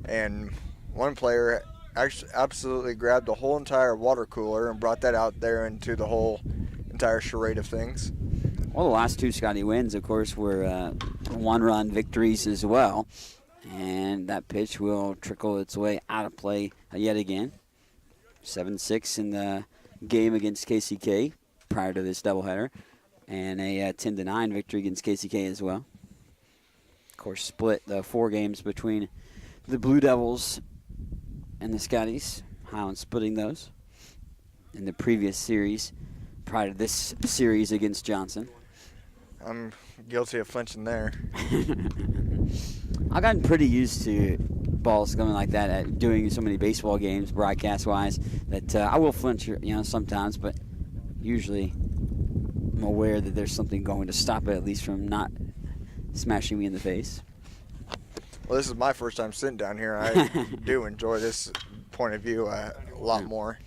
and one player actually absolutely grabbed the whole entire water cooler and brought that out there into the whole entire charade of things. Well, the last 2 Scotty wins, of course, were 1-run victories as well. And that pitch will trickle its way out of play yet again. 7-6 in the game against KCK prior to this doubleheader. And a 10-9 victory against KCK as well. Of course, split the 4 games between the Blue Devils and the Scotties. Highland splitting those in the previous series prior to this series against Johnson. I'm guilty of flinching there. I've gotten pretty used to balls going like that at doing so many baseball games, broadcast-wise, that I will flinch, sometimes, but usually I'm aware that there's something going to stop it, at least from not smashing me in the face. Well, this is my first time sitting down here. I do enjoy this point of view a lot more.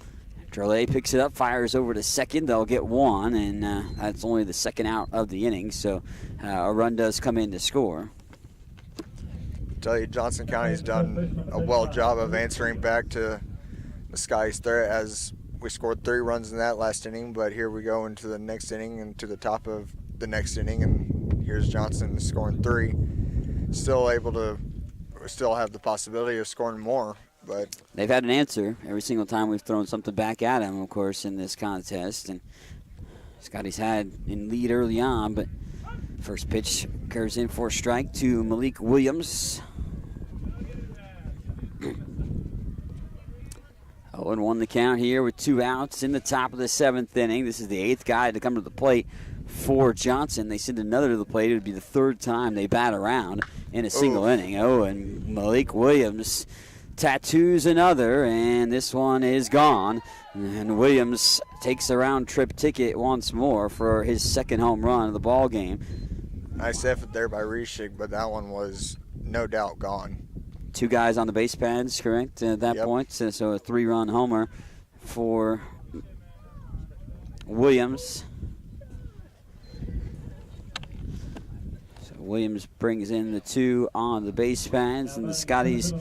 Drolet picks it up, fires over to second. They'll get one, and that's only the second out of the inning, so a run does come in to score. I tell you, Johnson County's done a well job of answering back to the Scotty's threat, as we scored 3 runs in that last inning, but here we go into the next inning and to the top of the next inning, and here's Johnson scoring 3. Still have the possibility of scoring more, but they've had an answer every single time we've thrown something back at them, of course, in this contest, and Scotty's had in lead early on, but first pitch curves in for a strike to Malik Williams. 0-1 the count here with 2 outs in the top of the 7th inning. This is the 8th guy to come to the plate for Johnson. They send another to the plate. It would be the 3rd time they bat around in a single inning. Oh, and Malik Williams tattoos another, and this one is gone. And Williams takes a round trip ticket once more for his 2nd home run of the ball game. Nice effort there by Rishik, but that one was no doubt gone. 2 guys on the base pads, correct, at that point. So a 3-run homer for Williams. So Williams brings in the 2 on the base pads, and the Scotties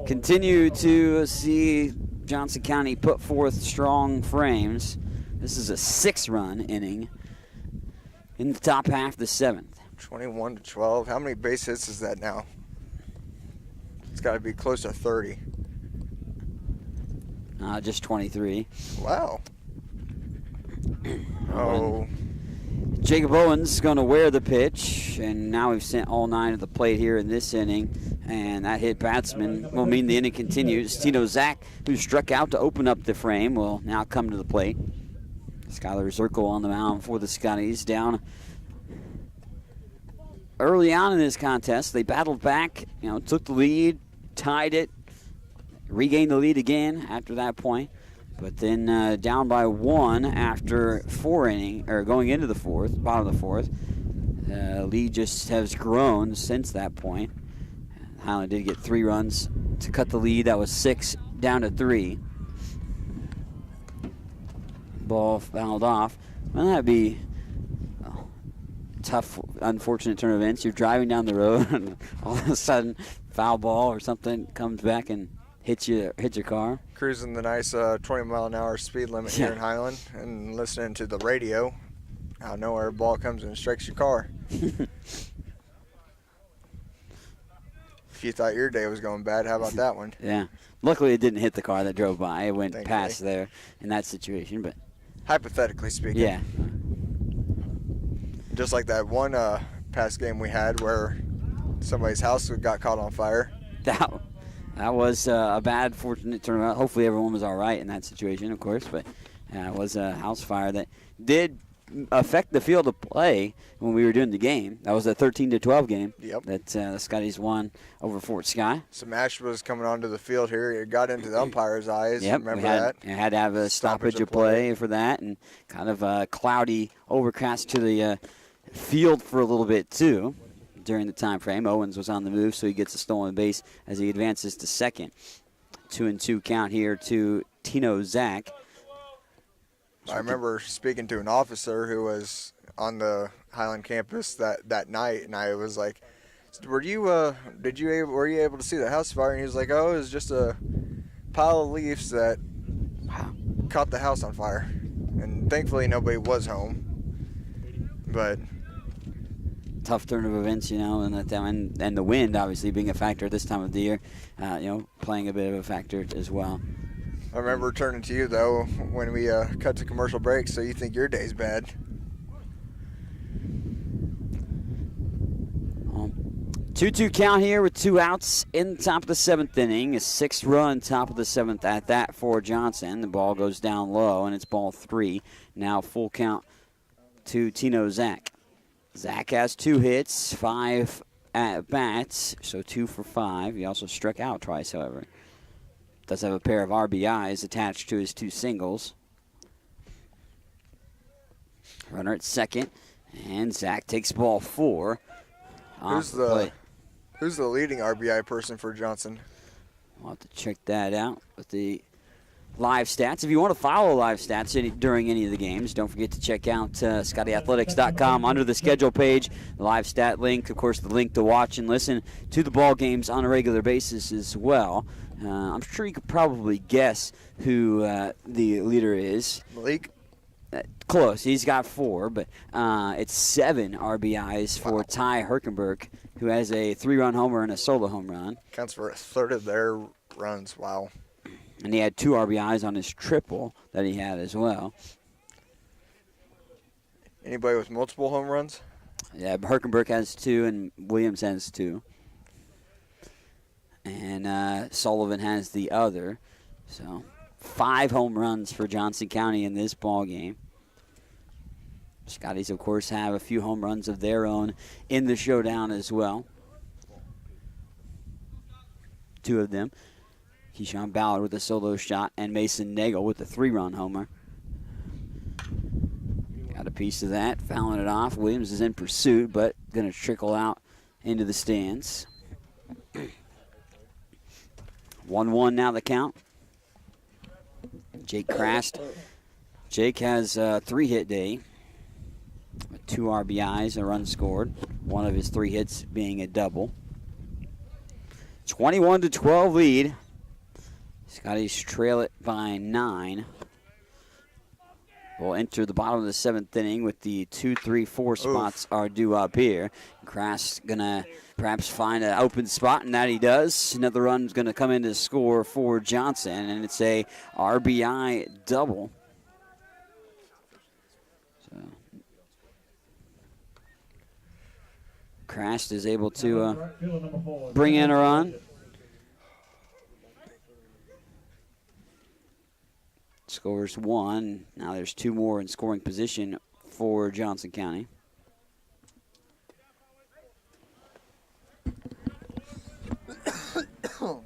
continue to see Johnson County put forth strong frames. This is a 6-run inning in the top half of the 7th. 21-12. How many base hits is that now? It's got to be close to 30. Just 23. Wow. Oh. Jacob Owens going to wear the pitch, and now we've sent all 9 to the plate here in this inning, and that hit batsman will mean the inning continues. Tino Zach, who struck out to open up the frame, will now come to the plate. Skylar Zirkle on the mound for the Scotties, down early on in this contest. They battled back, took the lead, tied it, regained the lead again after that point. But then down by 1 after 4 innings, or going into the 4th, bottom of the 4th. Lead just has grown since that point. Highland did get 3 runs to cut the lead. That was 6 down to 3. Ball fouled off. Well, that'd be tough, unfortunate turn of events. You're driving down the road, and all of a sudden, foul ball or something comes back and hits your car. Cruising the nice 20-mile-an-hour speed limit here in Highland, and listening to the radio. Out of nowhere, a ball comes and strikes your car. If you thought your day was going bad, how about that one? Yeah. Luckily, it didn't hit the car that drove by. It went past there in that situation, but hypothetically speaking. Yeah. Just like that one past game we had where somebody's house got caught on fire. That was a bad, fortunate turnaround. Hopefully everyone was all right in that situation, of course, but it was a house fire that did affect the field of play when we were doing the game. That was a 13-12 game that the Scotties won over Fort Sky. Some ash was coming onto the field here. It got into the umpire's eyes. Yep, remember that? It had to have a stoppage of play for that, and kind of a cloudy overcast to the field for a little bit too during the time frame. Owens was on the move, so he gets a stolen base as he advances to second. 2-2 count here to Tino Zach. I remember speaking to an officer who was on the Highland campus that night, and I was like, were you able to see the house fire? And he was like, oh, it was just a pile of leaves that caught the house on fire. And thankfully nobody was home. But tough turn of events, and the wind obviously being a factor this time of the year, playing a bit of a factor as well. I remember turning to you, though, when we cut to commercial break, so you think your day's bad. 2-2 count here with 2 outs in the top of the 7th inning. A 6-run top of the 7th at that for Johnson. The ball goes down low, and it's ball 3. Now full count to Tino Zach. Zach has 2 hits, 5 at bats, so 2 for 5. He also struck out twice, however. Does have a pair of RBIs attached to his 2 singles. Runner at second, and Zach takes ball 4. Who's the leading RBI person for Johnson? We'll have to check that out. But the live stats. If you want to follow live stats during any of the games, don't forget to check out ScottyAthletics.com under the schedule page, the live stat link, of course, the link to watch and listen to the ball games on a regular basis as well. I'm sure you could probably guess who the leader is. Malik? Close. He's got 4, but it's 7 RBIs for Ty Herkenberg, who has a 3-run homer and a solo home run. Counts for a third of their runs. Wow. And he had 2 RBIs on his triple that he had as well. Anybody with multiple home runs? Yeah, Herkenberg has 2 and Williams has 2. And Sullivan has the other. So 5 home runs for Johnson County in this ball game. Scotties, of course, have a few home runs of their own in the showdown as well. 2 of them. Keyshawn Ballard with a solo shot and Mason Nagel with a 3-run homer. Got a piece of that, fouling it off. Williams is in pursuit, but going to trickle out into the stands. 1-1 now the count. Jake Krast. Jake has a 3-hit day with 2 RBIs, a run scored. One of his 3 hits being a double. 21-12 lead. Scotties trail it by 9. We'll enter the bottom of the 7th inning with the 2, 3, 4 spots are due up here. Krast gonna perhaps find an open spot, and that he does. Another run's gonna come in to score for Johnson, and it's a RBI double. So Krast is able to bring in a run. Scores 1. Now there's 2 more in scoring position for Johnson County. So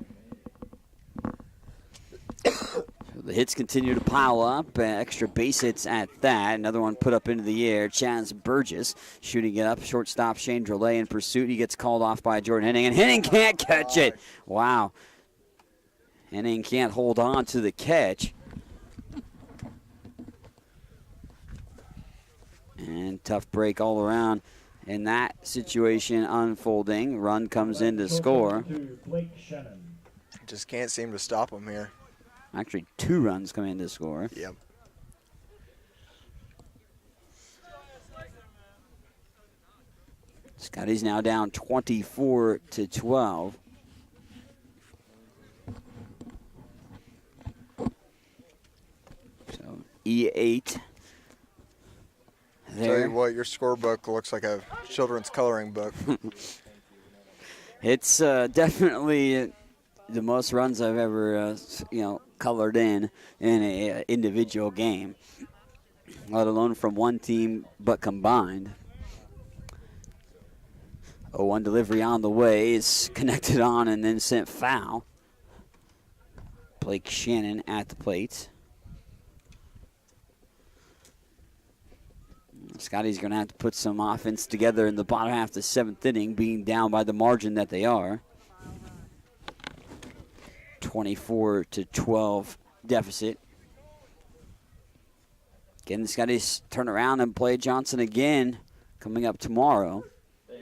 the hits continue to pile up. Extra base hits at that. Another one put up into the air. Chaz Burgess shooting it up. Shortstop Shane Drolet in pursuit. He gets called off by Jordan Henning, and Henning can't catch it. Wow. Henning can't hold on to the catch. And tough break all around in that situation unfolding. Run comes in to score. Just can't seem to stop him here. Actually, 2 runs come in to score. Yep. Scotty's now down 24-12. So E8. Tell you what, your scorebook looks like a children's coloring book. It's definitely the most runs I've ever, colored in a individual game, let alone from one team, but combined. 0-1 delivery on the way is connected on and then sent foul. Blake Shannon at the plate. Scotty's going to have to put some offense together in the bottom half of the 7th inning, being down by the margin that they are. 24-12 deficit. Again, the Scotties turn around and play Johnson again coming up tomorrow.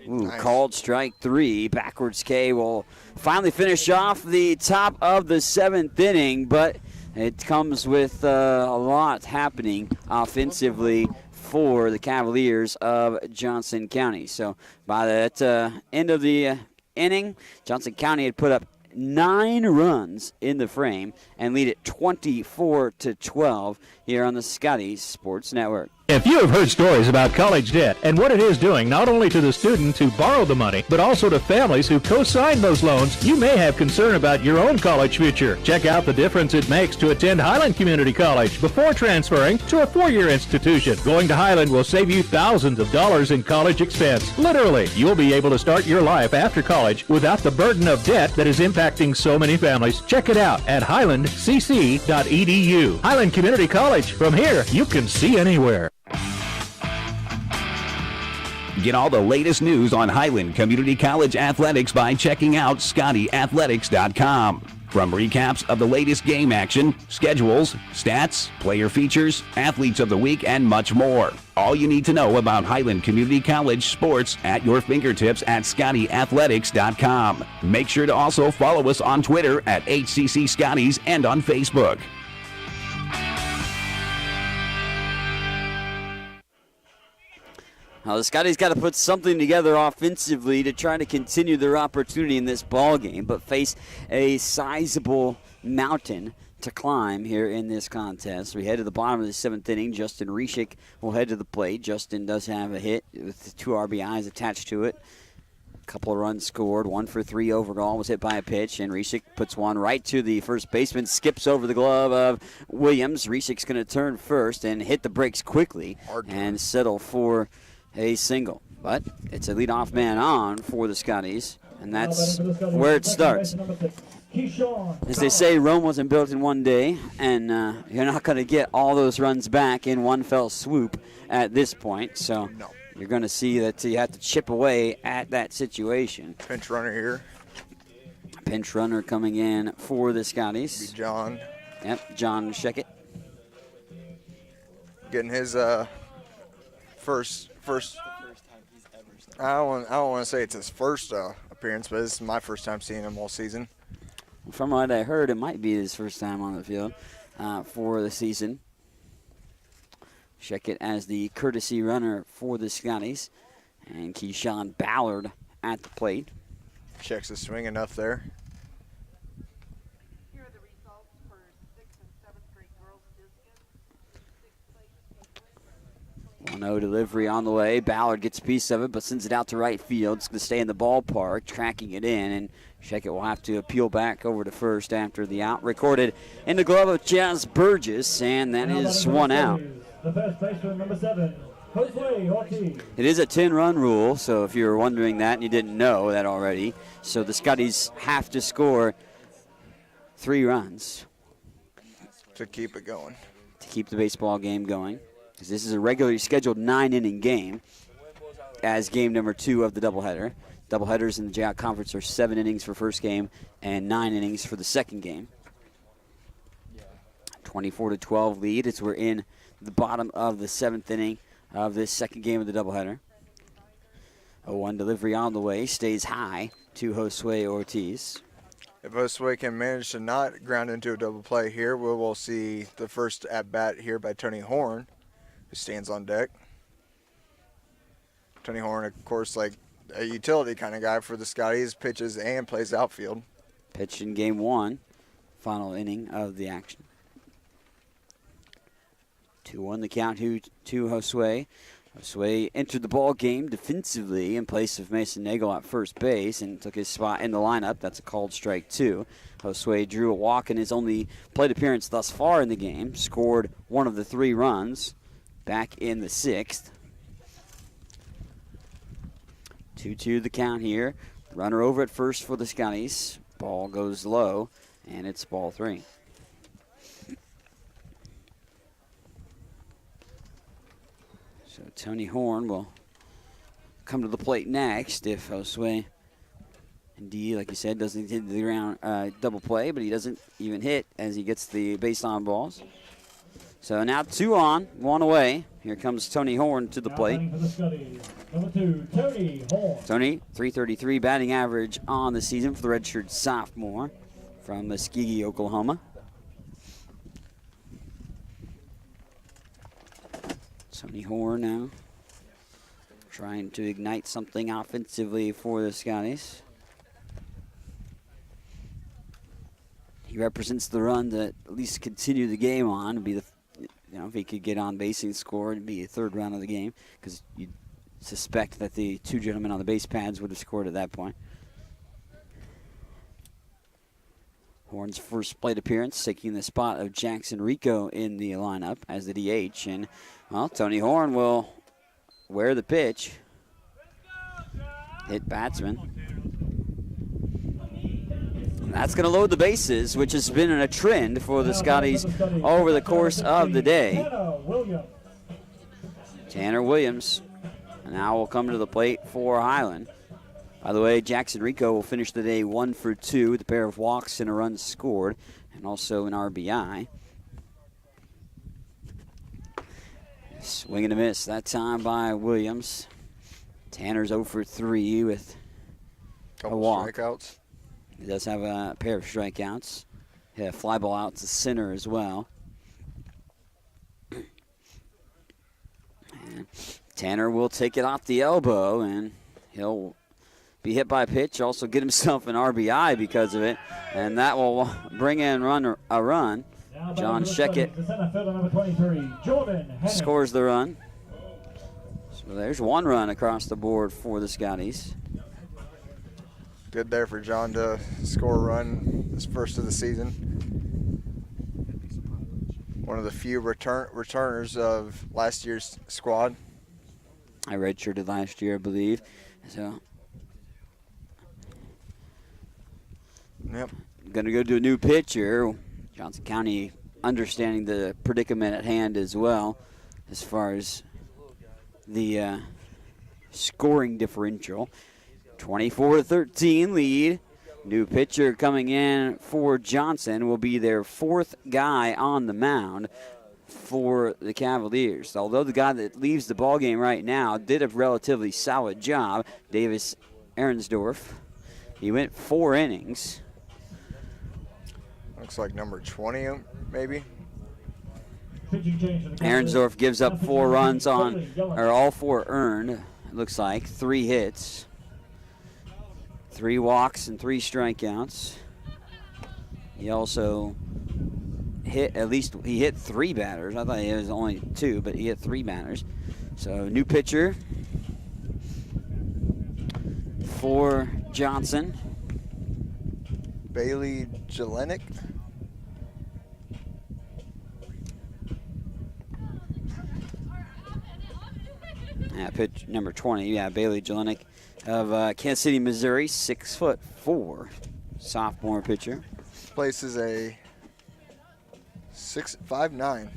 Ooh, nice. Called strike 3. Backwards K will finally finish off the top of the 7th inning, but it comes with a lot happening offensively for the Cavaliers of Johnson County. So by the end of the inning, Johnson County had put up 9 runs in the frame and lead it 24-12 here on the Scotties Sports Network. If you have heard stories about college debt and what it is doing not only to the student who borrowed the money, but also to families who co-signed those loans, you may have concern about your own college future. Check out the difference it makes to attend Highland Community College before transferring to a 4-year institution. Going to Highland will save you thousands of dollars in college expense. Literally, you'll be able to start your life after college without the burden of debt that is impacting so many families. Check it out at highlandcc.edu. Highland Community College. From here, you can see anywhere. Get all the latest news on Highland Community College athletics by checking out ScottyAthletics.com. From recaps of the latest game action, schedules, stats, player features, athletes of the week, and much more. All you need to know about Highland Community College sports at your fingertips at ScottyAthletics.com. Make sure to also follow us on Twitter at HCC Scotties and on Facebook. Now, the Scotties got to put something together offensively to try to continue their opportunity in this ball game, but face a sizable mountain to climb here in this contest. We head to the bottom of the 7th inning. Justin Reshik will head to the plate. Justin does have a hit with 2 RBIs attached to it. A couple of runs scored, 1 for 3 overall, was hit by a pitch, and Reshik puts one right to the first baseman, skips over the glove of Williams. Reshik's going to turn first and hit the brakes quickly and settle for a single. But it's a leadoff man on for the Scotties, and that's where it starts. As they say, Rome wasn't built in one day, and you're not going to get all those runs back in one fell swoop at this point. So you're going to see that you have to chip away at that situation. Pinch runner here. Pinch runner coming in for the Scotties. John. Yep, John Sheckett. Getting his first. I don't want to say it's his first appearance, but it's my first time seeing him all season. From what I heard, it might be his first time on the field for the season. Check it as the courtesy runner for the Scotties. And Keyshawn Ballard at the plate. Checks the swing enough there. Here are the results for 6th and 7th grade girls discus. 1-0 delivery on the way. Ballard gets a piece of it, but sends it out to right field. It's going to stay in the ballpark, tracking it in, and Sheckett will have to appeal back over to first after the out. Recorded in the glove of Chaz Burgess, and that is 1 out. The first baseman, number 7, Jose Ortiz. It is a 10-run rule, so if you were wondering that and you didn't know that already, so the Scotties have to score 3 runs to keep it going, to keep the baseball game going. Because this is a regularly scheduled 9-inning game as game number 2 of the doubleheader. Doubleheaders in the JAC Conference are 7 innings for first game and 9 innings for the second game. 24-12 lead as we're in the bottom of the 7th inning of this second game of the doubleheader. 0-1 delivery on the way, stays high to Josue Ortiz. If Josue can manage to not ground into a double play here, we will see the first at-bat here by Tony Horn, who stands on deck. Tony Horn, of course, like a utility kind of guy for the Scotties, pitches and plays outfield. Pitched in game 1, final inning of the action. 2-1 the count to Josue. Josue entered the ball game defensively in place of Mason Nagel at first base and took his spot in the lineup. That's a called strike 2. Josue drew a walk in his only plate appearance thus far in the game. Scored one of the 3 runs back in the 6th. 2-2 the count here. Runner over at first for the Scotties. Ball goes low, and it's ball 3. So Tony Horn will come to the plate next if Josue, indeed, like you said, doesn't hit the ground double play, but he doesn't even hit as he gets the base on balls. So now 2 on, 1 away. Here comes Tony Horn to the plate. Number 2, Tony Horn. Tony, .333 batting average on the season for the redshirt sophomore from Muskogee, Oklahoma. Tony Horn now trying to ignite something offensively for the Scotties. He represents the run to at least continue the game on. Be the, if he could get on base and score, it'd be a 3rd round of the game because you'd suspect that the 2 gentlemen on the base pads would have scored at that point. Horn's first plate appearance, taking the spot of Jackson Rico in the lineup as the DH. And, well, Tony Horn will wear the pitch. Hit batsman. That's going to load the bases, which has been a trend for the Scotties over the course of the day. Tanner Williams now will come to the plate for Highland. By the way, Jackson Rico will finish the day 1 for 2 with a pair of walks and a run scored, and also an RBI. Swing and a miss that time by Williams. Tanner's 0 for 3 with a walk. Strikeouts. He does have a pair of strikeouts. Hit a fly ball out to center as well. And Tanner will take it off the elbow, and he'll be hit by a pitch, also get himself an RBI because of it, and that will bring in a run. John Sheckett scores the run. So there's one run across the board for the Scotties. Good there for John to score a run this first of the season. One of the few returners of last year's squad. I redshirted last year, I believe. So, yep. Going to go to a new pitcher. Johnson County understanding the predicament at hand as well as far as the scoring differential. 24-13 lead. New pitcher coming in for Johnson will be their fourth guy on the mound for the Cavaliers. Although the guy that leaves the ballgame right now did a relatively solid job, Davis Ahrensdorf. He went 4 innings. Looks like number 20, maybe. Ahrensdorf gives up 4 runs on, or all 4 earned, it looks like. 3 hits. 3 walks and 3 strikeouts. He also hit he hit 3 batters. I thought it was only 2, but he hit 3 batters. So new pitcher for Johnson. Bailey Jelenik. Yeah, pitch number 20. Yeah, Bailey Jelenik of Kansas City, Missouri, 6'4", sophomore pitcher. Places a 5'9".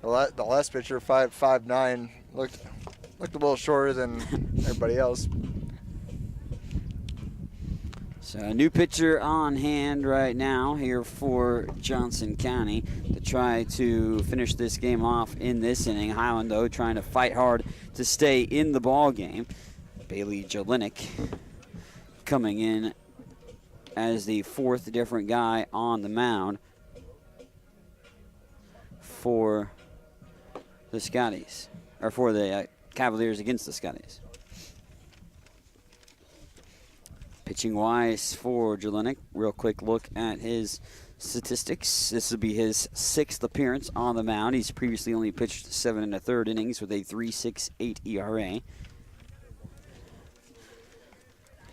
The last pitcher, 5'9", looked a little shorter than everybody else. So a new pitcher on hand right now here for Johnson County to try to finish this game off in this inning. Highland, though, trying to fight hard to stay in the ball game. Bailey Jelinek coming in as the 4th different guy on the mound for the Scotties, or for the Cavaliers against the Scotties. Pitching wise for Jelinek, real quick look at his statistics. This will be his 6th appearance on the mound. He's previously only pitched 7 1/3 innings with a 3.68 ERA.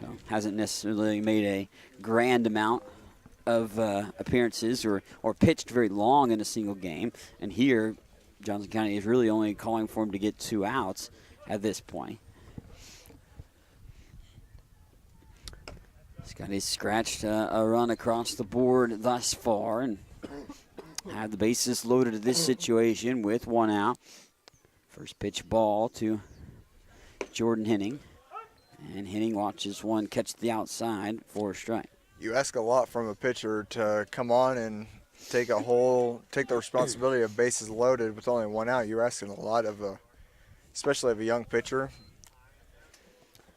So hasn't necessarily made a grand amount of appearances or pitched very long in a single game. And here, Johnson County is really only calling for him to get 2 outs at this point. Scotty's scratched a run across the board thus far and have the bases loaded at this situation with 1 out. First pitch ball to Jordan Henning. And Henning watches one catch the outside for a strike. You ask a lot from a pitcher to come on and take the responsibility of bases loaded with only 1 out. You're asking a lot of especially of a young pitcher.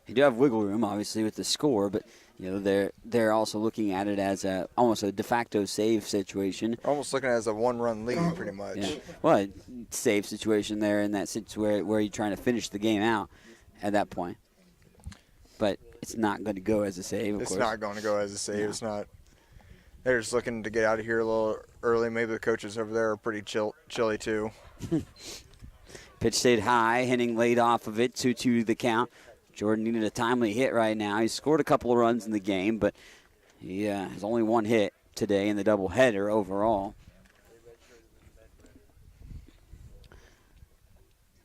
You do have wiggle room, obviously, with the score, but you know they're also looking at it as almost a de facto save situation. Almost looking at it as a 1-run lead, pretty much. Yeah. Well, save situation there in that situation where you're trying to finish the game out at that point. But it's not going to go as a save, of course. It's not going to go as a save. No. It's not. They're just looking to get out of here a little early. Maybe the coaches over there are pretty chilly too. Pitch stayed high. Henning laid off of it, 2-2 the count. Jordan needed a timely hit right now. He scored a couple of runs in the game, but he has only 1 hit today in the doubleheader overall.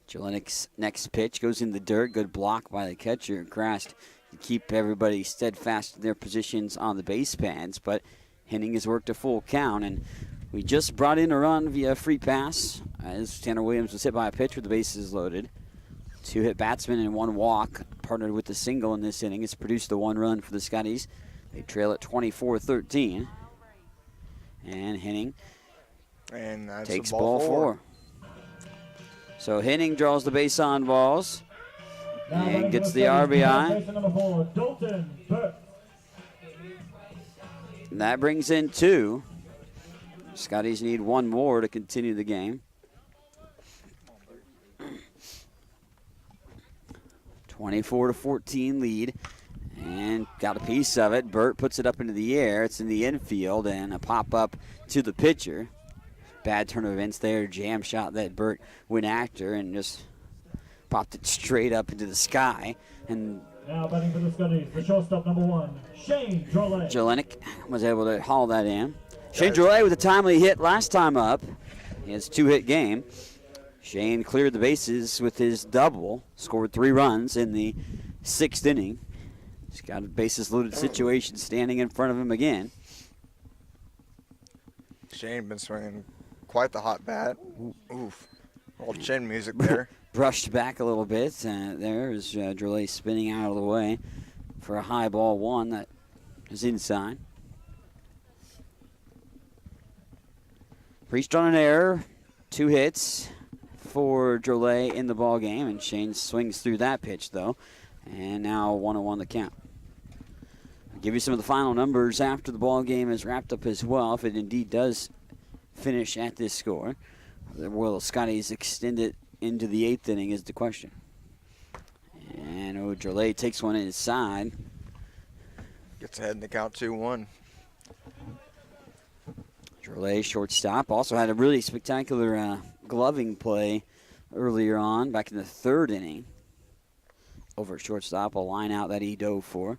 Jelenek's next pitch goes in the dirt. Good block by the catcher. Grassed to keep everybody steadfast in their positions on the base pads, but Henning has worked a full count, and we just brought in a run via free pass as Tanner Williams was hit by a pitch with the bases loaded. 2-hit batsman and 1 walk, partnered with the single in this inning. It's produced the 1 run for the Scotties. They trail at 24-13. And Henning takes ball 4. So Henning draws the base on balls and gets the RBI. And that brings in 2. Scotties need 1 more to continue the game. 24-14 lead, and got a piece of it. Burt puts it up into the air. It's in the infield, and a pop-up to the pitcher. Bad turn of events there. Jam shot that Burt went after and just popped it straight up into the sky. And now batting for the Scotties, the shortstop number 1, Shane Drolet. Jelinek was able to haul that in. Shane Drolet with a timely hit last time up. He has a 2-hit game. Shane cleared the bases with his double, scored 3 runs in the 6th inning. He's got a bases-loaded situation standing in front of him again. Shane been swinging quite the hot bat. Oof. Old chin music there. Brushed back a little bit. There is Drolet spinning out of the way for a high ball 1 that is inside. Reached on an error, 2 hits for Drolet in the ball game, and Shane swings through that pitch though, and now 1-1 the count. I'll give you some of the final numbers after the ball game is wrapped up as well, if it indeed does finish at this score. Will Scotties extend it into the 8th inning is the question. And Drolet takes one inside. Gets ahead in the count 2-1. Drolet, shortstop, also had a really spectacular gloving play earlier on, back in the 3rd inning. Over shortstop, a line out that he dove for.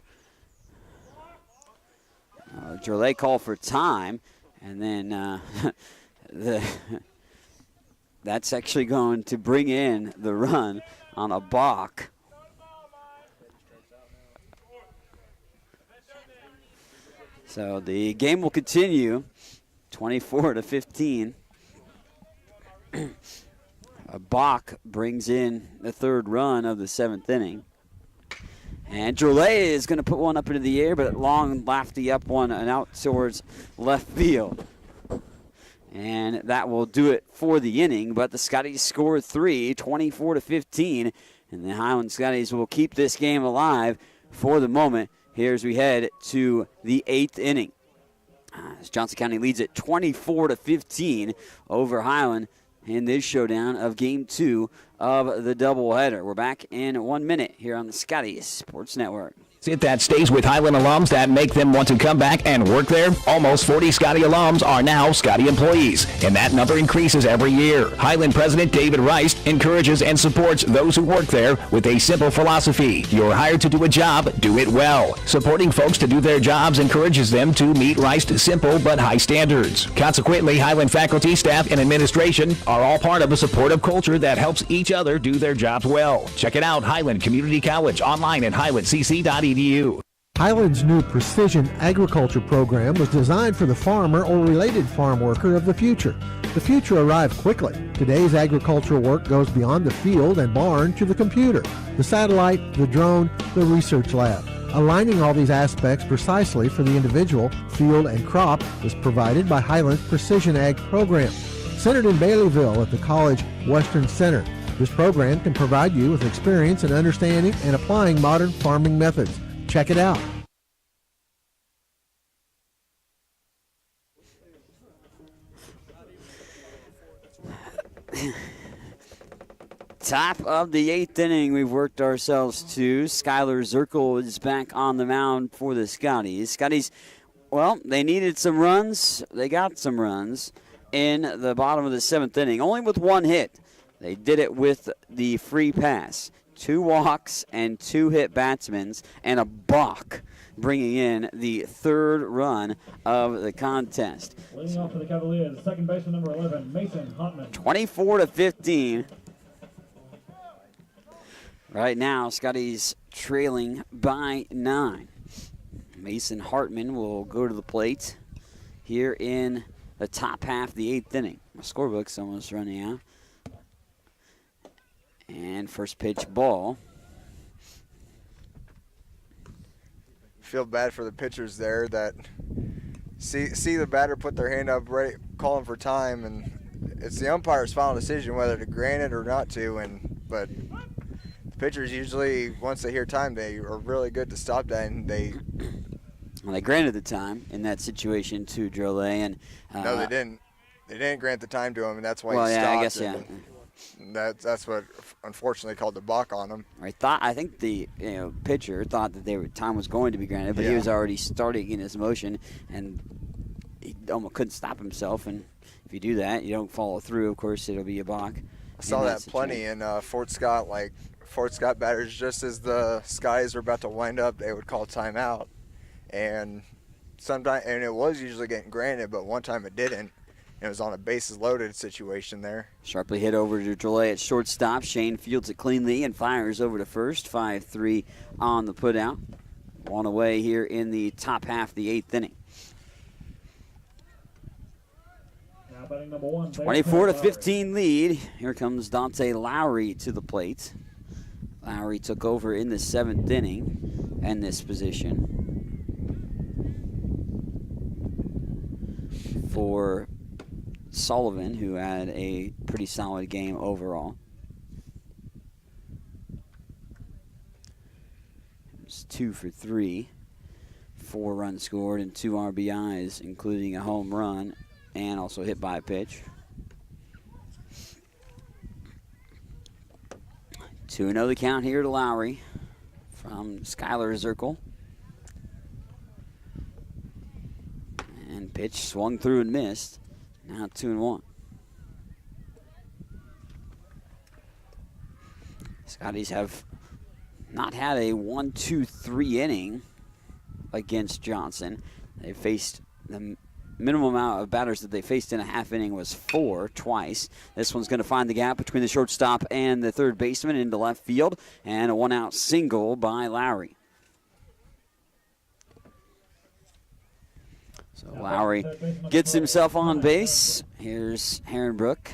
Drolet called for time, and then that's actually going to bring in the run on a balk. So the game will continue, 24-15. A balk brings in the 3rd run of the 7th inning. And Drolet is going to put one up into the air, but long lofty up one and out towards left field. And that will do it for the inning, but the Scotties score 3, 24-15. And the Highland Scotties will keep this game alive for the moment here as we head to the 8th inning. As Johnson County leads it 24-15 over Highland in this showdown of Game 2 of the doubleheader. We're back in 1 minute here on the Scotties Sports Network. It that stays with Highland alums that make them want to come back and work there. Almost 40 Scotty alums are now Scotty employees, and that number increases every year. Highland President David Rice encourages and supports those who work there with a simple philosophy. You're hired to do a job, do it well. Supporting folks to do their jobs encourages them to meet Rice's simple but high standards. Consequently, Highland faculty, staff, and administration are all part of a supportive culture that helps each other do their jobs well. Check it out, Highland Community College, online at highlandcc.edu. Highland's new Precision Agriculture program was designed for the farmer or related farm worker of the future. The future arrived quickly. Today's agricultural work goes beyond the field and barn to the computer, the satellite, the drone, the research lab. Aligning all these aspects precisely for the individual, field, and crop is provided by Highland's Precision Ag program. Centered in Baileyville at the College Western Center, this program can provide you with experience in understanding and applying modern farming methods. Check it out. Top of the 8th inning, we've worked ourselves to. Skylar Zirkle is back on the mound for the Scotties. Scotties, well, they needed some runs. They got some runs in the bottom of the 7th inning, only with 1 hit. They did it with the free pass. 2 walks and 2 hit batsmen and a balk, bringing in the 3rd run of the contest. Leading off for the Cavaliers, second baseman number 11, Mason Hartman. 24-15. Right now, Scotty's trailing by 9. Mason Hartman will go to the plate here in the top half of the 8th inning. My scorebook's almost running out. And first pitch ball. Feel bad for the pitchers there that see the batter put their hand up, ready, calling for time, and it's the umpire's final decision whether to grant it or not to. But the pitchers usually, once they hear time, they are really good to stop that, and they. Well, they granted the time in that situation to Drolet, and No, they didn't. They didn't grant the time to him, and that's why well, he yeah, stopped. I guess, yeah. That's what unfortunately called the balk on him. I think the pitcher thought that time was going to be granted, but he was already starting in his motion, and he almost couldn't stop himself. And if you do that, you don't follow through. Of course, it'll be a balk. I saw that plenty in Fort Scott. Like Fort Scott batters, just as the skies were about to wind up, they would call timeout, and it was usually getting granted, but one time it didn't. It was on a bases loaded situation there. Sharply hit over to Drolet at shortstop. Shane fields it cleanly and fires over to first. 5-3 on the putout. One away here in the top half of the 8th inning. Now batting number 1. 24-15 lead. Here comes Dante Lowry to the plate. Lowry took over in the 7th inning and this position for Sullivan, who had a pretty solid game overall. It was 2 for 3, 4 runs scored and 2 RBIs, including a home run and also hit by a pitch. 2-0 the count here to Lowry from Skylar Zirkle. And pitch swung through and missed. Now 2-1. Scotties have not had a 1-2-3 inning against Johnson. They faced the minimum amount of batters that they faced in a half inning was 4 twice. This one's going to find the gap between the shortstop and the third baseman into left field, and a 1-out single by Lowry. So Lowry gets himself on base. Here's Herrenbrook.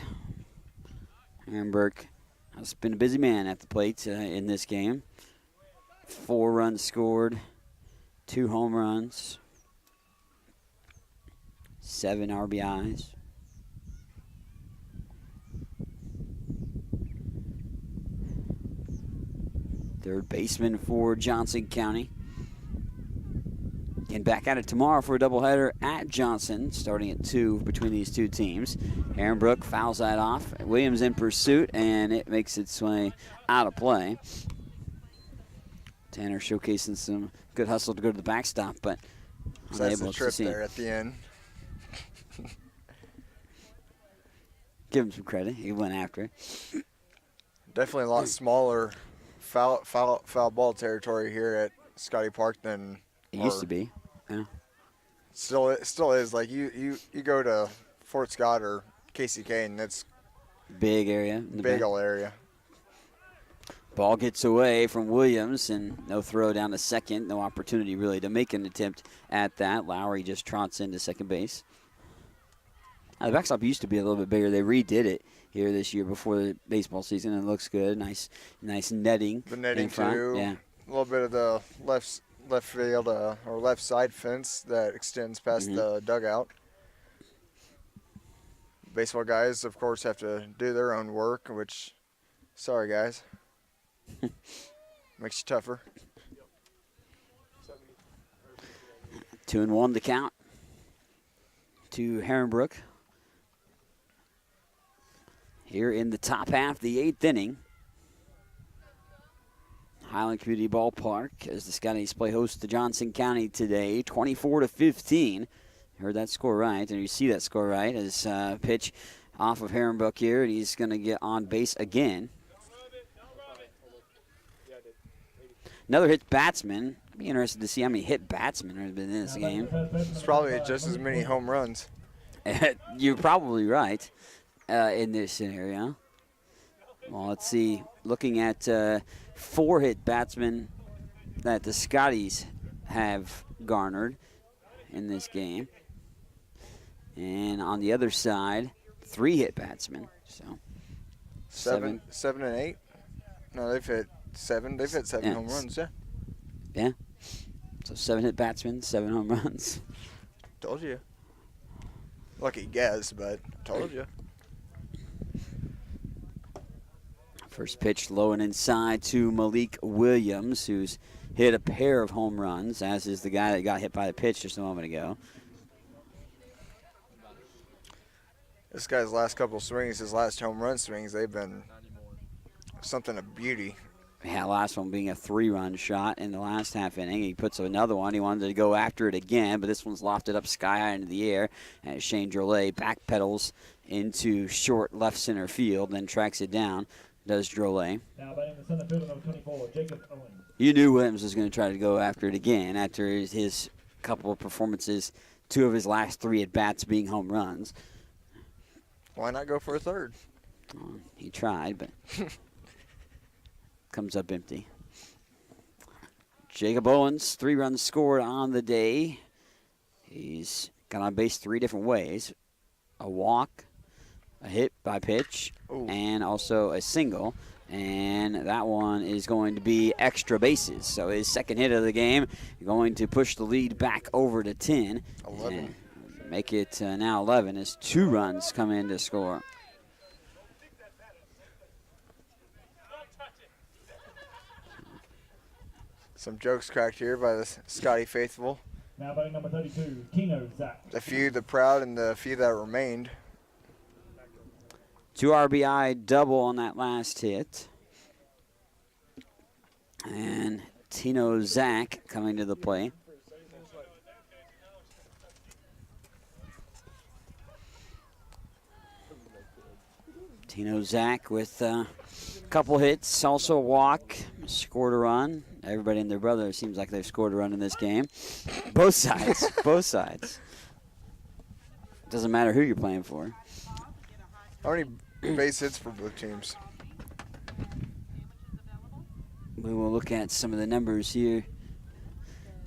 Herrenbrook has been a busy man at the plate in this game. 4 runs scored, 2 home runs, 7 RBIs. Third baseman for Johnson County. And back at it tomorrow for a doubleheader at Johnson, starting at 2 between these two teams. Herrenbrook fouls that off. Williams in pursuit, and it makes its way out of play. Tanner showcasing some good hustle to go to the backstop, but unable to see there at the end. Give him some credit. He went after it. Definitely a lot smaller foul ball territory here at Scotty Park than it used to be. Yeah. Still is. Like you go to Fort Scott or KCK, and it's big area. Big old area. Ball gets away from Williams, and no throw down to second. No opportunity really to make an attempt at that. Lowry just trots into second base. Now, the backstop used to be a little bit bigger. They redid it here this year before the baseball season, and it looks good. Nice netting. The netting in front. too. Yeah. A little bit of the left field or left side fence that extends past the dugout. Baseball guys, of course, have to do their own work, which, sorry guys, makes you tougher. 2-1 the count to Herrenbrook here in the top half of the 8th inning. Highland Community Ballpark as the Scotties play host to Johnson County today, 24-15. Heard that score right, and you see that score right as pitch off of Herrenbrook here, and he's going to get on base again. Another hit batsman. I'd be interested to see how many hit batsmen there have been in this game. It's probably just as many home runs. You're probably right in this scenario. Well, let's see. Looking at 4 hit batsmen that the Scotties have garnered in this game. And on the other side, 3 hit batsmen. So 7 and 8. No, they've hit 7. They've hit 7 home runs, yeah. Yeah. So 7 hit batsmen, 7 home runs. Told you. Lucky guess, but told you. First pitch low and inside to Malik Williams, who's hit a pair of home runs, as is the guy that got hit by the pitch just a moment ago. This guy's last couple swings, his last home run swings, they've been something of beauty. Yeah, last one being a 3-run shot in the last half inning. He puts another one. He wanted to go after it again, but this one's lofted up sky high into the air. And Shane Drolet backpedals into short left center field, then tracks it down. Does Drolet. Now batting the center fielder, number 24, Jacob Owens. You knew Williams was going to try to go after it again after his couple of performances, 2 of his last 3 at-bats being home runs. Why not go for a third? He tried, but comes up empty. Jacob Owens, 3 runs scored on the day. He's got on base 3 different ways. A walk, a hit by pitch, and also a single. And that one is going to be extra bases. So his second hit of the game, going to push the lead back over to 10. 11. Make it now 11 as 2 runs come in to score. Some jokes cracked here by the Scotty faithful. Now batting number 32, Tino Zach. The few, the proud, and the few that remained. 2 RBI double on that last hit. And Tino Zach coming to the plate. Tino Zach with a couple hits, also a walk, scored a run. Everybody and their brother seems like they've scored a run in this game. Both sides, both sides. Doesn't matter who you're playing for. How many base hits for both teams? We will look at some of the numbers here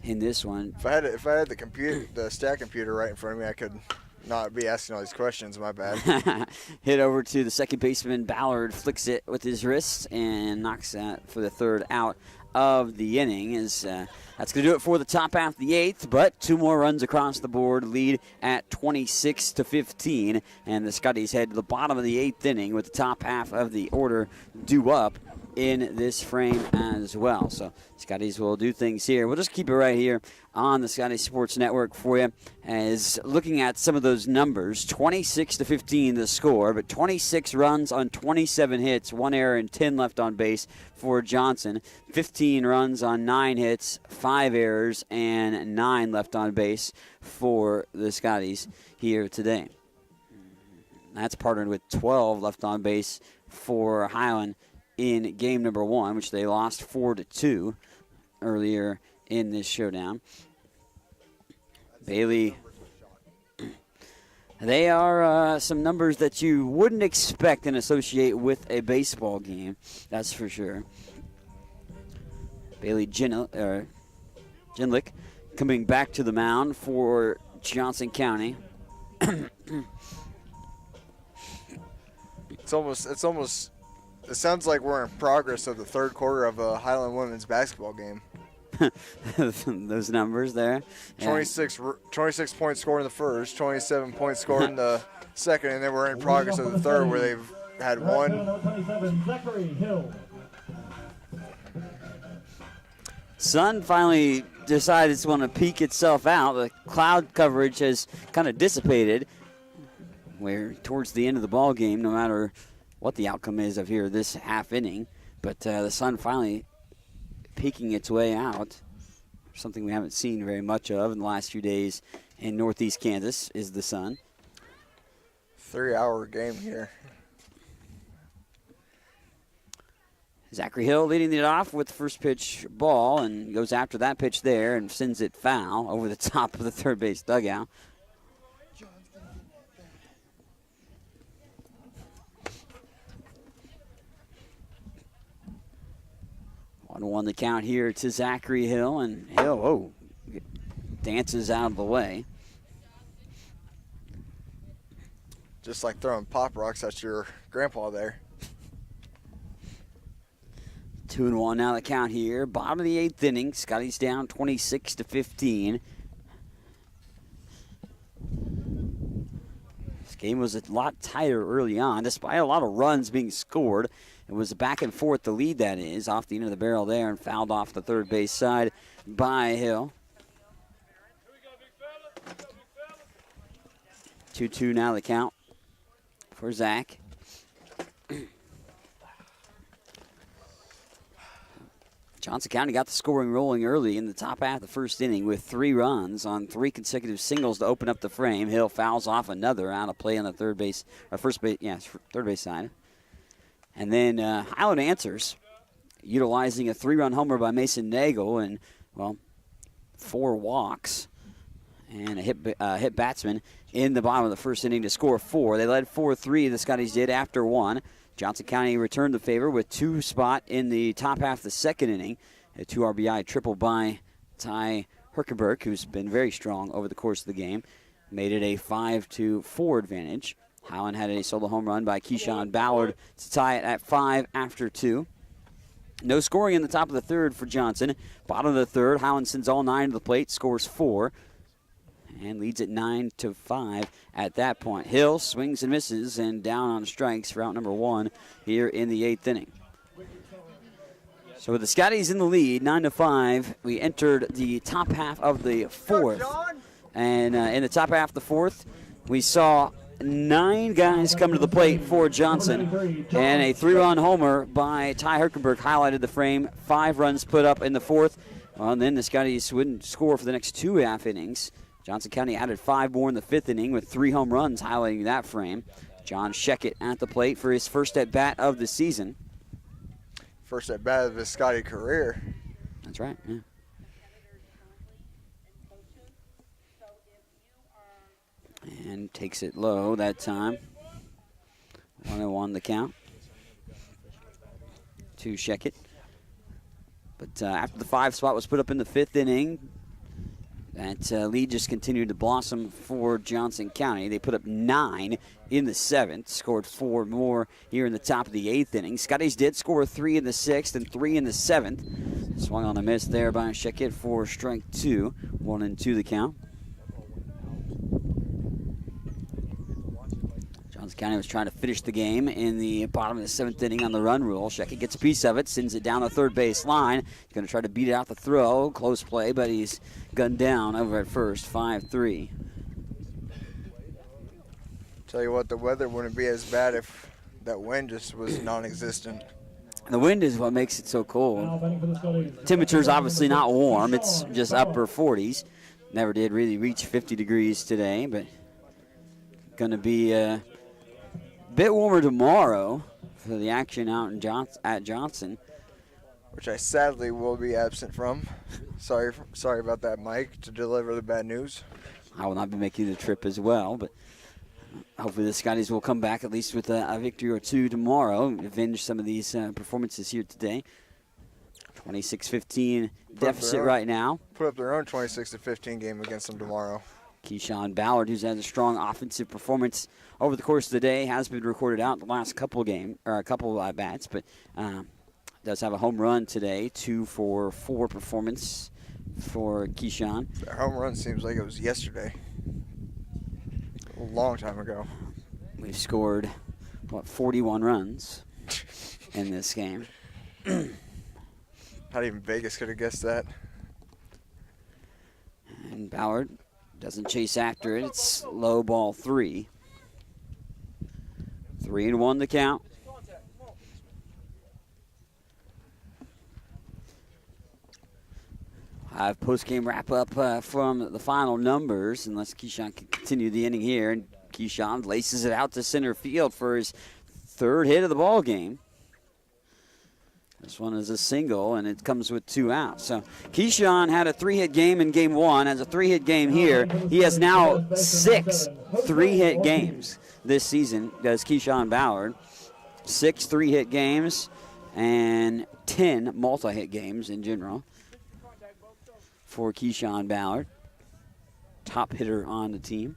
in this one. If I had the computer, the stat computer right in front of me, I could not be asking all these questions. My bad. Hit over to the second baseman. Ballard flicks it with his wrist and knocks that for the 3rd out of the inning. That's going to do it for the top half of the 8th, but 2 more runs across the board, lead at 26-15, and the Scotties head to the bottom of the 8th inning with the top half of the order due up in this frame as well. So Scotties will do things here. We'll just keep it right here on the Scotties Sports Network for you, as looking at some of those numbers. 26-15 the score, but 26 runs on 27 hits, 1 error and 10 left on base for Johnson. 15 runs on 9 hits, 5 errors and 9 left on base for the Scotties here today. That's partnered with 12 left on base for Highland in game number 1, which they lost 4-2 earlier in this showdown. Bailey, they are some numbers that you wouldn't expect and associate with a baseball game, that's for sure. Bailey Jinlick coming back to the mound for Johnson County. It sounds like we're in progress of the 3rd quarter of a Highland women's basketball game. Those numbers there. 26 points scored in the first, 27 points scored in the second, and then we're in progress of the 3rd where they've had one. Number 27, Zachary Hill. Sun finally decided it's going to peek itself out. The cloud coverage has kind of dissipated. We're towards the end of the ball game, no matter what the outcome is of here this half inning. But the sun finally peeking its way out. Something we haven't seen very much of in the last few days in northeast Kansas is the sun. 3-hour game here. Zachary Hill leading it off with the first pitch ball and goes after that pitch there and sends it foul over the top of the third base dugout. One the count here to Zachary Hill, and Hill, dances out of the way. Just like throwing pop rocks at your grandpa there. 2-1 now the count here. Bottom of the 8th inning. Scotty's down 26-15. This game was a lot tighter early on, despite a lot of runs being scored. It was a back and forth, the lead that is, off the end of the barrel there and fouled off the third base side by Hill. 2-2 now the count for Zach. Johnson County got the scoring rolling early in the top half of the first inning with 3 runs on 3 consecutive singles to open up the frame. Hill fouls off another out of play on the third base side. And then Highland answers, utilizing a 3-run homer by Mason Nagel and, 4 walks and a hit batsman in the bottom of the first inning to score 4. They led 4-3, the Scotties did, after 1. Johnson County returned the favor with 2 spot in the top half of the second inning. A 2 RBI triple by Ty Herkenberg, who's been very strong over the course of the game. Made it a 5-4 advantage. Highland had a solo home run by Keyshawn Ballard to tie it at 5 after 2. No scoring in the top of the third for Johnson. Bottom of the third, Highland sends all 9 to the plate, scores 4. And leads at 9-5 at that point. Hill swings and misses and down on strikes for out number 1 here in the 8th inning. So with the Scotties in the lead, 9-5, we entered the top half of the 4th. And in the top half of the 4th, we saw 9 guys come to the plate for Johnson. And a 3-run homer by Ty Herkenberg highlighted the frame. 5 runs put up in the 4th. And then the Scotties wouldn't score for the next 2 half innings. Johnson County added 5 more in the 5th inning with 3 home runs highlighting that frame. John Sheckett at the plate for his first at-bat of the season. First at-bat of his Scotty career. That's right, yeah. And takes it low that time. 1-1 the count to Sheckett. But after the 5 spot was put up in the 5th inning, that lead just continued to blossom for Johnson County. They put up 9 in the 7th, scored 4 more here in the top of the 8th inning. Scotties did score 3 in the 6th and 3 in the 7th. Swung on a miss there by Sheckett for strike 2. 1-2 the count. Johnson County was trying to finish the game in the bottom of the 7th inning on the run rule. Sheckett gets a piece of it, sends it down the third base line. He's going to try to beat it out the throw. Close play, but he's gunned down over at first, 5-3. Tell you what, the weather wouldn't be as bad if that wind just was non-existent. The wind is what makes it so cold. Temperature's obviously not warm. It's just upper 40s. Never did really reach 50 degrees today, but going to be a bit warmer tomorrow for the action out in at Johnson, which I sadly will be absent from. Sorry about that, Mike, to deliver the bad news. I will not be making the trip as well, but hopefully the Scotties will come back at least with a victory or 2 tomorrow, avenge some of these performances here today. 26-15 deficit right now. Put up their own 26-15 game against them tomorrow. Keyshawn Ballard, who's had a strong offensive performance over the course of the day, has been recorded out in the last couple at bats, but does have a home run today, 2-for-4 performance for Keyshawn. Their home run seems like it was yesterday, a long time ago. We've scored 41 runs in this game. Not even Vegas could have guessed that. And Ballard doesn't chase after it. It's low ball 3. 3-1 the count. I have post-game wrap-up from the final numbers, unless Keyshawn can continue the inning here. And Keyshawn laces it out to center field for his 3rd hit of the ball game. This one is a single, and it comes with 2 outs. So Keyshawn had a 3-hit game in Game 1, has a 3-hit game here. He has now 6 3-hit games this season, does Keyshawn Ballard. 6 3-hit games and 10 multi-hit games in general for Keyshawn Ballard, top hitter on the team.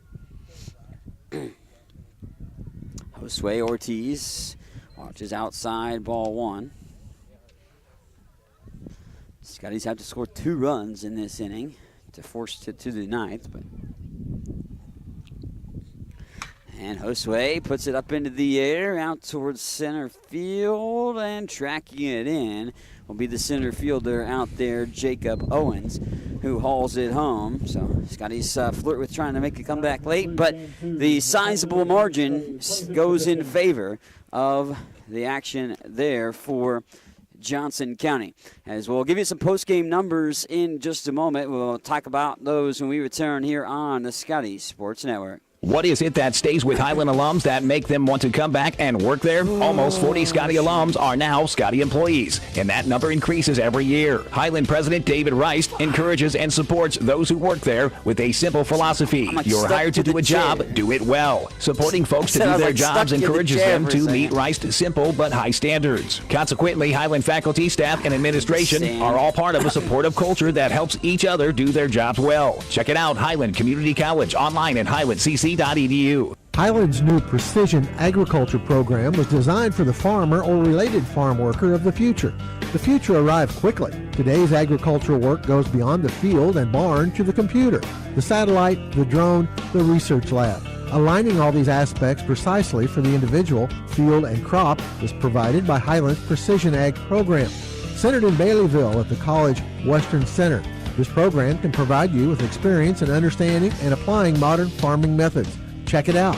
Josue Ortiz watches outside, ball 1. Scotties have to score 2 runs in this inning to force it to the 9th. And Josue puts it up into the air, out towards center field, and tracking it in will be the center fielder out there, Jacob Owens, who hauls it home. So Scotty's flirt with trying to make a comeback late, but the sizable margin goes in favor of the action there for Johnson County. As we'll give you some post-game numbers in just a moment. We'll talk about those when we return here on the Scotty Sports Network. What is it that stays with Highland alums that make them want to come back and work there? Almost 40 Scotty alums are now Scotty employees, and that number increases every year. Highland President David Rice encourages and supports those who work there with a simple philosophy. You're hired to do a job, do it well. Supporting folks to do their jobs encourages them to meet Rice's simple but high standards. Consequently, Highland faculty, staff, and administration are all part of a supportive culture that helps each other do their jobs well. Check it out, Highland Community College, online at highlandcc.edu. Highland's new Precision Agriculture program was designed for the farmer or related farm worker of the future. The future arrived quickly. Today's agricultural work goes beyond the field and barn to the computer, the satellite, the drone, the research lab. Aligning all these aspects precisely for the individual, field, and crop is provided by Highland's Precision Ag program. Centered in Baileyville at the College Western Center, this program can provide you with experience in understanding and applying modern farming methods. Check it out.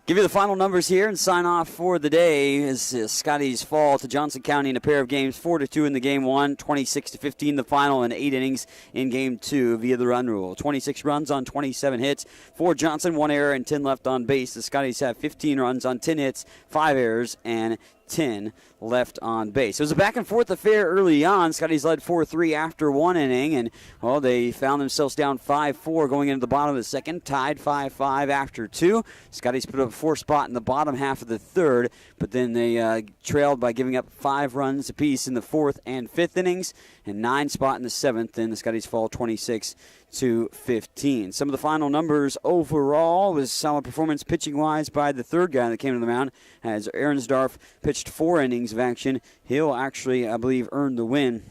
Give you the final numbers here and sign off for the day as Scotties fall to Johnson County in a pair of games, 4-2 in the game 1, 26-15 the final, and 8 innings in game 2 via the run rule. 26 runs on 27 hits for Johnson, 1 error and 10 left on base. The Scotties have 15 runs on 10 hits, 5 errors, and 10 left on base. It was a back-and-forth affair early on. Scotties led 4-3 after 1 inning, and, well, they found themselves down 5-4 going into the bottom of the second, tied 5-5 after 2. Scotties put up a 4 spot in the bottom half of the third, but then they trailed by giving up 5 runs apiece in the 4th and 5th innings, and 9 spot in the 7th, and the Scotties fall 26-15. Some of the final numbers overall was solid performance pitching-wise by the third guy that came to the mound, as Ahrensdorf pitched 4 innings of action. He'll actually, I believe, earn the win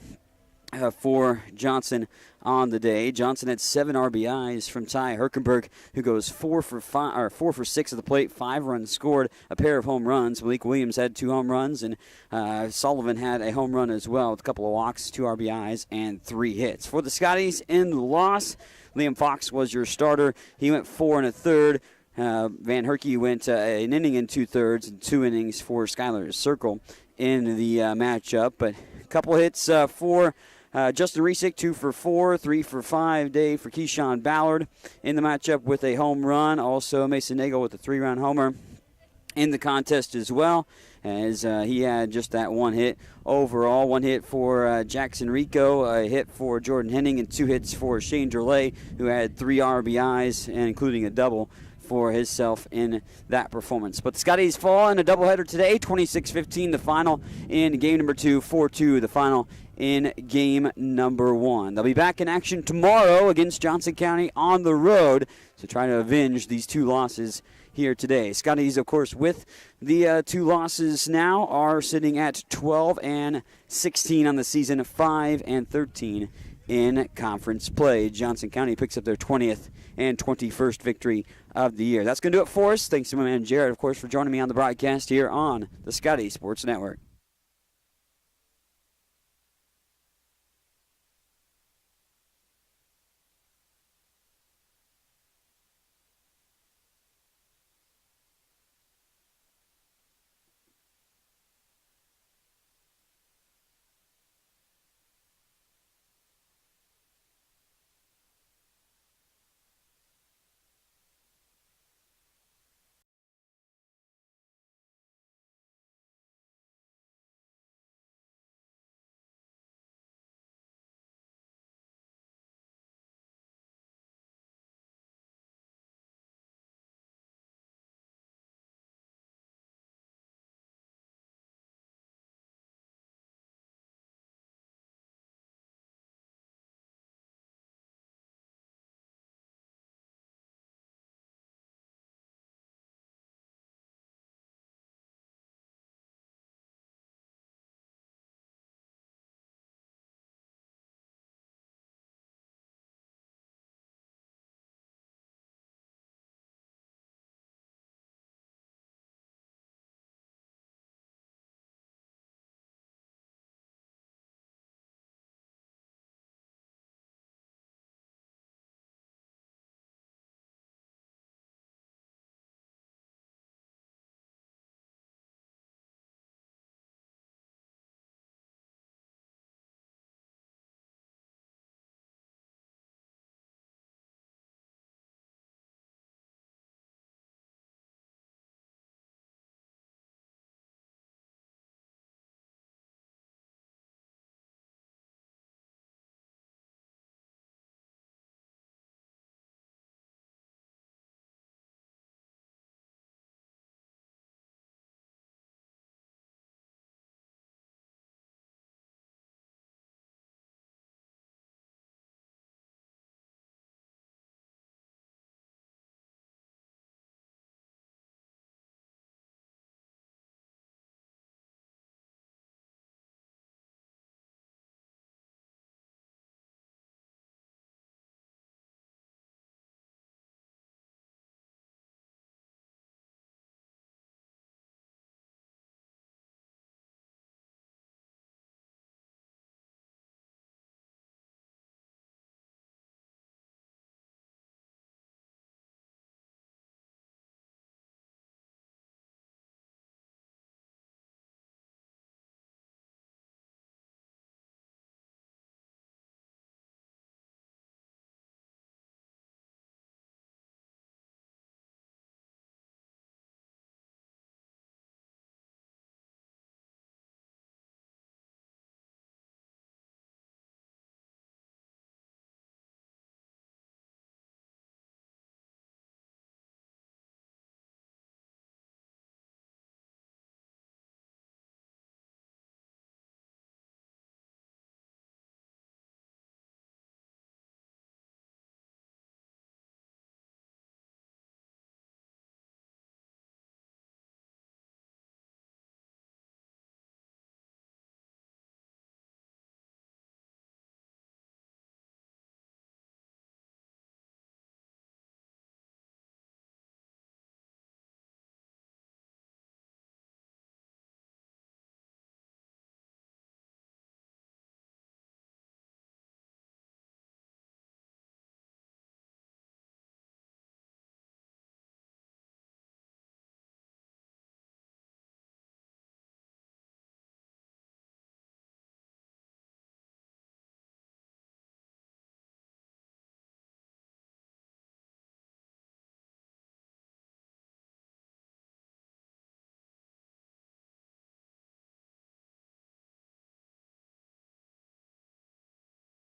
for Johnson on the day. Johnson had 7 RBIs from Ty Herkenberg, who goes 4 for 6 at the plate, 5 runs scored, a pair of home runs. Malik Williams had 2 home runs, and Sullivan had a home run as well with a couple of walks, 2 RBIs, and 3 hits. For the Scotties in the loss, Liam Fox was your starter. He went 4 1/3. Van Herky went an inning and 2/3 and 2 innings for Skylar Circle in the matchup. But a couple hits for Justin Resick, 2 for 4, 3 for 5 day for Keyshawn Ballard in the matchup with a home run. Also Mason Nagel with a 3-run homer in the contest as well, as he had just that 1 hit overall. 1 hit for Jackson Rico, a hit for Jordan Henning, and 2 hits for Shane Derlay, who had 3 RBIs, and including a double for himself in that performance. But the Scotties fall in a doubleheader today, 26-15 the final in game number 2, 4-2 the final in game number 1. They'll be back in action tomorrow against Johnson County on the road to try to avenge these 2 losses here today. Scotties, of course, with the 2 losses now, are sitting at 12-16 on the season, 5-13 in conference play. Johnson County picks up their 20th and 21st victory of the year. That's going to do it for us. Thanks to my man Jared, of course, for joining me on the broadcast here on the Scotty Sports Network.